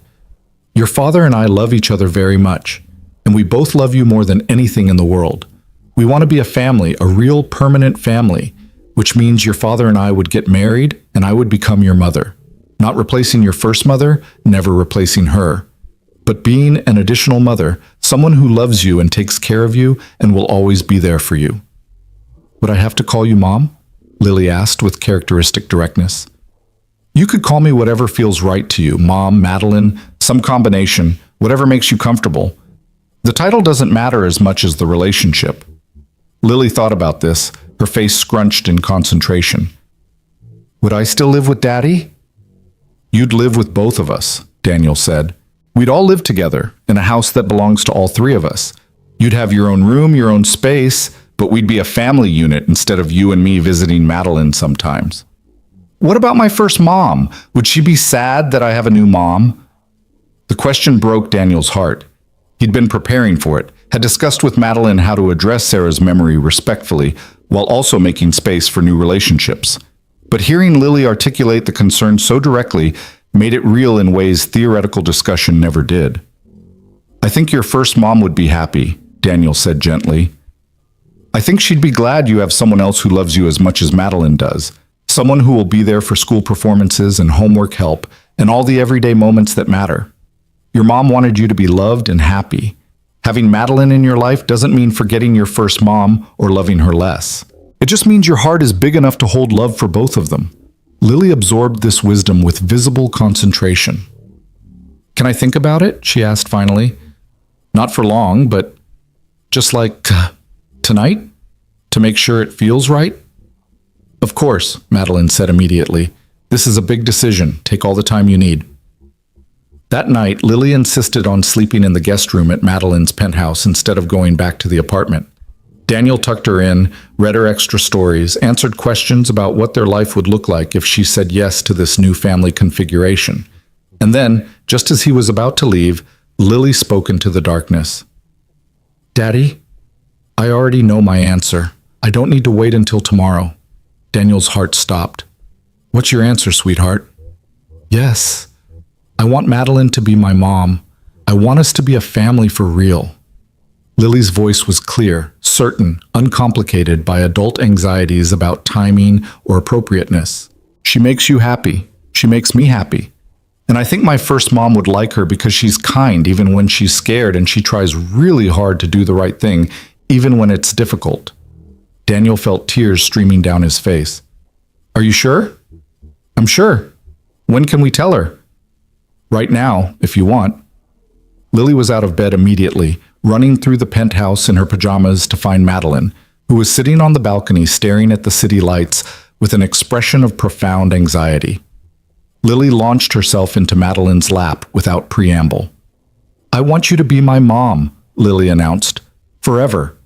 "Your father and I love each other very much, and we both love you more than anything in the world. We want to be a family, a real permanent family, which means your father and I would get married and I would become your mother. Not replacing your first mother, never replacing her, but being an additional mother, someone who loves you and takes care of you and will always be there for you." "Would I have to call you Mom?" Lily asked with characteristic directness. "You could call me whatever feels right to you, Mom, Madeline, some combination, whatever makes you comfortable. The title doesn't matter as much as the relationship." Lily thought about this, her face scrunched in concentration. "Would I still live with Daddy?" "You'd live with both of us," Daniel said. "We'd all live together in a house that belongs to all three of us. You'd have your own room, your own space, but we'd be a family unit instead of you and me visiting Madeline sometimes." What about my first mom? Would she be sad that I have a new mom? The question broke Daniel's heart. He'd been preparing for it, had discussed with Madeline how to address Sarah's memory respectfully, while also making space for new relationships. But hearing Lily articulate the concern so directly made it real in ways theoretical discussion never did. I think your first mom would be happy, Daniel said gently. I think she'd be glad you have someone else who loves you as much as Madeline does. Someone who will be there for school performances and homework help and all the everyday moments that matter. Your mom wanted you to be loved and happy. Having Madeline in your life doesn't mean forgetting your first mom or loving her less. It just means your heart is big enough to hold love for both of them. Lily absorbed this wisdom with visible concentration. Can I think about it? She asked finally. Not for long, but just like tonight? To make sure it feels right? Of course, Madeline said immediately. This is a big decision. Take all the time you need. That night, Lily insisted on sleeping in the guest room at Madeline's penthouse instead of going back to the apartment. Daniel tucked her in, read her extra stories, answered questions about what their life would look like if she said yes to this new family configuration. And then, just as he was about to leave, Lily spoke into the darkness. Daddy, I already know my answer. I don't need to wait until tomorrow. Daniel's heart stopped. What's your answer, sweetheart? Yes. I want Madeline to be my mom. I want us to be a family for real. Lily's voice was clear, certain, uncomplicated by adult anxieties about timing or appropriateness. She makes you happy. She makes me happy. And I think my first mom would like her because she's kind even when she's scared and she tries really hard to do the right thing even when it's difficult. Daniel felt tears streaming down his face. Are you sure? I'm sure. When can we tell her? Right now, if you want. Lily was out of bed immediately, running through the penthouse in her pajamas to find Madeline, who was sitting on the balcony staring at the city lights with an expression of profound anxiety. Lily launched herself into Madeline's lap without preamble. I want you to be my mom, Lily announced. Forever.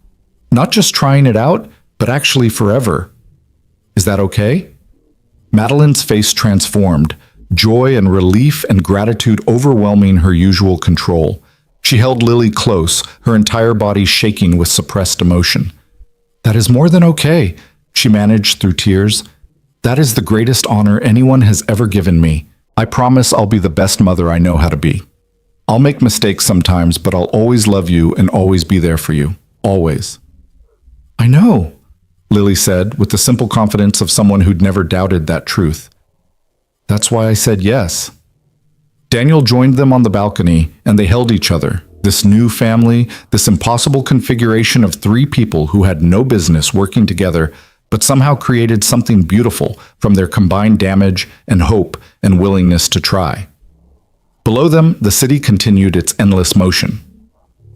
Not just trying it out, but actually forever. Is that okay? Madeline's face transformed, joy and relief and gratitude overwhelming her usual control. She held Lily close, her entire body shaking with suppressed emotion. That is more than okay, she managed through tears. That is the greatest honor anyone has ever given me. I promise I'll be the best mother I know how to be. I'll make mistakes sometimes, but I'll always love you and always be there for you. Always. I know, Lily said, with the simple confidence of someone who'd never doubted that truth. That's why I said yes. Daniel joined them on the balcony, and they held each other. This new family, this impossible configuration of three people who had no business working together, but somehow created something beautiful from their combined damage and hope and willingness to try. Below them, the city continued its endless motion.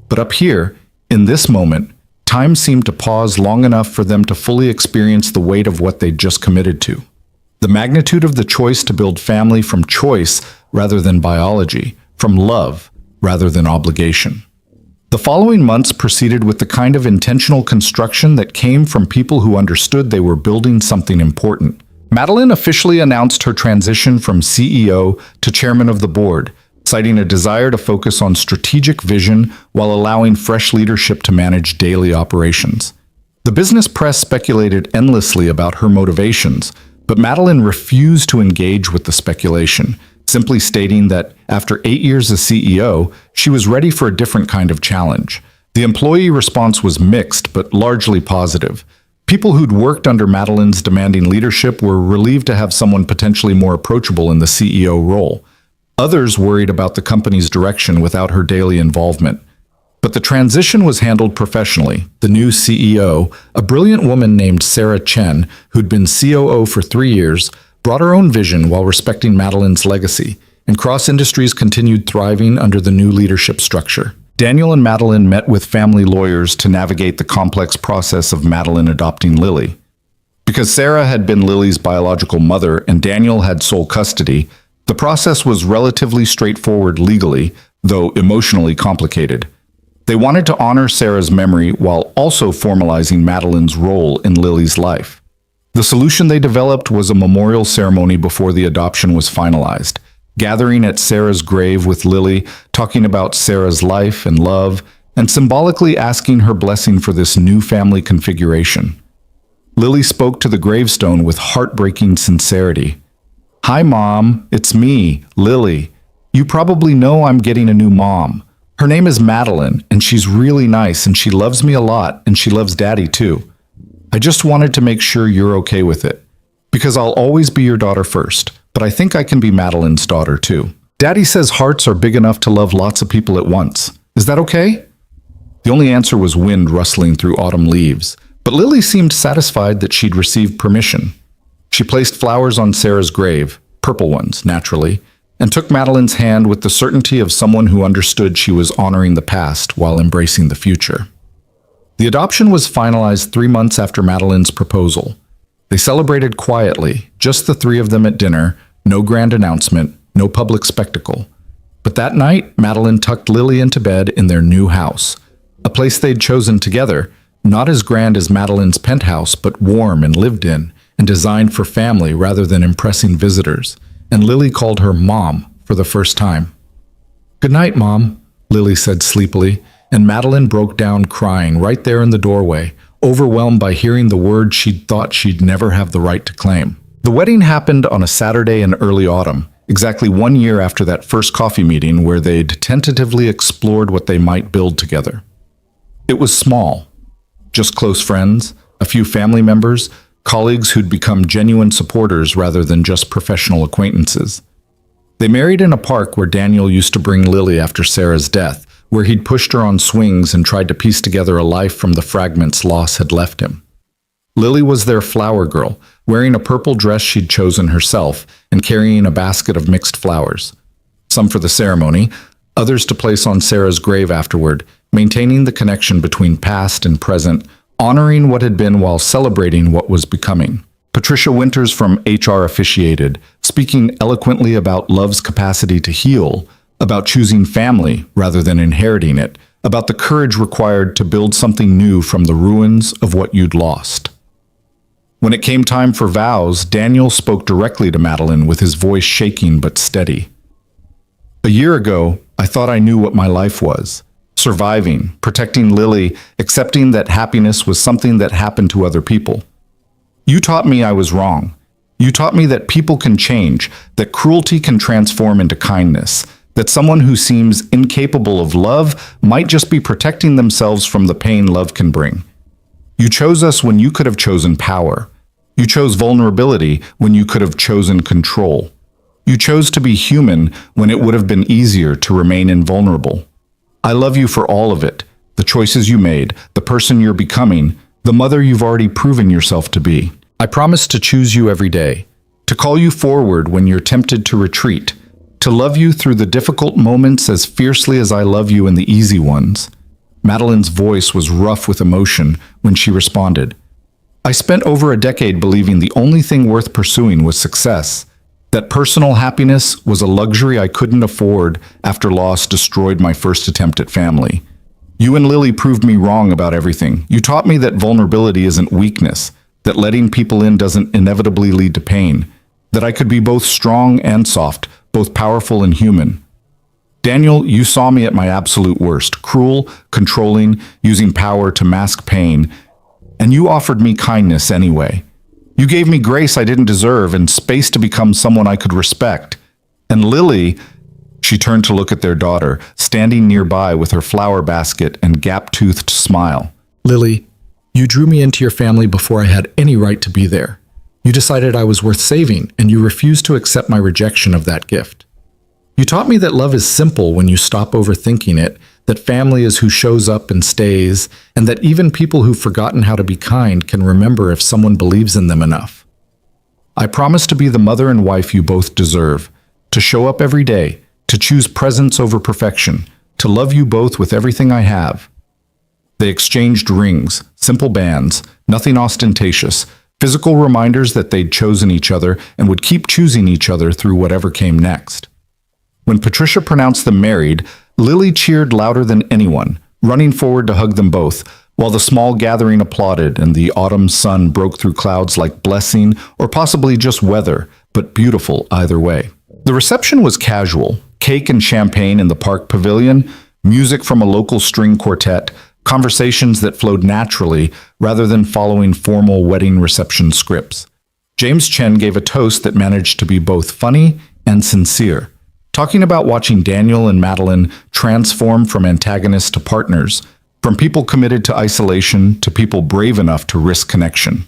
But up here, in this moment, time seemed to pause long enough for them to fully experience the weight of what they'd just committed to. The magnitude of the choice to build family from choice rather than biology, from love rather than obligation. The following months proceeded with the kind of intentional construction that came from people who understood they were building something important. Madeline officially announced her transition from CEO to chairman of the board, citing a desire to focus on strategic vision while allowing fresh leadership to manage daily operations. The business press speculated endlessly about her motivations, but Madeline refused to engage with the speculation, simply stating that after 8 years as CEO, she was ready for a different kind of challenge. The employee response was mixed, but largely positive. People who'd worked under Madeline's demanding leadership were relieved to have someone potentially more approachable in the CEO role. Others worried about the company's direction without her daily involvement. But the transition was handled professionally. The new CEO, a brilliant woman named Sarah Chen, who'd been COO for 3 years, brought her own vision while respecting Madeline's legacy, and Cross Industries continued thriving under the new leadership structure. Daniel and Madeline met with family lawyers to navigate the complex process of Madeline adopting Lily. Because Sarah had been Lily's biological mother and Daniel had sole custody, the process was relatively straightforward legally, though emotionally complicated. They wanted to honor Sarah's memory while also formalizing Madeline's role in Lily's life. The solution they developed was a memorial ceremony before the adoption was finalized, gathering at Sarah's grave with Lily, talking about Sarah's life and love, and symbolically asking her blessing for this new family configuration. Lily spoke to the gravestone with heartbreaking sincerity. "Hi, Mom. It's me, Lily. You probably know I'm getting a new mom. Her name is Madeline, and she's really nice, and she loves me a lot, and she loves Daddy too. I just wanted to make sure you're okay with it, because I'll always be your daughter first, but I think I can be Madeline's daughter too. Daddy says hearts are big enough to love lots of people at once. Is that okay?" The only answer was wind rustling through autumn leaves, but Lily seemed satisfied that she'd received permission. She placed flowers on Sarah's grave, purple ones, naturally, and took Madeline's hand with the certainty of someone who understood she was honoring the past while embracing the future. The adoption was finalized 3 months after Madeline's proposal. They celebrated quietly, just the three of them at dinner, no grand announcement, no public spectacle. But that night, Madeline tucked Lily into bed in their new house, a place they'd chosen together, not as grand as Madeline's penthouse, but warm and lived in, and designed for family rather than impressing visitors. And Lily called her Mom for the first time. "Good night, Mom," Lily said sleepily, and Madeline broke down crying right there in the doorway, overwhelmed by hearing the word she'd thought she'd never have the right to claim. The wedding happened on a Saturday in early autumn, exactly 1 year after that first coffee meeting where they'd tentatively explored what they might build together. It was small, just close friends, a few family members, colleagues who'd become genuine supporters rather than just professional acquaintances. They married in a park where Daniel used to bring Lily after Sarah's death, where he'd pushed her on swings and tried to piece together a life from the fragments loss had left him. Lily was their flower girl, wearing a purple dress she'd chosen herself and carrying a basket of mixed flowers. Some for the ceremony, others to place on Sarah's grave afterward, maintaining the connection between past and present, honoring what had been while celebrating what was becoming. Patricia Winters from HR officiated, speaking eloquently about love's capacity to heal, about choosing family rather than inheriting it, about the courage required to build something new from the ruins of what you'd lost. When it came time for vows, Daniel spoke directly to Madeline with his voice shaking but steady. "A year ago, I thought I knew what my life was. Surviving, protecting Lily, accepting that happiness was something that happened to other people. You taught me I was wrong. You taught me that people can change, that cruelty can transform into kindness, that someone who seems incapable of love might just be protecting themselves from the pain love can bring. You chose us when you could have chosen power. You chose vulnerability when you could have chosen control. You chose to be human when it would have been easier to remain invulnerable. I love you for all of it, the choices you made, the person you're becoming, the mother you've already proven yourself to be. I promise to choose you every day, to call you forward when you're tempted to retreat, to love you through the difficult moments as fiercely as I love you in the easy ones." Madeline's voice was rough with emotion when she responded. "I spent over a decade believing the only thing worth pursuing was success, that personal happiness was a luxury I couldn't afford after loss destroyed my first attempt at family. You and Lily proved me wrong about everything. You taught me that vulnerability isn't weakness, that letting people in doesn't inevitably lead to pain, that I could be both strong and soft, both powerful and human. Daniel, you saw me at my absolute worst, cruel, controlling, using power to mask pain, and you offered me kindness anyway. You gave me grace I didn't deserve and space to become someone I could respect. And Lily," she turned to look at their daughter, standing nearby with her flower basket and gap-toothed smile. "Lily, you drew me into your family before I had any right to be there. You decided I was worth saving, and you refused to accept my rejection of that gift. You taught me that love is simple when you stop overthinking it, that family is who shows up and stays, and that even people who've forgotten how to be kind can remember if someone believes in them enough. I promise to be the mother and wife you both deserve, to show up every day, to choose presence over perfection, to love you both with everything I have." They exchanged rings, simple bands, nothing ostentatious, physical reminders that they'd chosen each other and would keep choosing each other through whatever came next. When Patricia pronounced them married, Lily cheered louder than anyone, running forward to hug them both, while the small gathering applauded and the autumn sun broke through clouds like blessing or possibly just weather, but beautiful either way. The reception was casual, cake and champagne in the park pavilion, music from a local string quartet, conversations that flowed naturally rather than following formal wedding reception scripts. James Chen gave a toast that managed to be both funny and sincere, talking about watching Daniel and Madeline transform from antagonists to partners, from people committed to isolation to people brave enough to risk connection.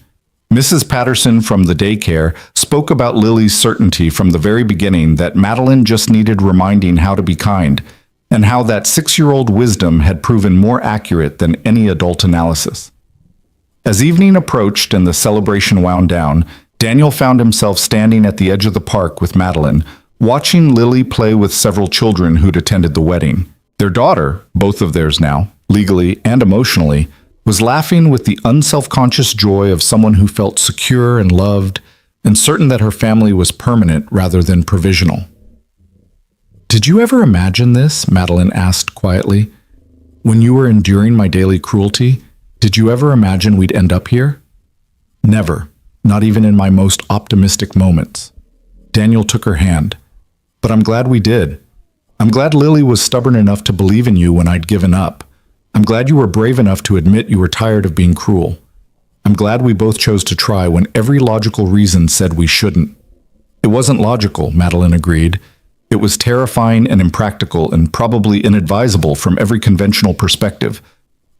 Mrs. Patterson from the daycare spoke about Lily's certainty from the very beginning that Madeline just needed reminding how to be kind, and how that 6-year-old wisdom had proven more accurate than any adult analysis. As evening approached and the celebration wound down, Daniel found himself standing at the edge of the park with Madeline, watching Lily play with several children who'd attended the wedding. Their daughter, both of theirs now, legally and emotionally, was laughing with the unself-conscious joy of someone who felt secure and loved, and certain that her family was permanent rather than provisional. "Did you ever imagine this?" Madeline asked quietly. "When you were enduring my daily cruelty, did you ever imagine we'd end up here?" "Never, not even in my most optimistic moments." Daniel took her hand. "But I'm glad we did. I'm glad Lily was stubborn enough to believe in you when I'd given up. I'm glad you were brave enough to admit you were tired of being cruel. I'm glad we both chose to try when every logical reason said we shouldn't." "It wasn't logical," Madeline agreed. "It was terrifying and impractical and probably inadvisable from every conventional perspective.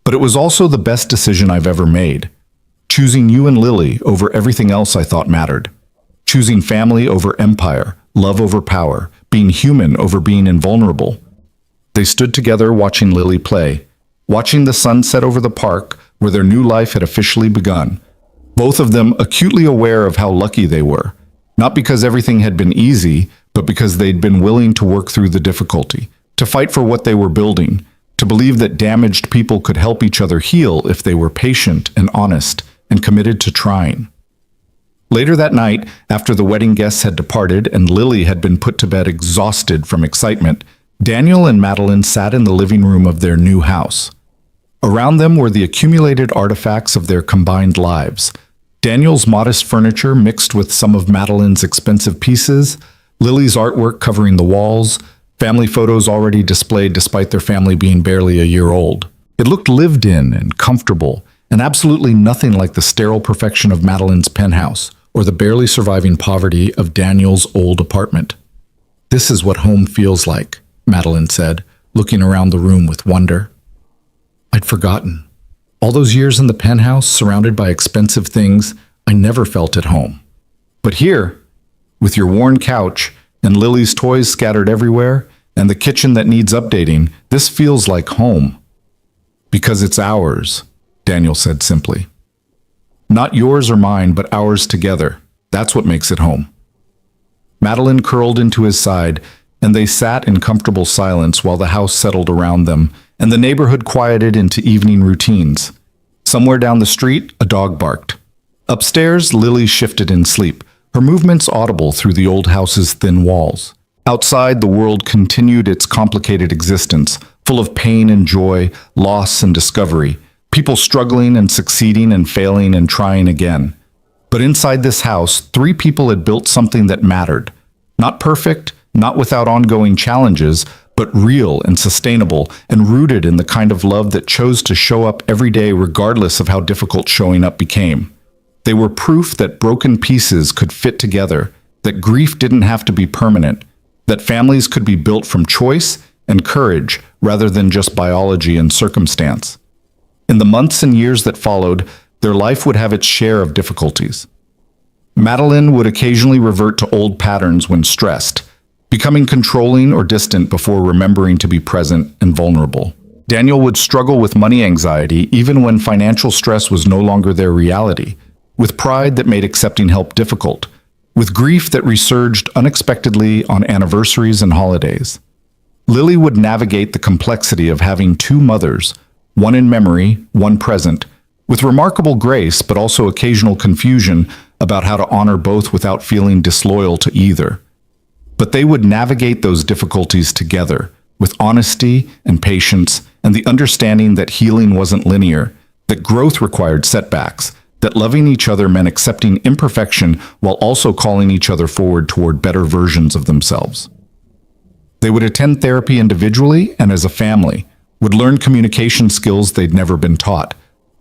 But it was also the best decision I've ever made. Choosing you and Lily over everything else I thought mattered. Choosing family over empire, love over power, being human over being invulnerable." They stood together watching Lily play, watching the sun set over the park where their new life had officially begun. Both of them acutely aware of how lucky they were, not because everything had been easy, but because they'd been willing to work through the difficulty, to fight for what they were building, to believe that damaged people could help each other heal if they were patient and honest and committed to trying. Later that night, after the wedding guests had departed and Lily had been put to bed exhausted from excitement, Daniel and Madeline sat in the living room of their new house. Around them were the accumulated artifacts of their combined lives. Daniel's modest furniture mixed with some of Madeline's expensive pieces, Lily's artwork covering the walls, family photos already displayed despite their family being barely a year old. It looked lived in and comfortable, and absolutely nothing like the sterile perfection of Madeline's penthouse or the barely surviving poverty of Daniel's old apartment. "This is what home feels like," Madeline said, looking around the room with wonder. "I'd forgotten. All those years in the penthouse, surrounded by expensive things, I never felt at home. But here, with your worn couch and Lily's toys scattered everywhere, and the kitchen that needs updating, this feels like home." "Because it's ours," Daniel said simply. "Not yours or mine, but ours together. That's what makes it home." Madeline curled into his side, and they sat in comfortable silence while the house settled around them, and the neighborhood quieted into evening routines. Somewhere down the street, a dog barked. Upstairs, Lily shifted in sleep, her movements audible through the old house's thin walls. Outside, the world continued its complicated existence, full of pain and joy, loss and discovery, people struggling and succeeding and failing and trying again. But inside this house, 3 people had built something that mattered. Not perfect, not without ongoing challenges, but real and sustainable and rooted in the kind of love that chose to show up every day regardless of how difficult showing up became. They were proof that broken pieces could fit together, that grief didn't have to be permanent, that families could be built from choice and courage rather than just biology and circumstance. In the months and years that followed, their life would have its share of difficulties. Madeline would occasionally revert to old patterns when stressed, becoming controlling or distant before remembering to be present and vulnerable. Daniel would struggle with money anxiety even when financial stress was no longer their reality, with pride that made accepting help difficult, with grief that resurged unexpectedly on anniversaries and holidays. Lily would navigate the complexity of having 2 mothers, one in memory, one present, with remarkable grace but also occasional confusion about how to honor both without feeling disloyal to either. But they would navigate those difficulties together, with honesty and patience and the understanding that healing wasn't linear, that growth required setbacks, that loving each other meant accepting imperfection while also calling each other forward toward better versions of themselves. They would attend therapy individually and as a family, would learn communication skills they'd never been taught,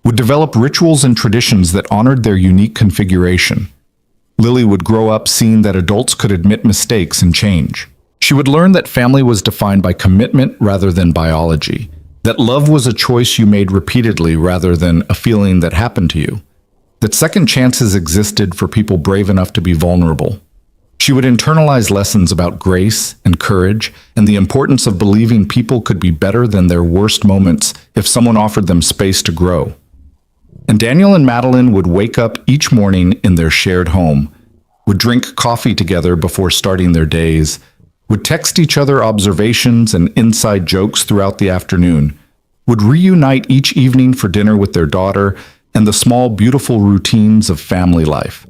would develop rituals and traditions that honored their unique configuration. Lily would grow up seeing that adults could admit mistakes and change. She would learn that family was defined by commitment rather than biology, that love was a choice you made repeatedly rather than a feeling that happened to you, that second chances existed for people brave enough to be vulnerable. She would internalize lessons about grace and courage and the importance of believing people could be better than their worst moments if someone offered them space to grow. And Daniel and Madeline would wake up each morning in their shared home, would drink coffee together before starting their days, would text each other observations and inside jokes throughout the afternoon, would reunite each evening for dinner with their daughter and the small, beautiful routines of family life.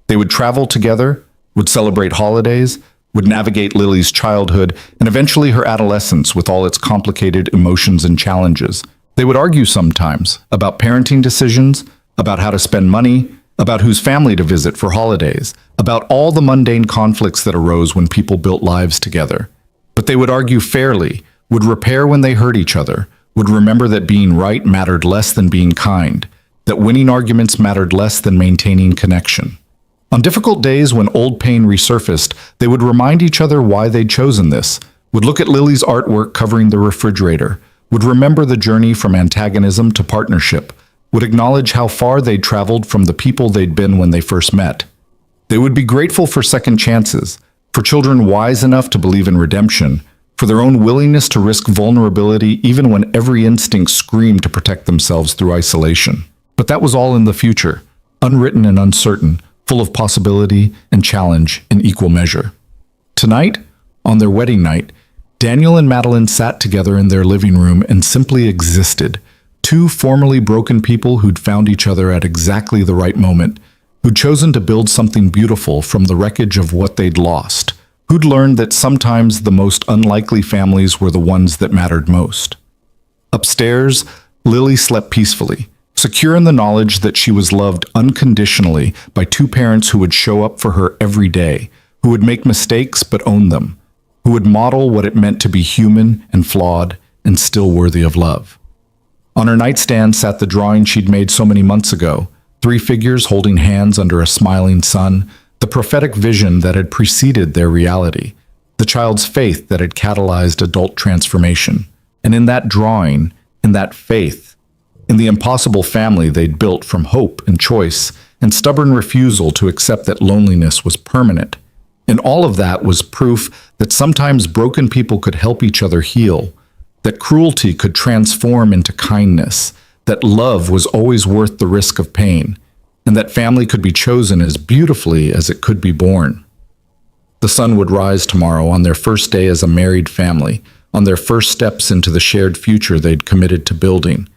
They would travel together, would celebrate holidays, would navigate Lily's childhood and eventually her adolescence with all its complicated emotions and challenges. They would argue sometimes about parenting decisions, about how to spend money, about whose family to visit for holidays, about all the mundane conflicts that arose when people built lives together. But they would argue fairly, would repair when they hurt each other, would remember that being right mattered less than being kind, that winning arguments mattered less than maintaining connection. On difficult days when old pain resurfaced, they would remind each other why they'd chosen this, would look at Lily's artwork covering the refrigerator, would remember the journey from antagonism to partnership, would acknowledge how far they'd traveled from the people they'd been when they first met. They would be grateful for second chances, for children wise enough to believe in redemption, for their own willingness to risk vulnerability even when every instinct screamed to protect themselves through isolation. But that was all in the future, unwritten and uncertain, full of possibility and challenge in equal measure. Tonight, on their wedding night, Daniel and Madeline sat together in their living room and simply existed, two formerly broken people who'd found each other at exactly the right moment, who'd chosen to build something beautiful from the wreckage of what they'd lost, who'd learned that sometimes the most unlikely families were the ones that mattered most. Upstairs, Lily slept peacefully, secure in the knowledge that she was loved unconditionally by two parents who would show up for her every day, who would make mistakes but own them, who would model what it meant to be human and flawed and still worthy of love. On her nightstand sat the drawing she'd made so many months ago, three figures holding hands under a smiling sun, the prophetic vision that had preceded their reality, the child's faith that had catalyzed adult transformation. And in that drawing, in that faith, in the impossible family they'd built from hope and choice and stubborn refusal to accept that loneliness was permanent, in all of that was proof that sometimes broken people could help each other heal, that cruelty could transform into kindness, that love was always worth the risk of pain, and that family could be chosen as beautifully as it could be born. The sun would rise tomorrow on their first day as a married family, on their first steps into the shared future they'd committed to building.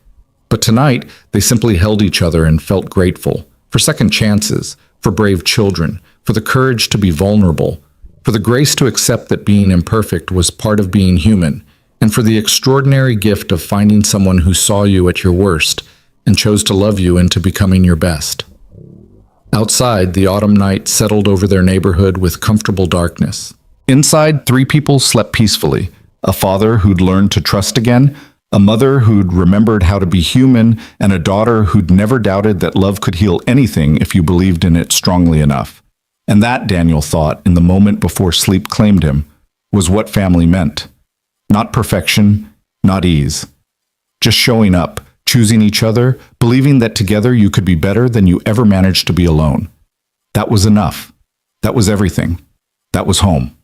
But tonight, they simply held each other and felt grateful for second chances, for brave children, for the courage to be vulnerable, for the grace to accept that being imperfect was part of being human, and for the extraordinary gift of finding someone who saw you at your worst and chose to love you into becoming your best. Outside, the autumn night settled over their neighborhood with comfortable darkness. Inside, three people slept peacefully: a father who'd learned to trust again, a mother who'd remembered how to be human, and a daughter who'd never doubted that love could heal anything if you believed in it strongly enough. And that, Daniel thought, in the moment before sleep claimed him, was what family meant. Not perfection, not ease. Just showing up, choosing each other, believing that together you could be better than you ever managed to be alone. That was enough. That was everything. That was home.